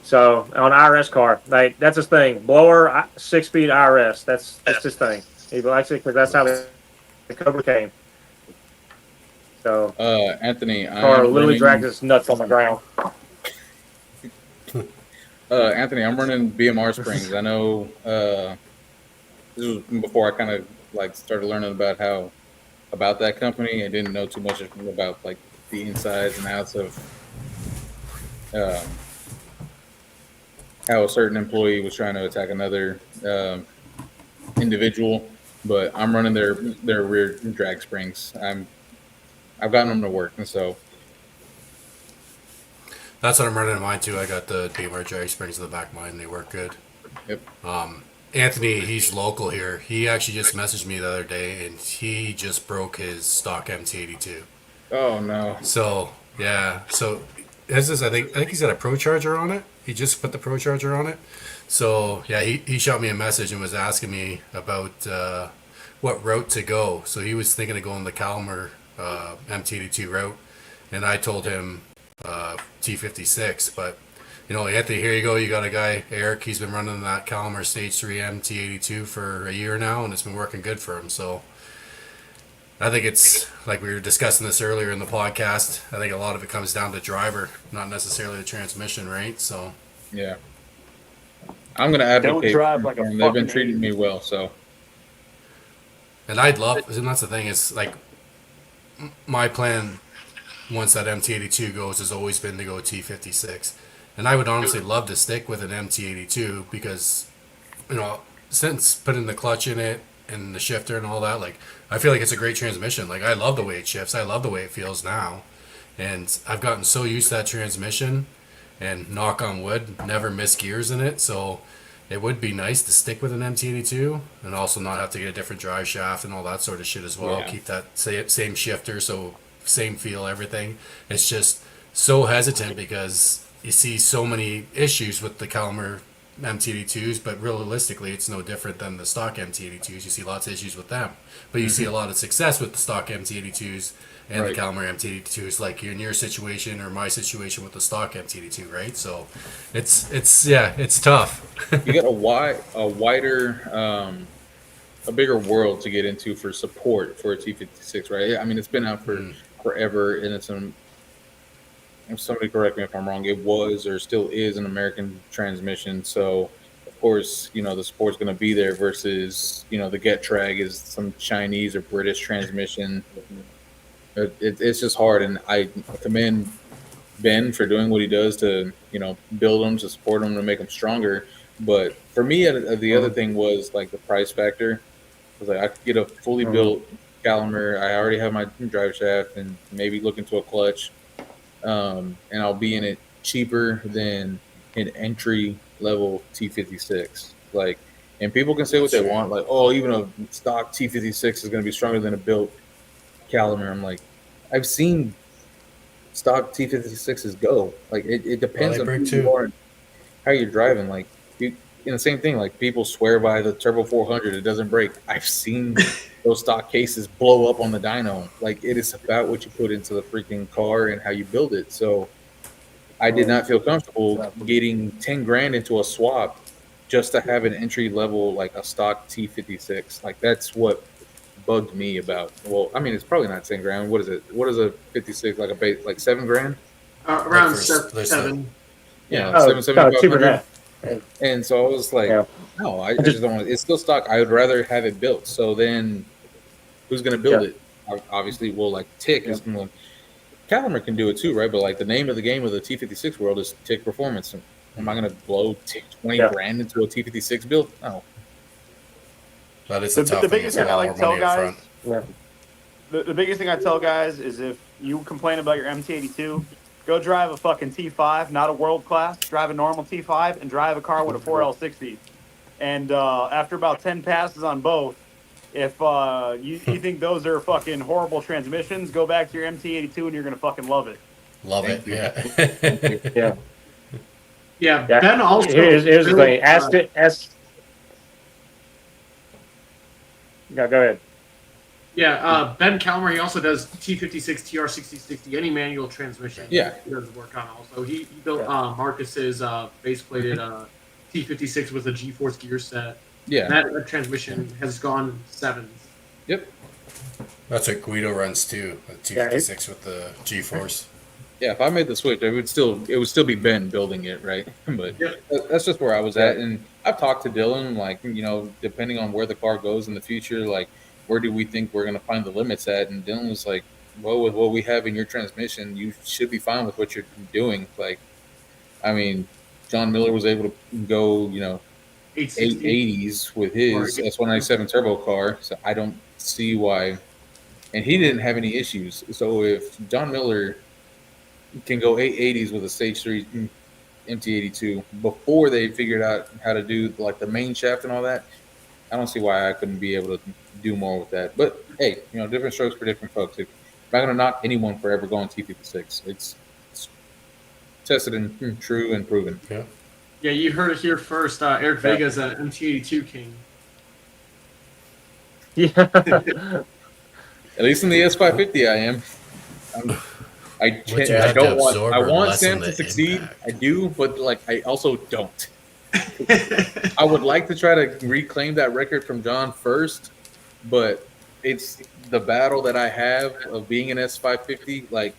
So on IRS car, like that's his thing. Blower, 6-speed IRS. That's his thing. He likes it because that's how the Cobra came. So Anthony, car literally dragged his nuts on the ground. Anthony, I'm running BMR Springs. I know this was before I kind of like started learning about that company. I didn't know too much about like the insides and outs of how a certain employee was trying to attack another individual. But I'm running their rear drag springs. I've gotten them to work, and so That's what I'm running in mine too. I got the DMR drag springs in the back of mine. They work good. yep. Anthony, he's local here. He actually just messaged me the other day, and he just broke his stock MT82. Oh no. So yeah, so has this? I think he's got a Pro Charger on it. He just put the Pro Charger on it. So yeah, he shot me a message and was asking me about what route to go. So he was thinking of going the Calmer MT82 route, and I told him T56. But you know, Anthony, here you go. You got a guy, Eric. He's been running that Calmer Stage 3 MT82 for a year now, and it's been working good for him. So I think it's like we were discussing this earlier in the podcast. I think a lot of it comes down to driver, not necessarily the transmission, right? So Yeah. I'm gonna advocate. Don't drive like a for them. They've been fucking treating me idiot. well, so and I'd love, and that's the thing, is like my plan once that MT82 goes has always been to go T56. And I would honestly love to stick with an MT82 because, you know, since putting the clutch in it and the shifter and all that, like, I feel like it's a great transmission. Like, I love the way it shifts. I love the way it feels now. And I've gotten so used to that transmission, and knock on wood, never miss gears in it. So it would be nice to stick with an MT82 and also not have to get a different drive shaft and all that sort of shit as well. Yeah. Keep that same shifter, so same feel, everything. It's just so hesitant because you see so many issues with the Calmer MT82s, but realistically, it's no different than the stock MT82s. You see lots of issues with them, but you see a lot of success with the stock MT82s and Right. the Calmer MT82s, like in your situation or my situation with the stock MT82, right? So it's tough. you got a wider, a bigger world to get into for support for a T56, right? I mean, it's been out for forever, and it's if somebody correct me if I'm wrong, it was or still is an American transmission. So, of course, you know, the support's going to be there versus, you know, the Get Trag is some Chinese or British transmission. It's just hard. And I commend Ben for doing what he does to, you know, build them, to support them, to make them stronger. But for me, the other thing was like the price factor. was like, I could get a fully built Calimer. I already have my drive shaft and maybe look into a clutch, and I'll be in it cheaper than an entry level T56. Like, and people can say what they want, like, oh, even a stock T56 is going to be stronger than a built Calimer. I'm like, I've seen stock T56s go. Like, it depends on who you are and how you're driving. Like, the same thing. Like, people swear by the Turbo 400, it doesn't break. I've seen those stock cases blow up on the dyno. Like, it is about what you put into the freaking car and how you build it. So I did not feel comfortable getting 10 grand into a swap just to have an entry level, like a stock T56. Like, that's what bugged me about. Well, I mean, it's probably not 10 grand. What is it? What is a 56? Like a base, like 7 grand? Around Like seven. Yeah, Oh, cheaper than 7,500. that. And so I was like, no, I just don't want it. It's still stock. I would rather have it built. So then who's going to build it? Obviously, well, like Tick is going to. Calimer can do it too, right? But like the name of the game of the T56 world is Tick Performance. Am I going to blow 20 grand into a T56 build? No. That is the biggest thing I like to tell guys. Yeah. The biggest thing I tell guys is if you complain about your MT82, go drive a fucking T5, not a world class. Drive a normal T5 and drive a car with a 4L60. And after about 10 passes on both, if you think those are fucking horrible transmissions, go back to your MT82 and you're gonna fucking love it. Love it. Yeah. Yeah. Yeah. Ben also. Here's the thing. Ask. Yeah, go ahead. Yeah, Ben Calmer, he also does T56, TR6060, any manual transmission. Yeah. He does work on also. He built Marcus's base plated T56 with a G-Force gear set. Yeah. And that transmission has gone sevens. Yep. That's what Guido runs too. A T56 with the G-Force. Yeah, if I made the switch, it would still be Ben building it, right? But that's just where I was at. And I've talked to Dylan, like, you know, depending on where the car goes in the future, like, where do we think we're going to find the limits at? And Dylan was like, well, with what we have in your transmission, you should be fine with what you're doing. Like, I mean, John Miller was able to go, you know, 880s with his S197 turbo car. So I don't see why. And he didn't have any issues. So if John Miller can go 880s with a Stage 3 MT82 before they figured out how to do like the main shaft and all that, I don't see why I couldn't be able to do more with that. But hey, you know, different strokes for different folks. If I'm not going to knock anyone for ever going T56. It's tested and true and proven. Yeah. Yeah, you heard it here first. Eric Vega's an MT82 king. Yeah. At least in the S550, I am. I want Sam to succeed. Impact. I do, but like I also don't. I would like to try to reclaim that record from John first, but it's the battle that I have of being an S550. Like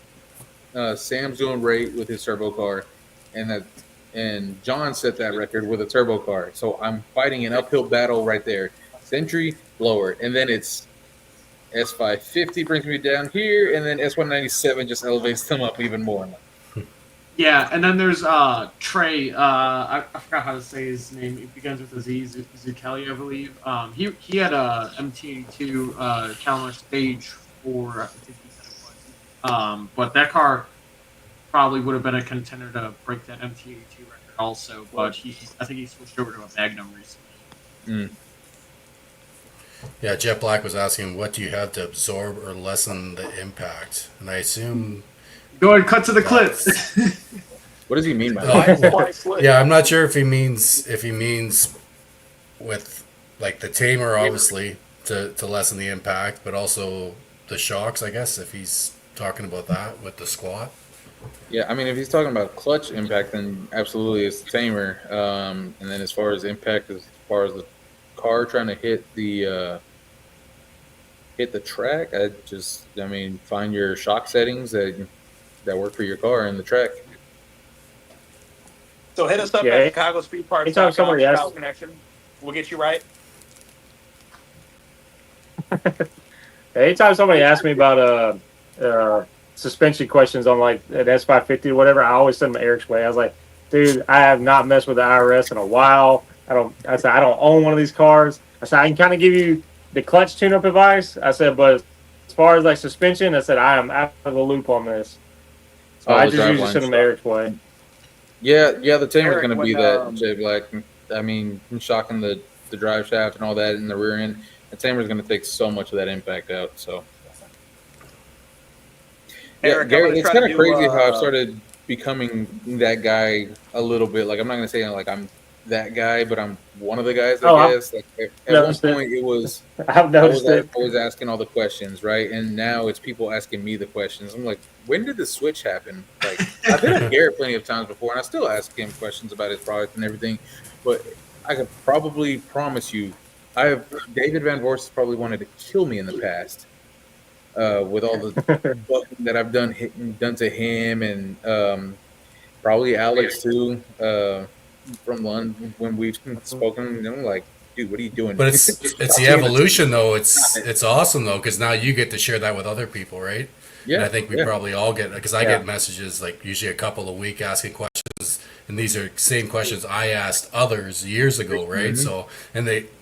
Sam's doing great with his turbo car, and John set that record with a turbo car. So I'm fighting an uphill battle right there. Sentry, blower, and then it's S550 brings me down here, and then S197 just elevates them up even more. Yeah, and then there's Trey. I forgot how to say his name. It begins with a Z. Zucchelli, I believe. He had a MT82 Caliber Stage 4. I think he said it was. But that car probably would have been a contender to break that MT82 record also. But I think he switched over to a Magnum recently. Yeah, Jet Black was asking, what do you have to absorb or lessen the impact? And I assume... Go ahead, cut to the clip. What does he mean by that? Yeah, I'm not sure if he means with like the tamer, obviously, to lessen the impact, but also the shocks, I guess, if he's talking about that with the squat. Yeah, I mean, if he's talking about clutch impact, then absolutely it's the tamer. And then as far as impact, as far as the car trying to hit the track, I mean, find your shock settings that work for your car and the track. So hit us up at Chicago Speed Parts. Connection. We'll get you right. Anytime somebody asks me about suspension questions on like an S550 or whatever, I always send them Eric's way. I was like, dude, I have not messed with the IRS in a while. I don't own one of these cars. I said, I can kind of give you the clutch tune-up advice. I said, but as far as like suspension, I said I am out of the loop on this. So I just usually send them Eric's way. Yeah, the Tamer's Eric, going to be when, that, Jay Black. I mean, shocking the drive shaft and all that in the rear end. The Tamer's going to take so much of that impact out. So, yeah, Eric, Garrett, it's kind of crazy how I've uh, started becoming that guy a little bit. Like, I'm not going to say like I'm that guy, but I'm one of the guys, I guess. Like, at one point, it was I've noticed it. always asking all the questions, right? And now it's people asking me the questions. I'm like, when did the switch happen? Like, I've been at Garrett plenty of times before, and I still ask him questions about his product and everything. But I could probably promise you, David Van Vorst has probably wanted to kill me in the past with all the bucking that I've done to him, and probably Alex too. From London when we've spoken, and I'm like, dude, what are you doing? But it's the evolution though. It's awesome though because now you get to share that with other people, right? Yeah, and I think we probably all get because I get messages like usually a couple a week asking questions, and these are same questions I asked others years ago, right? Mm-hmm. So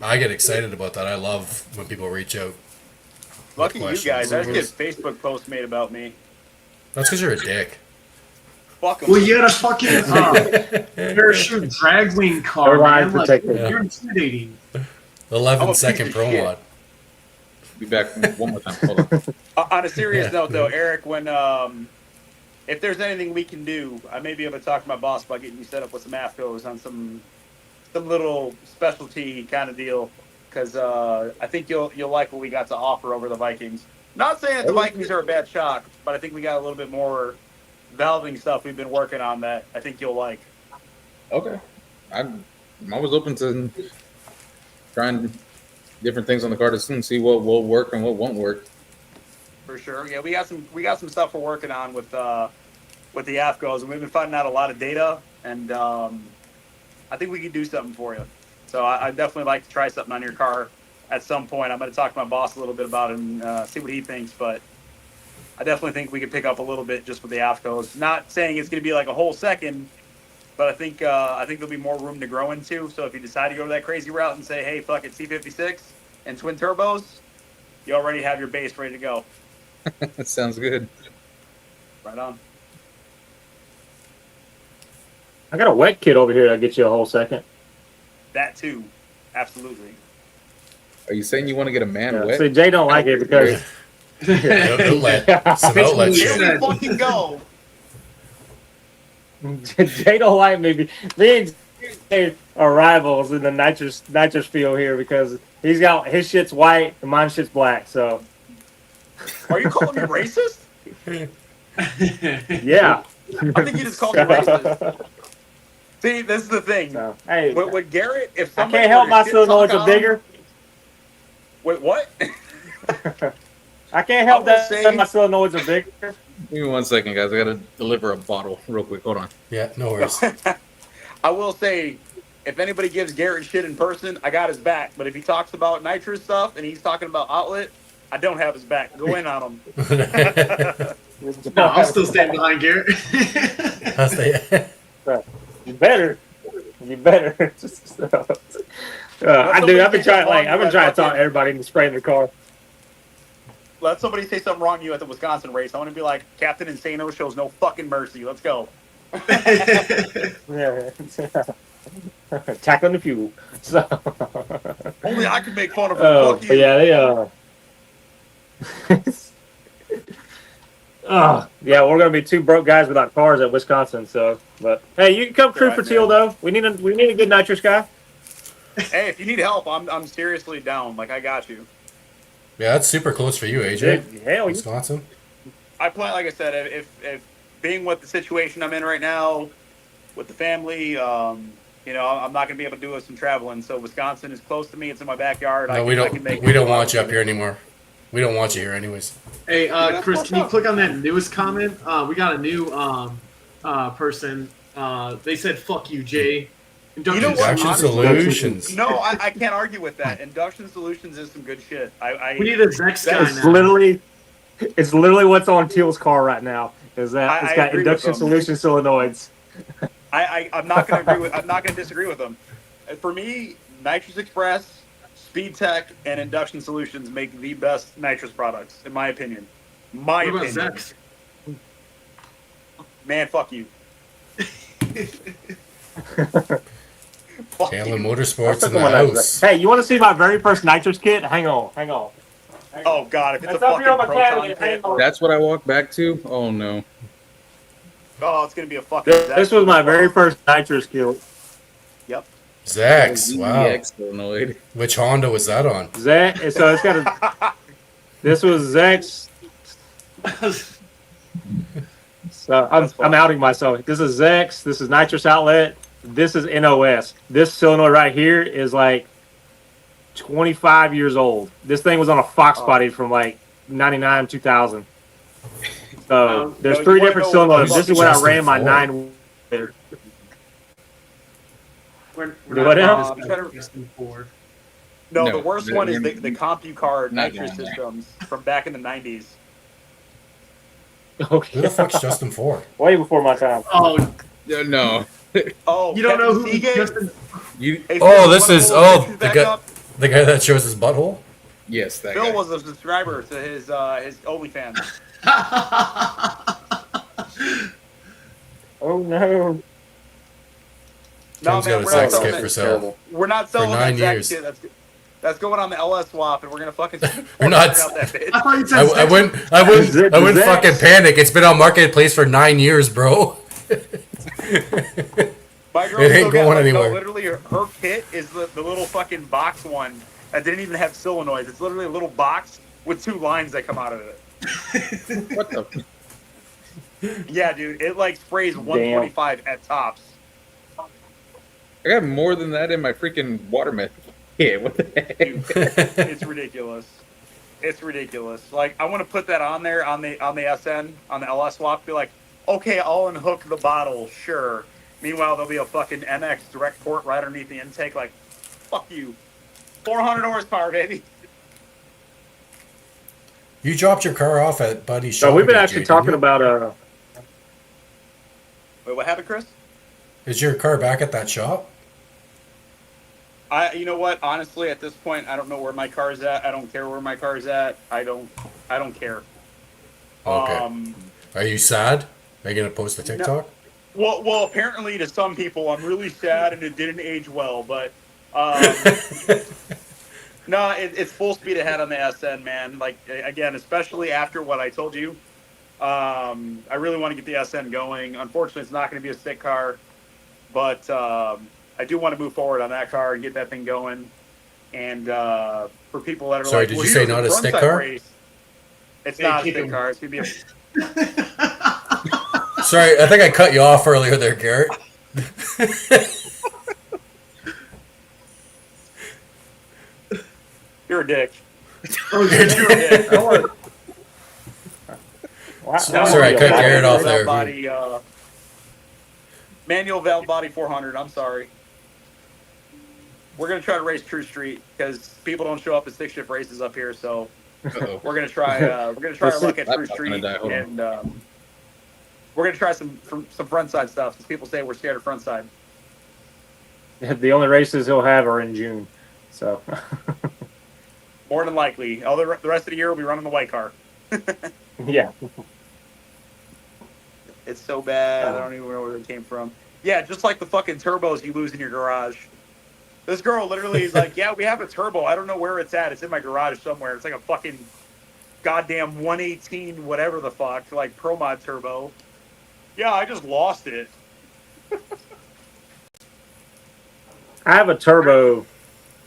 I get excited about that. I love when people reach out. Lucky you guys. I just get Facebook posts made about me. That's because you're a dick. Fuck 'em. Well, you had a fucking parachute drag wing car, man. Like, you're intimidating. 11-second pro mod. Be back one more time. Hold on. On a serious note, though, Eric, when if there's anything we can do, I may be able to talk to my boss about getting you set up with some AFCOs on some little specialty kind of deal, because I think you'll like what we got to offer over the Vikings. Not saying that the Vikings are a bad shock, but I think we got a little bit more valving stuff we've been working on that I think you'll like. Okay, I'm always open to trying different things on the car to see what will work and what won't work. For sure, yeah, we got some stuff we're working on with the AFCOs, and we've been finding out a lot of data, and I think we can do something for you. So I definitely like to try something on your car at some point. I'm going to talk to my boss a little bit about it and see what he thinks, but I definitely think we could pick up a little bit just with the AFCOs. Not saying it's going to be like a whole second, but I think there'll be more room to grow into. So if you decide to go that crazy route and say, hey, fuck it, C56 and twin turbos, you already have your base ready to go. That sounds good. Right on. I got a wet kit over here that'll get you a whole second. That too, absolutely. Are you saying you want to get a man wet? See, Jay don't like it because Some outlet Here shit. we fucking go. Jay don't like me. Me and Jay are rivals in the nitrous field here because he's got his shit's white and mine shit's black. So, Are you calling me racist? yeah. I think you just called me racist. See, this is the thing. So, hey, With Garrett, if I somebody can't help were to shit myself talk are on bigger. him- Wait, what? I can't help I will that say- my solenoids are bigger. Give me 1 second, guys. I got to deliver a bottle real quick. Hold on. Yeah, no worries. I will say, if anybody gives Garrett shit in person, I got his back. But if he talks about nitrous stuff and he's talking about outlet, I don't have his back. Go in on him. No, I'll still stand behind Garrett. You better. I've been trying to talk to everybody into spraying their car. Let somebody say something wrong to you at the Wisconsin race. I want to be like, Captain Insano shows no fucking mercy. Let's go. Yeah. Tackling the fuel. So. Only I can make fun of him. Oh, Fuck but you. yeah, yeah, we're gonna be two broke guys without cars at Wisconsin. So, but hey, you can come crew for Teal though. We need a good nitrous guy. Hey, if you need help, I'm seriously down. Like, I got you. Yeah, that's super close for you, AJ. Hell, yeah. Wisconsin. I plan, like I said, if being with the situation I'm in right now, with the family, I'm not going to be able to do some traveling. So Wisconsin is close to me. It's in my backyard. No, we don't want you up here anymore. We don't want you here anyways. Hey, Chris, can you click on that newest comment? We got a new person. They said, "Fuck you, Jay." Induction Solutions. No, I can't argue with that. Induction Solutions is some good shit. We need a Zex guy It's now. literally what's on Teal's car right now. Is that it's got Induction Solution solenoids. I'm not going to agree with. I'm not going to disagree with them. For me, Nitrous Express, Speed Tech and Induction Solutions make the best nitrous products, in my opinion. My What about opinion. Zex? Man, fuck you. Fuck Chandler you. Motorsports in the Come on, that's house. right. Hey, you want to see my very first nitrous kit? Hang on. Oh god, if it's That's a up fucking here on my proton cabinet. Hang kit, on. That's what I walk back to. Oh no. oh, it's gonna be a fucking. This was my very first nitrous kit. Yep. Zax, wow. EX solenoid. Which Honda was that on? Zach, so it's got a. This was Zach's. So I'm outing myself. This is Zex. This is nitrous outlet. This is NOS. This solenoid right here is like 25 years old. This thing was on a Fox body from like 99, 2000. So there's no, three you wanna different know what solenoids. This is when I Justin ran my Ford. 9. We're What not else? about Justin Ford. No, No, the worst they're- one is they're the CompuCard not nitrous going there. systems from back in the 90s. Who the fuck's Justin Ford? Way before my time. Oh, No. Oh, you don't know Kevin who Seagate? Justin? You. Hey, Oh, Phil, this wanna is pull oh pictures the back guy, up? the guy that shows his butthole. Yes, that Phil guy. was a subscriber to his OnlyFans. Oh no. No, Tim's got man, a we're not sex selling kit for it. sale. We're not selling For that 9 exact years. shit. That's going on the LS swap, and we're gonna fucking. We're not- out that bitch. I thought you said I Zex. wouldn't Zax. fucking panic. It's been on marketplace for 9 years, bro. My girl It ain't still got, going like, anywhere. No, literally, her kit is the little fucking box one that didn't even have solenoids. It's literally a little box with 2 lines that come out of it. What the? Yeah, dude, it like sprays 125 at tops. I got more than that in my freaking water method. Yeah, what the heck? Dude, it's ridiculous. It's ridiculous. Like, I want to put that on there on the SN on the LS swap. Be like, okay, I'll unhook the bottle, sure. Meanwhile, there'll be a fucking MX direct port right underneath the intake. Like, fuck you. 400 horsepower, baby. You dropped your car off at Buddy's shop. So we've been again, actually Jay, talking didn't you? about Wait, what happened, Chris? Is your car back at that shop? You know what? Honestly, at this point, I don't know where my car's at. I don't care where my car's at. I don't care. Okay. Are you sad? Are you gonna post a TikTok? Well, apparently to some people, I'm really sad and it didn't age well. But no, it's full speed ahead on the SN, man. Like again, especially after what I told you, I really want to get the SN going. Unfortunately, it's not going to be a stick car, but I do want to move forward on that car and get that thing going. And for people that are Sorry, like, did well, you say here's not a stick frontside car? race. It's Hey, not a keep stick him. car. It's gonna be a Sorry, I think I cut you off earlier there, Garrett. You're a dick. Oh, You're a dick. Sorry, I cut Garrett off there. Body, manual valve body 400. I'm sorry. We're gonna try to race True Street because people don't show up at stick shift races up here. So Uh-oh. we're gonna try. We're gonna try our luck at True Laptop's gonna Street, die. Hold on. and we're gonna try some frontside stuff because people say we're scared of frontside. the only races he'll have are in June. So More than likely, all the rest of the year we'll be running the white car. yeah. It's so bad. I don't even know where it came from. Yeah, just like the fucking turbos you lose in your garage. This girl literally is like, yeah, we have a turbo. I don't know where it's at. It's in my garage somewhere. It's like a fucking goddamn 118 whatever the fuck, like Pro Mod turbo. Yeah, I just lost it. I have a turbo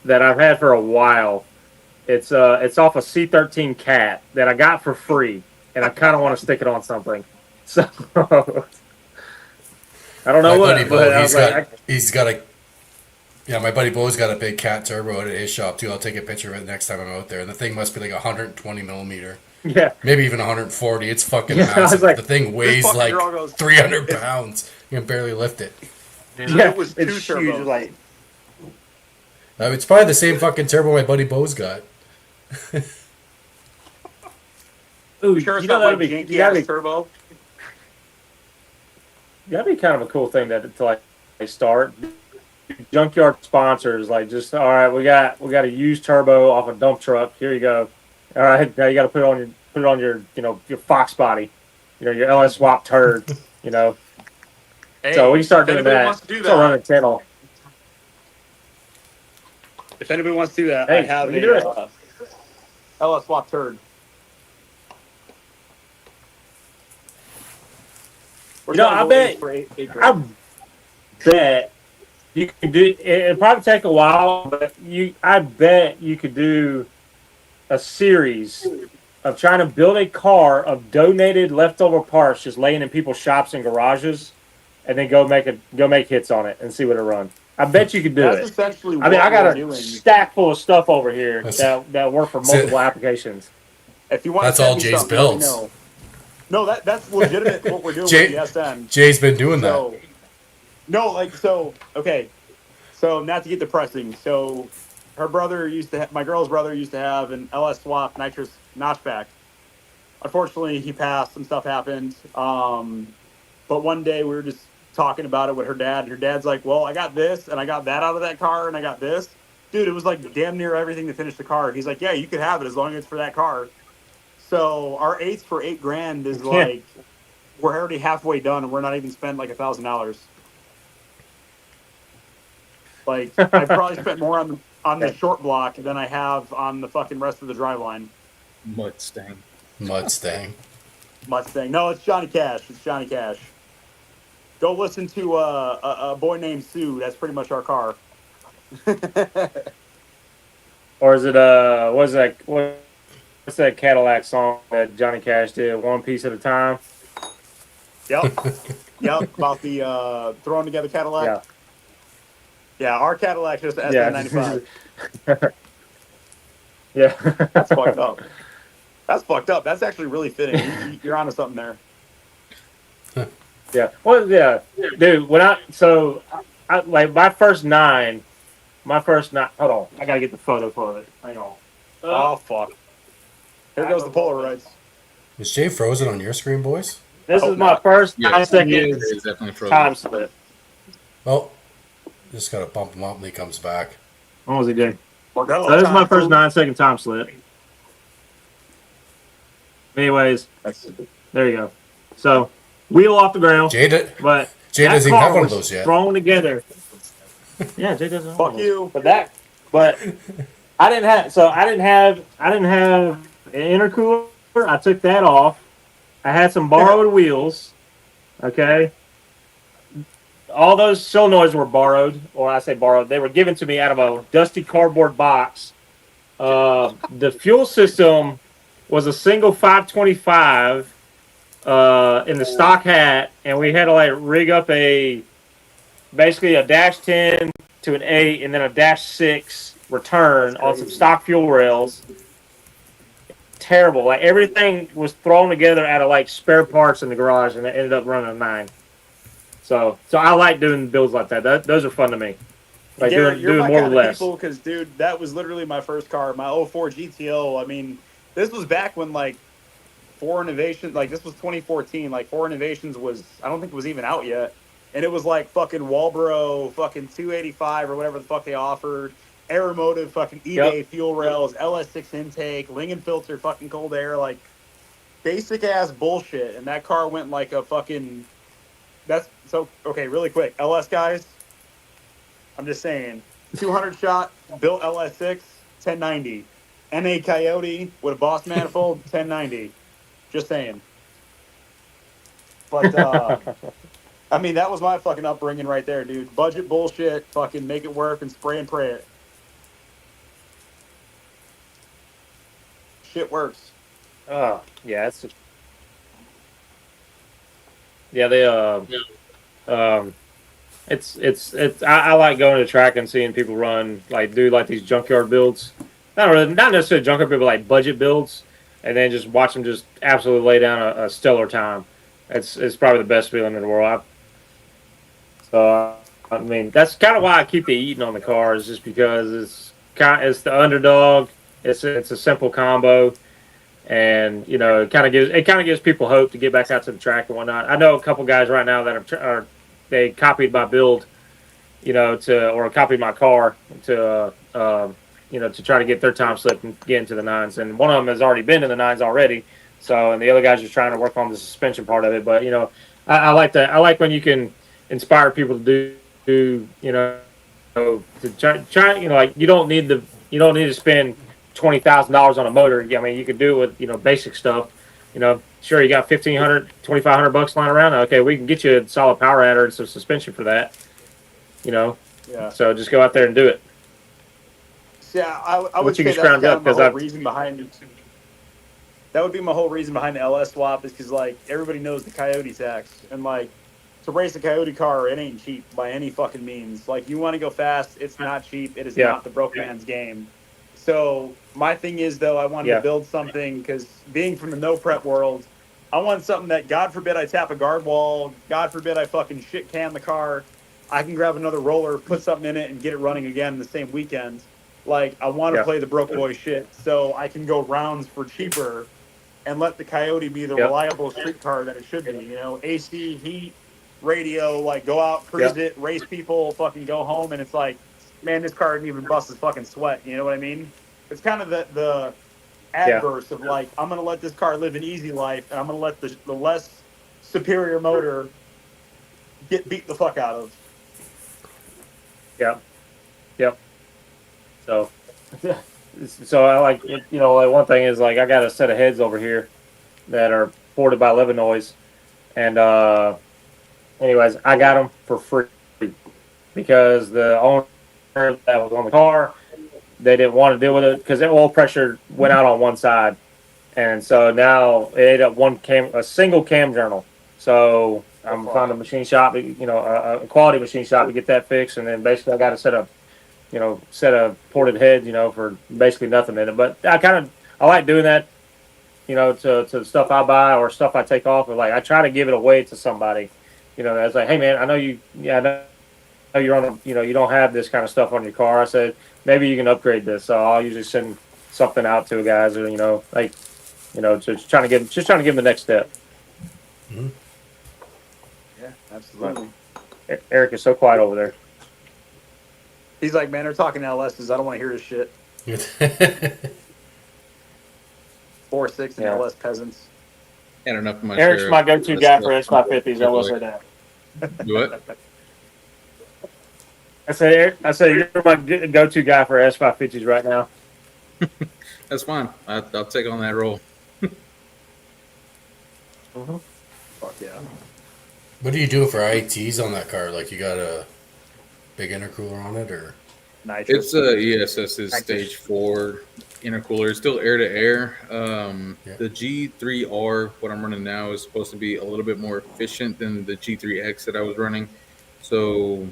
that I've had for a while. It's off a C13 Cat that I got for free, and I kind of want to stick it on something. So I don't know My what. buddy But I Bo, was like, he's got a. Yeah, my buddy Bo's got a big Cat turbo at his shop too. I'll take a picture of it next time I'm out there. And the thing must be like 120 millimeter, yeah, maybe even 140. It's fucking Yeah, I was massive. like, the thing weighs fucking like girl goes, 300 pounds. You can barely lift it. yeah, It was it's 2 huge. turbos. Like, It's probably the same fucking turbo my buddy Bo's got. ooh, Sure, it's you know not that'd like be janky you gotta ass be, turbo. that'd be kind of a cool thing to like start. junkyard sponsors, like just all right, we got a used turbo off a dump truck. Here you go. All right, now you got to put it on your your Fox body, your LS swap turd. Hey, So we can start if doing anybody that. wants to do Start that, running a channel. if anybody wants to do that, Hey, I have we can do it. a LS swap turd. We're You know, trying to I go bet- eight for eight I grand. bet you could do. It'd probably take a while, but I bet you could do a series of trying to build a car of donated leftover parts, just laying in people's shops and garages, and then go make hits on it and see what it runs. I bet you could do That's it. essentially I mean, what I got we're a doing. stack full of stuff over here That's- that work for that's it. multiple applications. If you want That's to send all me Jay's something, let me builds. know. No, that's legitimate what we're doing Jay- with the SN. Jay's been doing that. So, no, okay. So, not to get depressing. So, my girl's brother used to have an LS swap nitrous notchback. Unfortunately, he passed. Some stuff happened. But one day we were just talking about it with her dad. And her dad's like, well, I got this and I got that out of that car and I got this. Dude, it was like damn near everything to finish the car. He's like, yeah, you could have it as long as it's for that car. So our eights for $8,000 is like, we're already halfway done and we're not even spent like $1,000. Like I probably spent more on the short block than I have on the fucking rest of the driveline. Mustang. Mustang. Mustang. No, it's Johnny Cash. It's Johnny Cash. Go listen to a boy named Sue. That's pretty much our car. Or is it what's that Cadillac song that Johnny Cash did? One piece at a time. Yep. Yep. About the throwing together Cadillac. Yeah. Yeah, our Cadillac just an Yeah. SN95. Yeah. That's fucked up. That's fucked up. That's actually really fitting. You're onto something there. Yeah. Well, yeah, dude. Like my first nine. Hold on, I gotta get the photo for it. Hang on. Oh fuck. Here goes the Polaroids. Is Jay frozen on your screen, boys? This hope is my not. first Yeah, 9 it second is definitely frozen. time slip. Oh, just gotta bump him up when he comes back. What was he doing? Well, So this is my first 9 second time slip. Anyways, there you go. So wheel off the ground, Jay, but Jay that doesn't even car have one of was those yet. thrown together. Yeah, Jay doesn't. have one Fuck of those. you. But I didn't have an intercooler. I took that off. I had some borrowed wheels. Okay. All those solenoids were borrowed, or I say borrowed. They were given to me out of a dusty cardboard box. The fuel system was a single 525 in the stock hat, and we had to like rig up basically a -10 to an 8, and then a -6 return on some stock fuel rails. Terrible. Like everything was thrown together out of like spare parts in the garage, and it ended up running a 9. So I like doing builds like that. Those are fun to me. Like Garrett, you're doing my more kind with of less. people because, dude, that was literally my first car, my '04 GTO. I mean, this was back when like Four Innovations, like this was 2014. Like Four Innovations I don't think it was even out yet, and it was like fucking Walbro, fucking 285 or whatever the fuck they offered. Aeromotive, fucking eBay fuel rails, LS6 intake, Lingen filter, fucking cold air, like basic ass bullshit. And that car went like a fucking. Okay, really quick, LS guys. I'm just saying, 200 shot, built LS6, 1090. NA Coyote with a Boss manifold, 1090. Just saying. But, I mean, that was my fucking upbringing right there, dude. Budget bullshit, fucking make it work and spray and pray it. Shit works. Oh, yeah, they it's I like going to the track and seeing people run do these junkyard builds. Not necessarily junkyard builds, but like budget builds, and then just watch them just absolutely lay down a stellar time. It's probably the best feeling in the world. I mean, that's kind of why I keep the eating on the cars, just because it's the underdog. It's a simple combo. And it kind of gives people hope to get back out to the track and whatnot. I know a couple guys right now that they copied my build, or copy my car to to try to get their time slip and get into the nines. And one of them has already been in the nines already. So, and the other guy's just trying to work on the suspension part of it. But I like that. I like when you can inspire people to do to try. Like you don't need to spend $20,000 on a motor. I mean, you could do it with basic stuff. Sure, you got $2,500 lying around. Okay, we can get you a solid power adder and some suspension for that. Yeah. So just go out there and do it. Yeah, I would What you say can scrounge that's up, kind of 'cause the whole I've- reason behind it. That would be my whole reason behind the LS swap is because like everybody knows the Coyote tax and like to race a Coyote car, it ain't cheap by any fucking means. Like you want to go fast, it's not cheap. It is Yeah. not the broke man's game. So my thing is though, I wanted Yeah. to build something because being from the no prep world, I want something that God forbid I tap a guard wall, God forbid I fucking shit can the car, I can grab another roller, put something in it, and get it running again the same weekend. Like I want to Yeah. play the broke boy shit, so I can go rounds for cheaper, and let the Coyote be the Yep. reliable street car that it should be. AC, heat, radio, like go out, cruise Yep. it, race people, fucking go home, and it's like, man, this car didn't even bust his fucking sweat. You know what I mean? It's kind of the adverse of like, I'm gonna let this car live an easy life, and I'm gonna let the less superior motor get beat the fuck out of. Yep. So I like like one thing is like I got a set of heads over here that are ported by Levinois, and anyways, I got them for free because the owner that was on the car, they didn't want to deal with it because the oil pressure went out on one side, and so now it ate up a single cam journal. So I'm finding a machine shop, a quality machine shop to get that fixed, and then basically I got a set of ported heads, for basically nothing in it. But I like doing that, to the stuff I buy or stuff I take off. Or like I try to give it away to somebody, that's like, hey man, I know I know you're on you don't have this kind of stuff on your car. I said maybe you can upgrade this. So I'll usually send something out to guys, or just trying to give them the next step. Yeah, absolutely. Eric is so quiet over there. He's like, man, they're talking LSs. I don't want to hear this shit. 4.6 and Yeah. LS peasants. Had enough of my Eric's share my of go-to that guy stuff. for S550s. I will say that. Do what? I say you're my go-to guy for S550s right now. That's fine. I'll take on that role. Fuck yeah. What do you do for IETs on that car? Like you got a big intercooler on it, or Nitrous. It's ESS's stage 4 intercooler. It's still air to air. The G3R, what I'm running now, is supposed to be a little bit more efficient than the G3X that I was running. So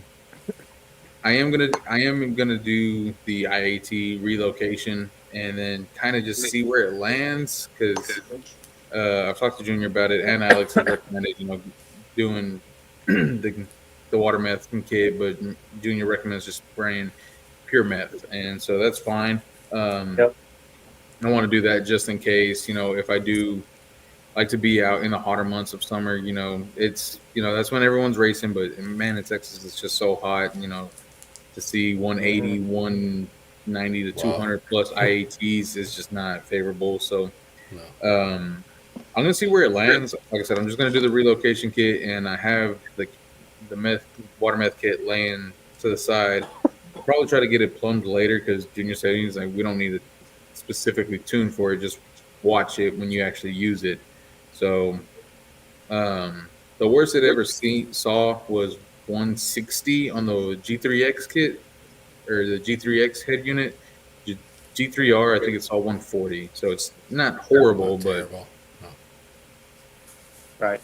I am gonna do the IAT relocation and then kind of just see where it lands, because I've talked to Junior about it, and Alex has recommended doing the water meth kit, but Junior recommends just spraying pure meth, and so that's fine. Yep. I want to do that just in case, if I do like to be out in the hotter months of summer, it's that's when everyone's racing, but man, in Texas it's just so hot, to see 180, 190 to 200 plus IATs is just not favorable. So I'm gonna see where it lands. Like I said, I'm just gonna do the relocation kit, and I have the water meth kit laying to the side. I'll probably try to get it plumbed later, because Junior said he's like, we don't need to specifically tune for it, just watch it when you actually use it. So the worst it ever saw was 160 on the G3X kit, or the G3X head unit. G3R, I think it saw 140, so it's not horrible, not but terrible. No. Right.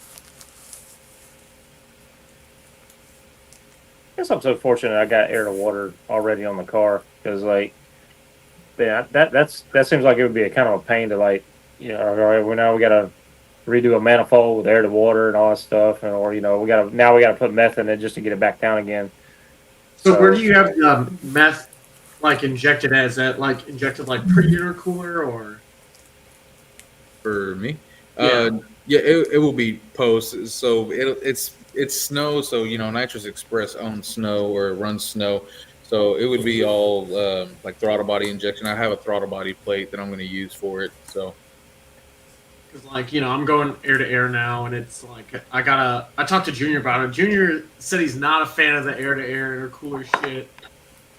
I guess I'm so fortunate I got air to water already on the car, because that seems like it would be a kind of a pain to all right, now we got to redo a manifold with air to water and all that stuff, or we got to put meth in it just to get it back down again. So where do you have the meth injected at? Is that injected per intercooler, or? for me, Yeah, it will be post. So it's snow. So Nitrous Express owns snow or runs snow. So it would be all like throttle body injection. I have a throttle body plate that I'm going to use for it. So Because like I'm going air to air now, and it's like I talked to Junior about it. Junior said he's not a fan of the air to air cooler shit.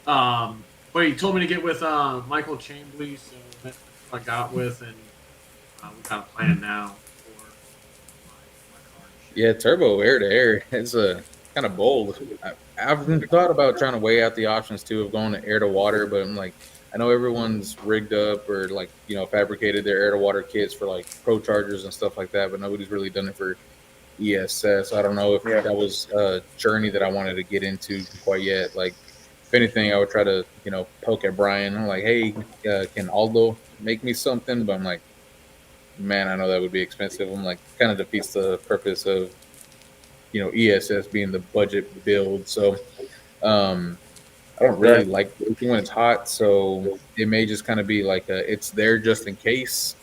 But he told me to get with Michael Chambley, so that's what I got with, and we got a plan now for my car and shit. yeah, turbo air to air. It's a kind of bold. I've thought about trying to weigh out the options too of going to air to water, but I'm like, I know everyone's rigged up or like fabricated their air to water kits for like pro chargers and stuff like that, but nobody's really done it for ESS. I don't know if that was a journey that I wanted to get into quite yet. Like, if anything, I would try to poke at Brian. I'm like, hey, can Aldo make me something? But I'm like, man, I know that would be expensive. I'm like, kind of defeats the purpose of ESS being the budget build. So I don't really like working when it's hot, so it may just kind of be like it's there just in case,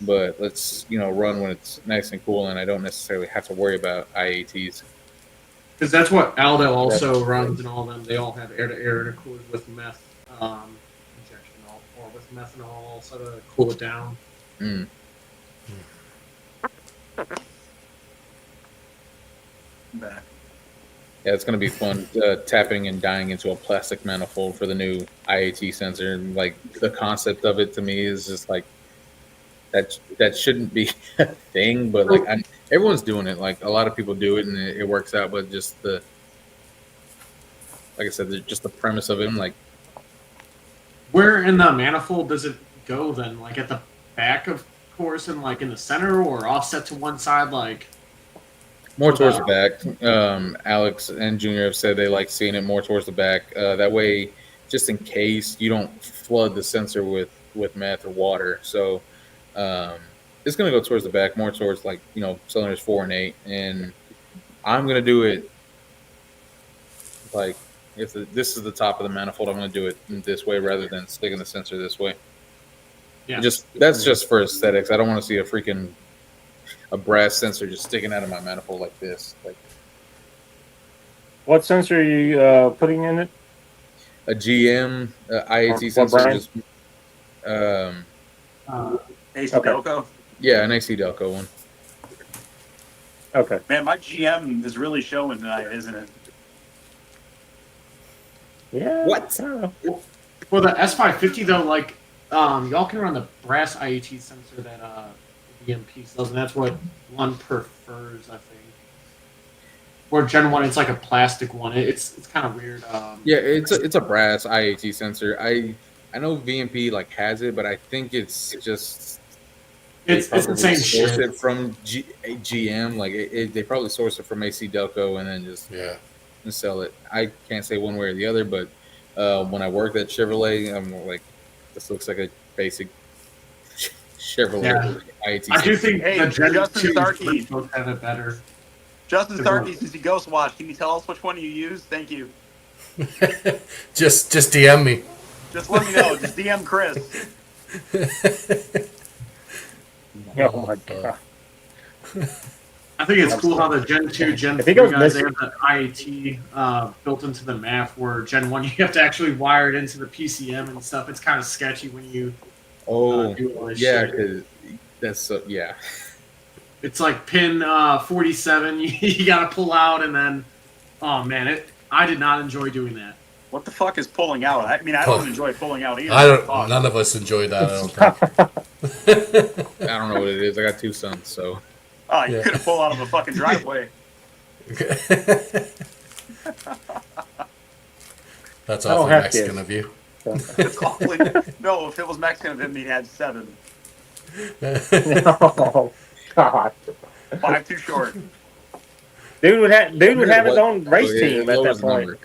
but let's run when it's nice and cool, and I don't necessarily have to worry about IATs. Because that's what Aldo also runs, and all of them. They all have air to air intercoolers with meth injection, or with methanol also to cool it down. Mm. Yeah, it's going to be fun tapping and dying into a plastic manifold for the new IAT sensor. And like the concept of it to me is just like that shouldn't be a thing, but like everyone's doing it. Like a lot of people do it and it works out, but just like I said, just the premise of it. I'm like, where in the manifold does it go then? Like at the back, of course, and like in the center, or offset to one side, like. More towards the back. Alex and Junior have said they like seeing it more towards the back. That way, just in case you don't flood the sensor with meth or water. So it's going to go towards the back, more towards like cylinders 4 and 8. And I'm going to do it like if this is the top of the manifold, I'm going to do it this way rather than sticking the sensor this way. Yeah. That's just for aesthetics. I don't want to see a brass sensor just sticking out of my manifold like this. Like, what sensor are you putting in it? A GM IAT sensor. Just, AC Delco? Yeah, an AC Delco one. Okay. Man, my GM is really showing tonight, isn't it? Yeah. What? For the S550 though, like y'all can run the brass IAT sensor that VMP sells, and that's what one prefers, I think. Or Gen 1, it's like a plastic one. It's kind of weird. Yeah, it's a brass IAT sensor. I know VMP like has it, but I think it's just it's the same source shit it from GM. Like they probably source it from AC Delco and then just and sell it. I can't say one way or the other, but when I worked at Chevrolet, I'm like, this looks like a basic Chevrolet IAT. I do think the Gen Justin 2 Starkey both have it better. Justin Starkey, since you ghost watch, can you tell us which one you use? Thank you. just DM me. Just let me know. Just DM Chris. Oh my god. I think it's cool how the Gen 2, Gen 3 guys, they have the IAT built into the map, where Gen 1 you have to actually wire it into the PCM and stuff. It's kind of sketchy when you do all this shit. Because that's yeah. It's like pin 47 you got to pull out, and then, oh man, I did not enjoy doing that. What the fuck is pulling out? I mean, I don't enjoy pulling out either. None of us enjoyed that, I don't think. I don't know what it is. I got 2 sons, so. Oh, you couldn't pull out of a fucking driveway. That's awfully Mexican of you. It's awfully, no, if it was Mexican of him, he'd had 7. Oh god. 5 too short. Dude would have his own race team at that point.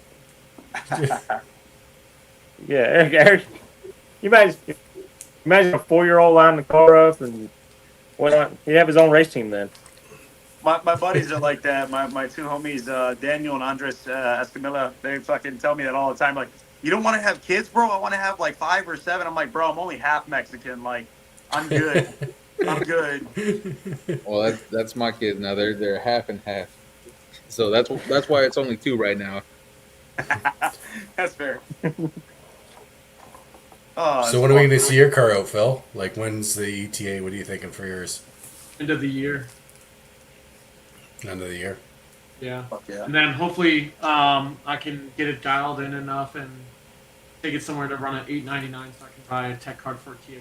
Yeah, Eric, you imagine a 4-year-old lining the car up and whatnot. He'd have his own race team then. My buddies are like that. My 2 homies, Daniel and Andres Escamilla, they fucking tell me that all the time. Like, you don't want to have kids, bro? I want to have like 5 or 7. I'm like, bro, I'm only half Mexican. Like, I'm good. I'm I'm good. Well, that's my kids now. They're half and half. So that's why it's only 2 right now. That's fair. Oh, So when are we going to see your car out, Phil? Like, when's the ETA? What are you thinking for yours? End of the year. End of the year? Yeah. Fuck yeah. And then hopefully I can get it dialed in enough and take it somewhere to run at $8.99 so I can buy a tech card for TX2K.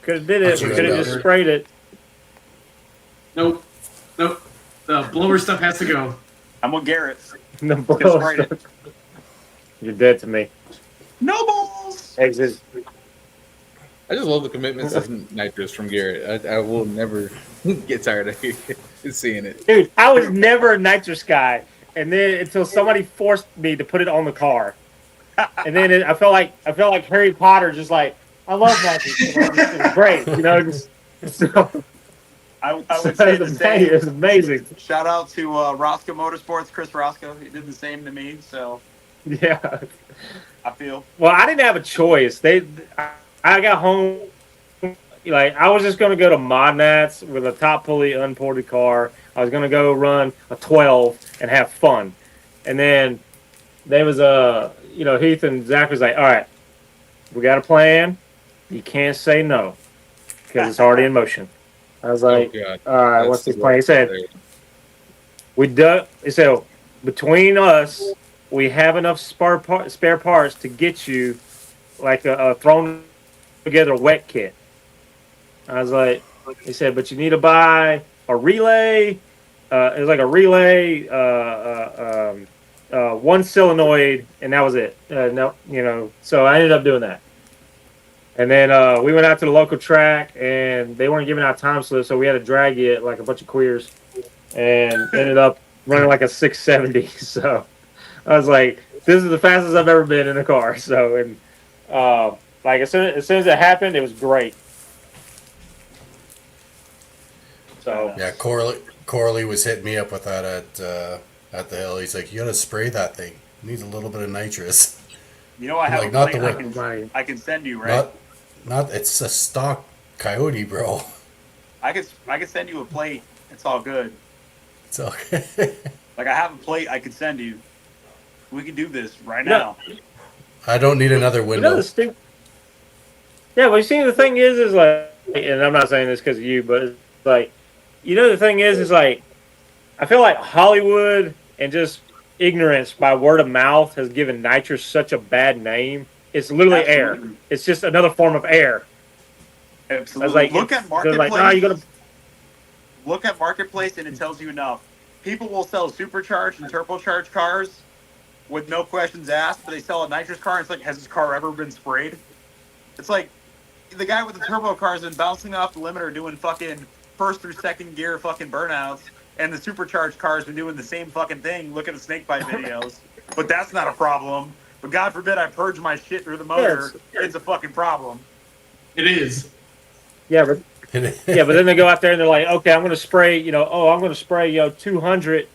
Could have did it. That's We what could I have got. just sprayed it. Nope. The blower stuff has to go. I'm with Garrett. The Just blow sprayed it. stuff. You're dead to me. No balls. Exit. I just love the commitments of Nitrous from Garrett. I will never get tired of seeing it. Dude, I was never a Nitrous guy, and then until somebody forced me to put it on the car, and then I felt like Harry Potter, just like I love Nitrous. You know, it was great, you know. So, I would say the same. it was amazing. Shout out to Roscoe Motorsports, Chris Roscoe. He did the same to me, so Yeah. I feel. Well, I didn't have a choice. I got home, like I was just gonna go to Modnats with a top pulley unported car. I was gonna go run a 12 and have fun, and then there was Heath and Zach was like, "All right, we got a plan. You can't say no because it's already in motion." I was like, God. "All right, That's what's this the plan?" He said, He said, between us, we have enough spare parts to get you like a thrown together wet kit. I was like, he said, but you need to buy a relay. It was like a relay, one solenoid, and that was it. So I ended up doing that. And then we went out to the local track, and they weren't giving out time slips, so we had to drag it like a bunch of queers, and ended up running like a 670. So I was like, this is the fastest I've ever been in a car. So, and like as soon as it happened, it was great. So Yeah, Corley was hitting me up with that at the hill. He's like, you got to spray that thing. It needs a little bit of nitrous. You know, I have Like, a not plate the one- I can send you, right? Not it's a stock Coyote, bro. I could send you a plate. It's all good. It's okay. Like I have a plate I could send you. We can do this right Yeah. now. I don't need another you know window. the stink. Yeah, well, you see, the thing is like, and I'm not saying this because of you, but it's like, the thing is like, I feel like Hollywood and just ignorance by word of mouth has given nitrous such a bad name. It's literally air. Absolutely. It's just another form of air. Absolutely. Like, Look at they're Marketplace. like, nah, you gotta. Look at Marketplace, and it tells you enough. People will sell supercharged and turbocharged cars with no questions asked, but they sell a nitrous car, and it's like, has this car ever been sprayed? It's like the guy with the turbo car's been bouncing off the limiter doing fucking first through second gear fucking burnouts, and the supercharged car's been doing the same fucking thing. Look at the snake bite videos. But that's not a problem. But God forbid I purge my shit through the motor. It's a fucking problem. It is. Yeah, but but then they go out there and they're like, okay, I'm going to spray. I'm going to spray 200.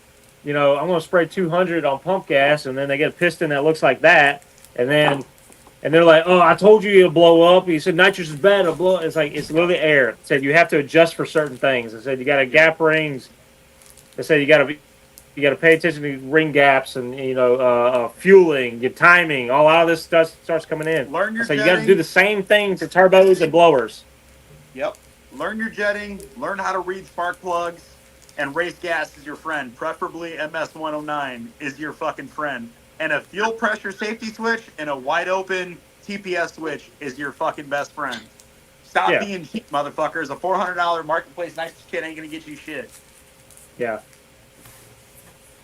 I'm going to spray 200 on pump gas, and then they get a piston that looks like that, and they're like, oh, I told you it'll blow up. He said nitrous is bad, it'll blow. It's like it's literally air. It said you have to adjust for certain things. It said you got to gap rings. They said you got to pay attention to ring gaps and fueling, your timing. All of this stuff starts coming in. Learn your So you got to jetting. do the same thing to turbos and blowers. Yep. Learn your jetting. Learn how to read spark plugs. And race gas is your friend. Preferably MS-109 is your fucking friend. And a fuel pressure safety switch and a wide open TPS switch is your fucking best friend. Stop Yeah. being cheap, motherfuckers. A $400 Marketplace nitrous kit ain't going to get you shit. Yeah.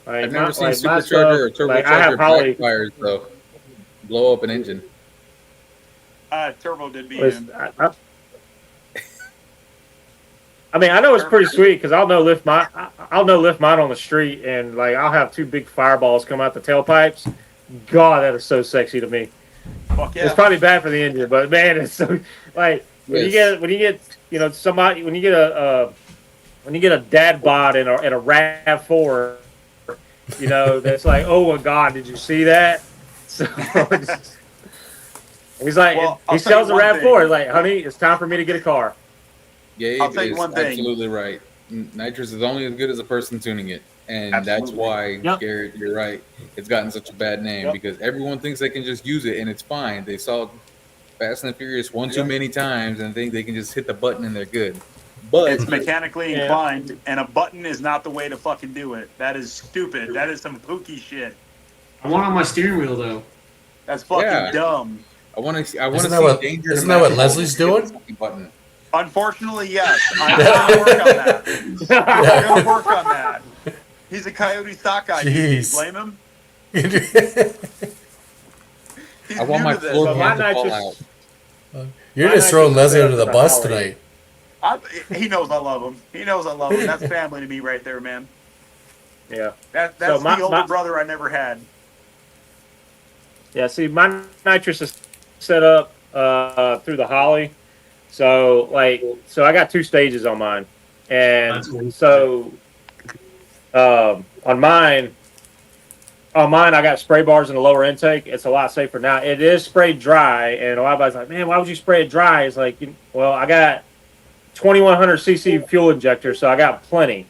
I've never seen my supercharger stuff, or turbocharger I have Holly. backfires though. Blow up an engine. Turbo did be Listen, in. I know it's pretty sweet because I'll no lift mine on the street, and like I'll have two big fireballs come out the tailpipes. God, that is so sexy to me. Fuck yeah. It's probably bad for the engine, but man, it's so like when you get somebody when you get a dad bod in a RAV4, that's like, oh my God, did you see that? So He's like, Well, he I'll tell sells you the one RAV4. thing. He's like, honey, it's time for me to get a car. Gabe I'll tell you is one thing. absolutely right. Nitrous is only as good as a person tuning it. And that's Absolutely. why, Yep. Garrett, you're right. It's gotten such a bad name Yep. because everyone thinks they can just use it and it's fine. They saw Fast and the Furious one too many times and think they can just hit the button and they're good. But It's mechanically Yeah. inclined, and a button is not the way to fucking do it. That is stupid. That is some pooky shit. I want on my steering wheel though. That's fucking Yeah. dumb. I want to see Isn't that what- danger. isn't that what Leslie's doing? Button. Unfortunately, yes. I'm gonna work on that. I'm gonna work on that. He's a Coyote stock guy. Do you Jeez. blame him? He's I want new my to this. floor So my pan to fall nitrous- out. You're Why just not throwing just Leslie put it under the up bus for the tonight. He knows I love him. He knows I love him. That's family to me right there, man. Yeah. That's So the older brother I never had. Yeah, see, my nitrous is set up through the Holly. So, I got 2 stages on mine. And That's cool. so, on mine, I got spray bars in the lower intake. It's a lot safer now. It is sprayed dry, and a lot of guys like, man, why would you spray it dry? It's like, well, I got 2100 cc fuel injector, so I got plenty.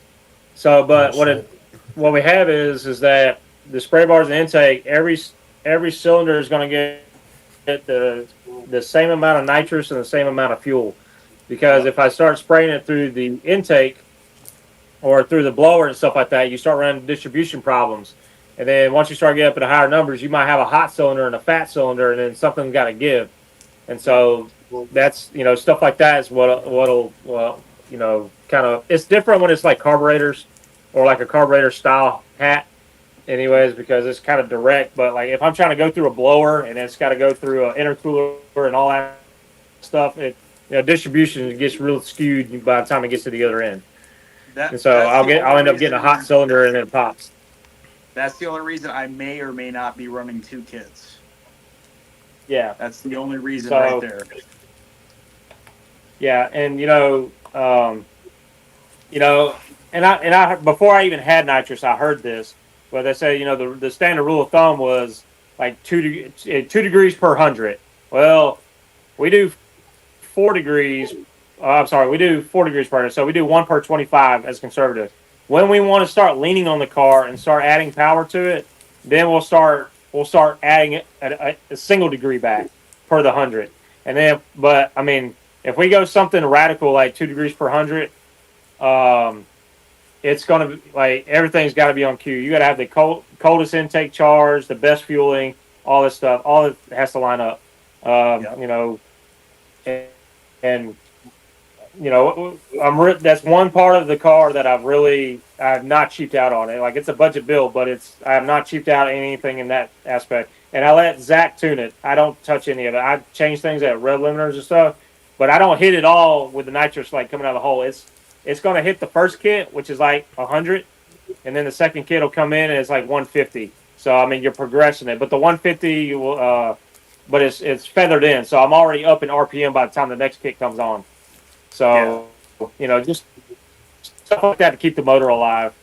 So, but what we have is that the spray bars and intake, every cylinder is going to get the same amount of nitrous and the same amount of fuel. Because if I start spraying it through the intake or through the blower and stuff like that, you start running distribution problems. And then once you start getting up into higher numbers, you might have a hot cylinder and a fat cylinder, and then something's got to give. And so that's, stuff like that is what'll kind of, it's different when it's like carburetors or like a carburetor style hat anyways, because it's kind of direct. But like if I'm trying to go through a blower and it's got to go through an intercooler and all that stuff, distribution gets real skewed by the time it gets to the other end. And so I'll end up getting a hot cylinder and it pops. That's the only reason I may or may not be running 2 kits. Yeah. That's the only reason So- right there. Yeah, and and I before I even had nitrous, I heard this, but they say the standard rule of thumb was like 2 degrees per 100. Well, we do 4 degrees. We do 4 degrees per 100, so we do 1 per 25 as conservative. When we want to start leaning on the car and start adding power to it, then we'll start adding a single degree back per the 100. And then, but I mean, if we go something radical like 2 degrees per 100, it's going to be like everything's got to be on cue. You got to have the coldest intake charge, the best fueling, all this stuff. All it has to line up. That's one part of the car that I've not cheaped out on it. Like it's a budget build, but I have not cheaped out anything in that aspect. And I let Zach tune it. I don't touch any of it. I change things at rev limiters and stuff, but I don't hit it all with the nitrous like coming out of the hole. It's going to hit the first kit, which is like 100, and then the second kit will come in and it's like 150. So I mean you're progressing it, but the 150 will, but it's feathered in. So I'm already up in RPM by the time the next kit comes on. So, just stuff like that to keep the motor alive.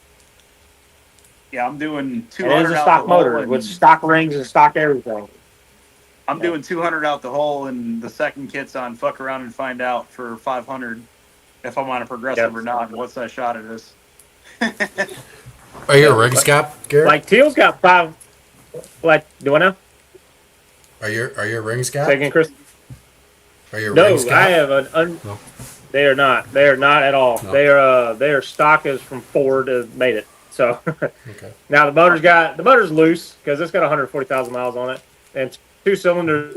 Yeah, I'm doing It 200 is a out stock the motor hole with and stock rings and stock everything. I'm doing 200 out the hole, and the second kit's on fuck around and find out for 500 if I'm on a progressive or not, and what size shot it is. Are you a ring scap, Garrett? Like Teal's got 5. Like, do I know? Are you a ring scap? Say again, Chris. Are you a No, ring scap? I have an. No. They are not. They are not at all. No. They are stock is from Ford made it. So Okay. now the motor's loose because it's got 140,000 miles on it, and 2 cylinders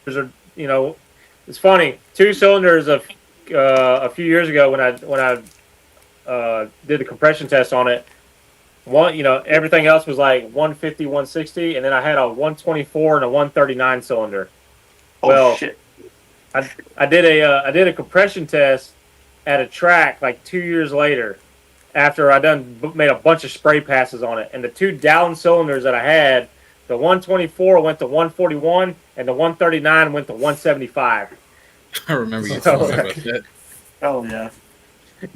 are it's funny. 2 cylinders a few years ago when I did the compression test on it. Everything else was like 150, 160, and then I had a 124 and a 139 cylinder. Oh, shit. I did a compression test at a track like 2 years later after I made a bunch of spray passes on it, and the 2 down cylinders that I had, the 124 went to 141 and the 139 went to 175. I remember you talking about that. Hell yeah.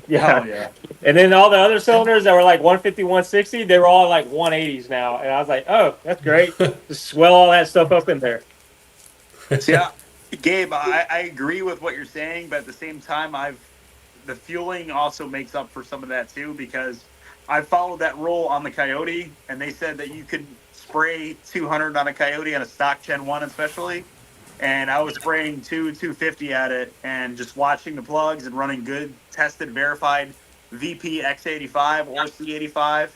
Yeah. Hell yeah. And then all the other cylinders that were like 150, 160, they were all like 180s now. And I was like, oh, that's great. Just swell all that stuff up in there. See, Gabe, I agree with what you're saying, but at the same time, the fueling also makes up for some of that too, because I followed that rule on the Coyote, and they said that you could spray 200 on a Coyote on a stock Gen 1 especially, and I was spraying 250 at it and just watching the plugs and running good, tested, verified VP X85 or C85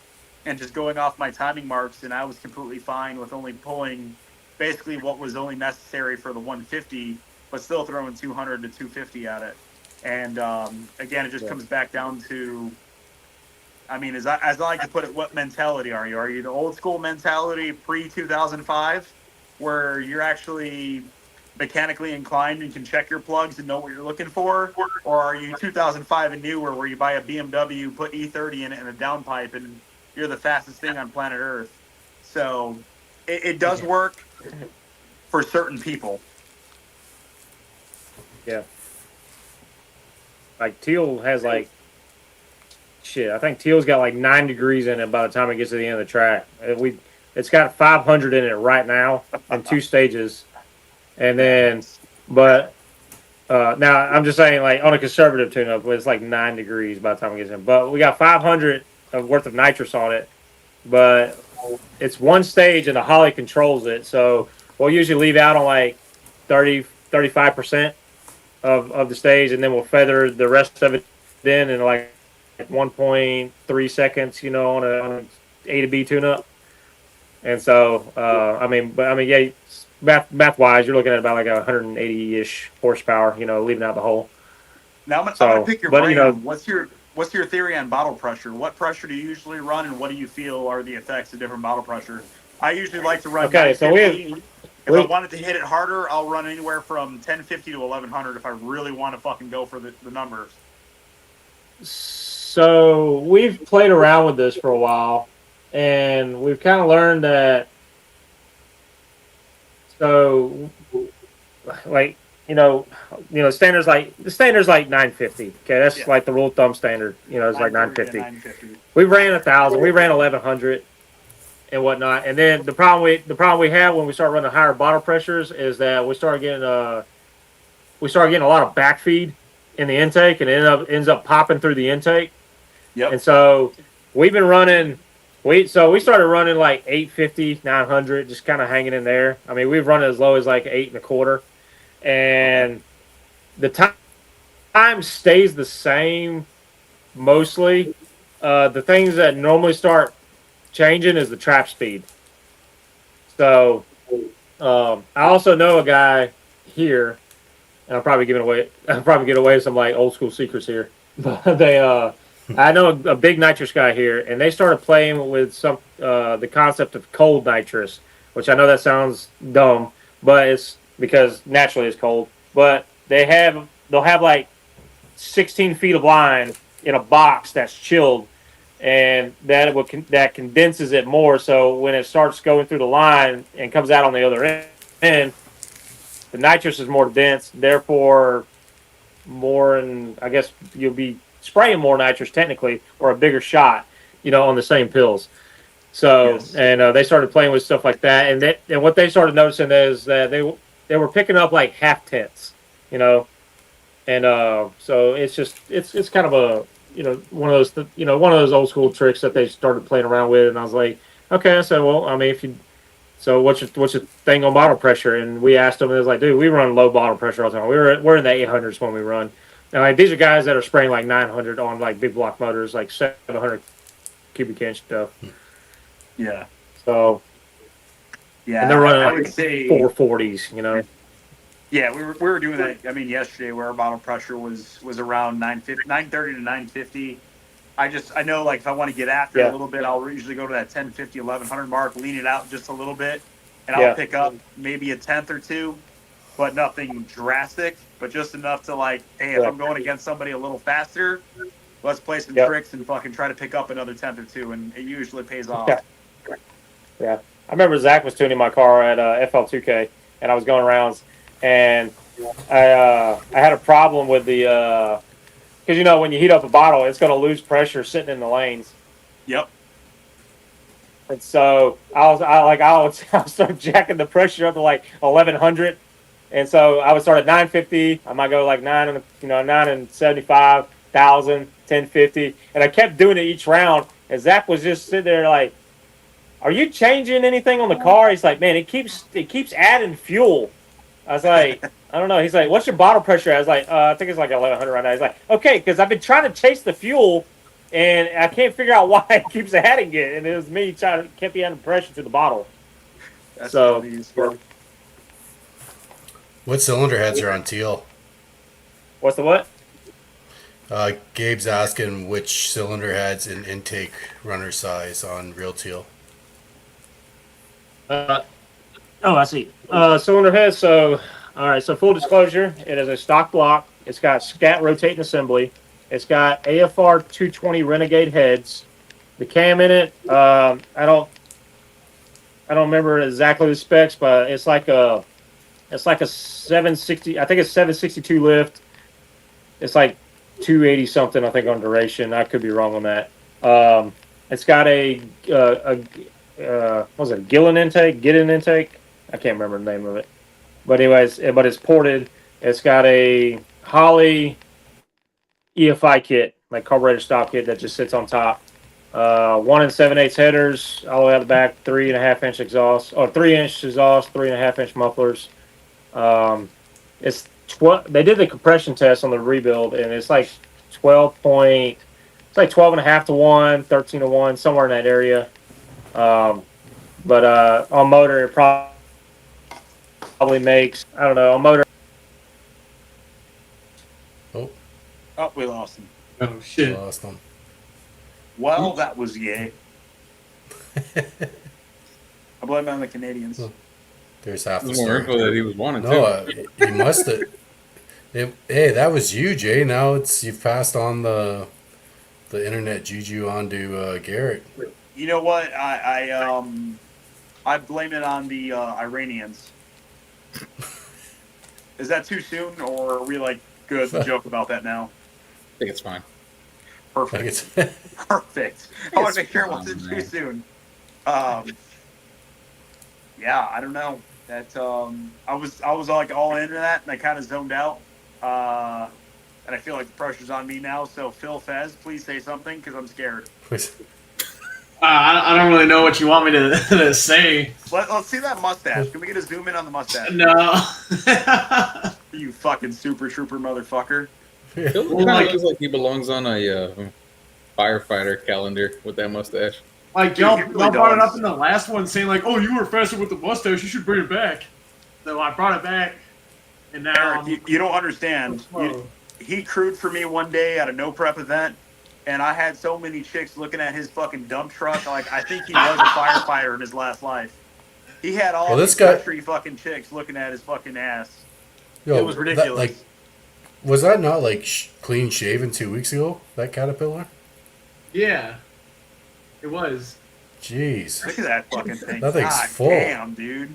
and just going off my timing marks, and I was completely fine with only pulling basically what was only necessary for the 150, but still throwing 200 to 250 at it. And again, it just comes back down to, I mean, as I like to put it, what mentality are you? Are you the old school mentality pre 2005, where you're actually mechanically inclined and can check your plugs and know what you're looking for, or are you 2005 and newer, where you buy a BMW, put E30 in it and a downpipe, and you're the fastest thing on planet Earth? So it does work for certain people. Yeah. Like Teal has like shit. I think Teal's got like 9 degrees in it by the time it gets to the end of the track. It's got 500 in it right now in 2 stages, and then but now I'm just saying like on a conservative tune-up, it's like 9 degrees by the time it gets in. But we got 500 worth of nitrous on it, but it's one stage and the Holly controls it, so we'll usually leave out on like 35% of the stage, and then we'll feather the rest of it in like 1.3 seconds, on a A to B tune-up. And so, yeah, math wise, you're looking at about like 180-ish horsepower, leaving out the hole. Now I'm gonna pick your brain. What's your theory on bottle pressure? What pressure do you usually run, and what do you feel are the effects of different bottle pressure? I usually like to run. Okay, so if I wanted to hit it harder, I'll run anywhere from 1050 to 1100 if I really want to fucking go for the numbers. So we've played around with this for a while, and we've kind of learned that. So, like the standard's like 950. Okay, that's like the rule of thumb standard. It's like 950. We ran 1,000. We ran 1,100 and whatnot. And then the problem we have when we start running higher bottle pressures is that we start getting a lot of backfeed in the intake, and it ends up popping through the intake. Yep. And so we've been running. We started running like 850, 900, just kind of hanging in there. I mean, we've run as low as like 8.25, and the time stays the same mostly. The things that normally start changing is the trap speed. So I also know a guy here, and I'll probably give away some like old school secrets here, but I know a big nitrous guy here, and they started playing with some the concept of cold nitrous, which I know that sounds dumb, but it's because naturally it's cold. But they'll have like 16 feet of line in a box that's chilled, and that condenses it more. So when it starts going through the line and comes out on the other end, the nitrous is more dense, therefore more, and I guess you'll be spraying more nitrous technically, or a bigger shot, on the same pills. So, yes. And they started playing with stuff like that, and what they started noticing is that they were picking up like half tenths, and so it's kind of a one of those old school tricks that they started playing around with, and I was like, okay, I said, well, I mean, so what's your thing on bottle pressure? And we asked them, and it was like, dude, we run low bottle pressure all the time. We're in the 800s when we run. And like these are guys that are spraying like 900 on like big block motors, like 700 cubic inch stuff. Yeah. So. Yeah. And they're running like 440s, Yeah, we were doing that. I mean, yesterday where our bottle pressure was around 930 to 950. I know like if I want to get after it a little bit, I'll usually go to that 1050, 1100 mark, lean it out just a little bit, and I'll pick up maybe a tenth or two. But nothing drastic, but just enough to like, hey, if I'm going against somebody a little faster, let's play some tricks and fucking try to pick up another tenth or two, and it usually pays off. Yeah. I remember Zach was tuning my car at FL2K, and I was going around, and I had a problem with the because when you heat up a bottle, it's going to lose pressure sitting in the lanes. Yep. And so I would start jacking the pressure up to like 1100. And so I would start at 950. I might go like 975,000, 1050, and I kept doing it each round. And Zach was just sitting there like, "Are you changing anything on the car?" He's like, "Man, it keeps adding fuel." I was like, "I don't know." He's like, "What's your bottle pressure?" I was like, "I think it's like 1100 right now." He's like, "Okay," because I've been trying to chase the fuel, and I can't figure out why it keeps adding it. And it was me trying to keep adding pressure to the bottle. That's So, funny as fuck. What cylinder heads are on teal? what's the what? Gabe's asking which cylinder heads and intake runner size on real teal. Oh, I see. Cylinder head. So, all right. So, full disclosure, it is a stock block. It's got scat rotating assembly. It's got AFR 220 Renegade heads. The cam in it, I don't remember exactly the specs, but it's like a 760. I think it's 762 lift. It's like 280 something. I think on duration. I could be wrong on that. It's got a what was it? Gillen intake. I can't remember the name of it. But anyways, but it's ported. It's got a Holley EFI kit, like carburetor stop kit that just sits on top. 1 7/8 headers all the way out the back, 3.5-inch exhaust, or 3-inch exhaust, 3.5-inch mufflers. It's 12. They did the compression test on the rebuild, and it's like 12 point. It's like 12.5 to 1, 13 to 1, somewhere in that area. But on motor, it probably makes, I don't know, on motor. Oh, we lost him. Oh shit! Lost them. Well, that was yay. I blame it on the Canadians. There's half the There's more info story. that he was wanting No, too. he must have. Hey, that was you, Jay. Now you've passed on the internet juju onto Garrett. You know what? I blame it on the Iranians. Is that too soon, or are we like good to joke about that now? I think it's fine. Perfect. Perfect. I want to make sure it wasn't too soon. Yeah, I don't know. That I was like all into that, and I kind of zoned out. And I feel like the pressure's on me now. So Phil Fez, please say something because I'm scared. I don't really know what you want me to say. Let's see that mustache. Can we get a zoom in on the mustache? No. You fucking super trooper motherfucker. It kind of looks like he belongs on a firefighter calendar with that mustache. Like Dude, y'all, it really y'all brought it does. up in the last one, saying like, "Oh, you were faster with the mustache. You should bring it back." So I brought it back, and now Eric, you don't understand. He crewed for me one day at a no prep event, and I had so many chicks looking at his fucking dump truck. Like I think he was a firefighter in his last life. He had all Well, these this guy- country fucking chicks looking at his fucking ass. Yo, It was ridiculous. Was that not like clean shaven 2 weeks ago? That Caterpillar? yeah, it was. Jeez. Look at that fucking thing. That thing's God full. damn, dude.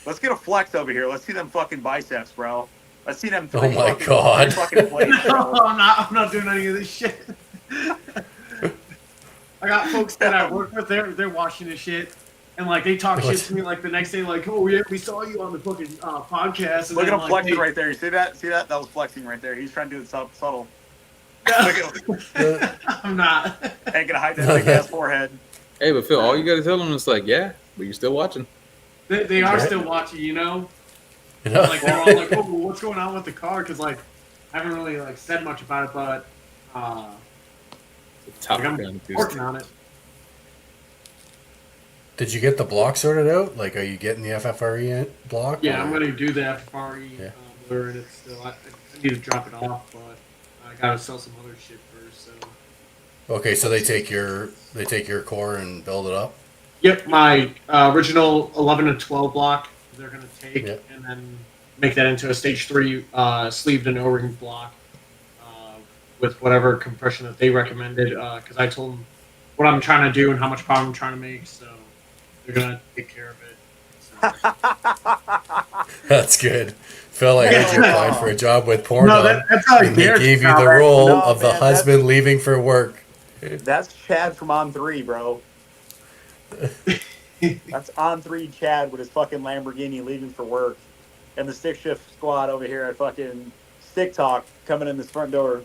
Let's get a flex over here. Let's see them fucking biceps, bro. Let's see them. Oh my fucking, God. three fucking plates, No, bro. I'm not doing any of this shit. I got folks that I work with. They're watching this shit, and like they talk shit to me like the next day, like, "Oh yeah, we saw you on the fucking podcast." And Look at then, him like, flexing hey, right there. You see that? See that? That was flexing right there. He's trying to do it subtle. Look at him. I'm not. Ain't gonna hide that big ass forehead. Hey, but Phil, all you got to tell him is like, yeah, but you're still watching. They are still watching, you know. Like they're all like, "Oh, what's going on with the car?" Because like I haven't really like said much about it, but Top like, I'm Gun working on it. Did you get the block sorted out? Like, are you getting the FFRE block? Yeah, or- I'm gonna do that for Yeah. motor in it still. I need to drop it off, but I gotta sell some other shit first. So. Okay, so they take your core and build it up. Yep, my original 11 to 12 block they're going to take Yep. and then make that into a stage 3 sleeved and O-ring block with whatever compression that they recommended because I told them what I'm trying to do and how much power I'm trying to make, so they're going to take care of it. So. That's good. Phil, I heard you applied for a job with Pornhub. No, that's how and they Garrett's gave you job, the right? role No, of the man, husband leaving for work. That's Chad from On 3, bro. That's On 3 Chad with his fucking Lamborghini leaving for work. and the stick shift squad over here at fucking Stick Talk coming in this front door.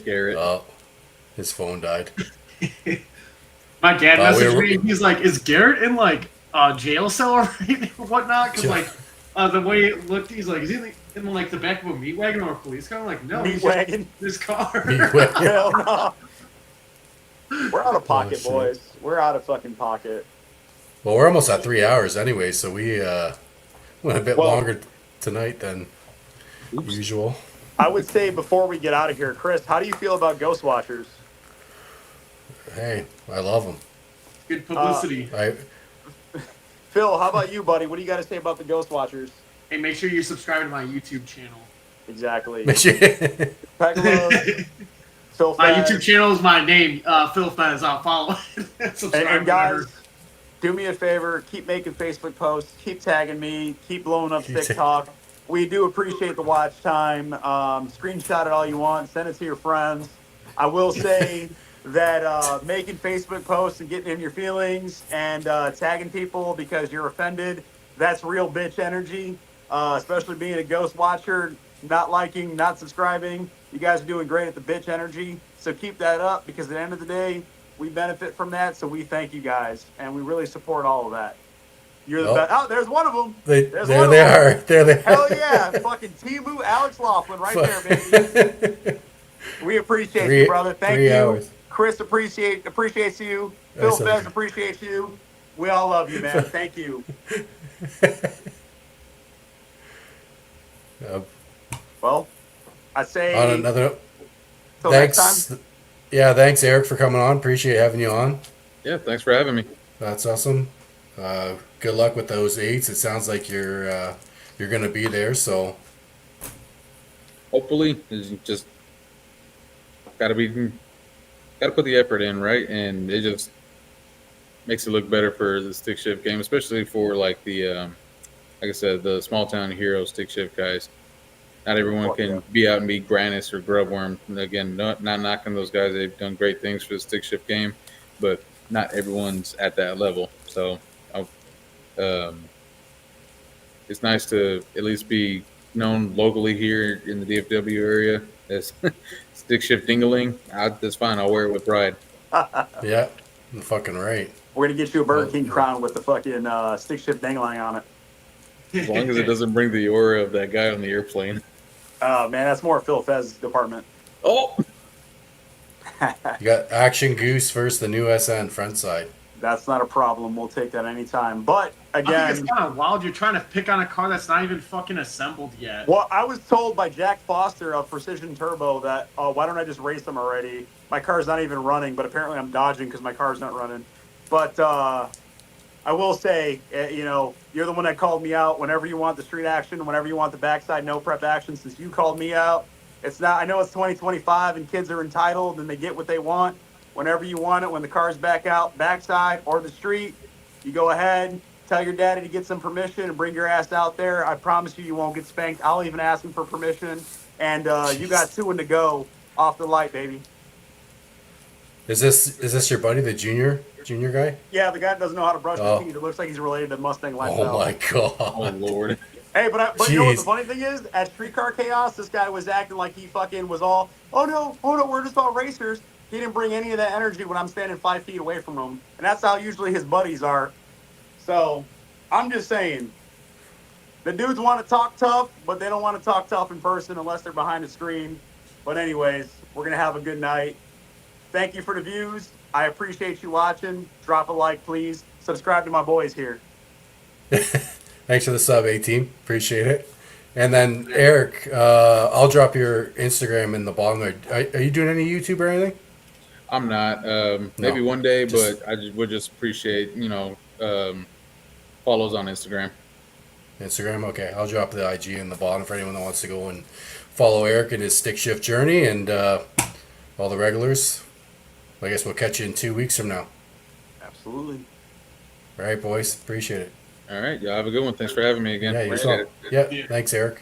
Garrett. Oh, his phone died. My dad we messaged were- me. He's like, "Is Garrett in like a jail cell or whatnot?" Because like the way it looked, he's like, "Is he in like the back of a meat wagon or a police car?" I'm like, "No, Meat he's wagon? in his car." Hell no. We're out of pocket, shit. boys. We're out of fucking pocket. Well, we're almost at 3 hours anyway, so we went a bit Well- longer tonight than usual. I would say before we get out of here, Chris, how do you feel about Ghost Watchers? Hey, I love them. Good publicity. Phil, how about you, buddy? What do you got to say about the Ghost Watchers? Hey, make sure you subscribe to my YouTube channel. Exactly. I Pegelo, Phil My Fez. YouTube channel is my name, Phil Fez. I'll follow it. Subscribe, And guys, whatever. do me a favor. Keep making Facebook posts. Keep tagging me. Keep blowing up Keep TikTok. We do appreciate the watch time. Screenshot it all you want. Send it to your friends. I will say that making Facebook posts and getting in your feelings and tagging people because you're offended, that's real bitch energy, especially being a Ghost Watcher, not liking, not subscribing. You guys are doing great at the bitch energy. So keep that up because at the end of the day, we benefit from that. So we thank you guys and we really support all of that. You're the Oh. best. Oh, there's one of them. there There's they one of them. are. There they are. Hell yeah. Fucking Timu Alex Laughlin right there, baby. We appreciate you, brother. Thank 3 you. hours. Chris appreciates you. Phil Fez appreciates you. We all love you, man. Thank you. Well, I say On another till next thanks. time. Yeah, thanks, Eric, for coming on. Appreciate having you on. Yeah, thanks for having me. That's awesome. Good luck with those 8s. It sounds like you're going to be there. So Hopefully, it's just gotta put the effort in, right? And it just makes it look better for the stick shift game, especially for like the like I said, the small town hero stick shift guys. Not everyone can be out and be Grannis or Grubworm. Again, not knocking those guys. They've done great things for the stick shift game, but not everyone's at that level. So it's nice to at least be known locally here in the DFW area as stick shift dingling. That's fine. I'll wear it with pride. yeah, you're fucking right. We're gonna get you a Burger King crown with the fucking stick shift dangling on it. As long as it doesn't bring the aura of that guy on the airplane. Oh man, that's more Phil Fez's department. Oh, You got Action Goose versus the new SN front side. That's not a problem. We'll take that anytime. But I think again, it's kind of wild. You're trying to pick on a car that's not even fucking assembled yet. well, I was told by Jack Foster of Precision Turbo that, why don't I just race them already? My car's not even running, but apparently I'm dodging because my car's not running. But I will say, you're the one that called me out. Whenever you want the street action, whenever you want the backside no prep action, since you called me out, it's not. I know it's 2025 and kids are entitled and they get what they want. Whenever you want it, when the car's back out, backside or the street, you go ahead, tell your daddy to get some permission and bring your ass out there. I promise you won't get spanked. I'll even ask him for permission. And you got 2 to go off the light, baby. Is this your buddy, the junior guy? Yeah, the guy that doesn't know how to brush Oh. his teeth. It looks like he's related to Mustang Lifestyle. Oh my oh god. Lord. Hey, but you know what the Jeez. funny thing is? At Streetcar Chaos, this guy was acting like he fucking was all, oh no, we're just all racers. He didn't bring any of that energy when I'm standing 5 feet away from him. And that's how usually his buddies are. So, I'm just saying, the dudes want to talk tough, but they don't want to talk tough in person unless they're behind a screen. But anyways, we're going to have a good night. Thank you for the views. I appreciate you watching. Drop a like, please. Subscribe to my boys here. Thanks for the sub, A-Team. Appreciate it. And then, Eric, I'll drop your Instagram in the bottom there. Are you doing any YouTube or anything? I'm not. Maybe No, one day, just- but I would just appreciate, follows on Instagram. Instagram? Okay. I'll drop the IG in the bottom for anyone that wants to go and follow Eric in his stick shift journey and all the regulars. I guess we'll catch you in 2 weeks from now. Absolutely. All right, boys. Appreciate it. All right. Y'all have a good one. Thanks for having me again. Yeah, Appreciate yourself. it. Yeah. Thanks, Eric.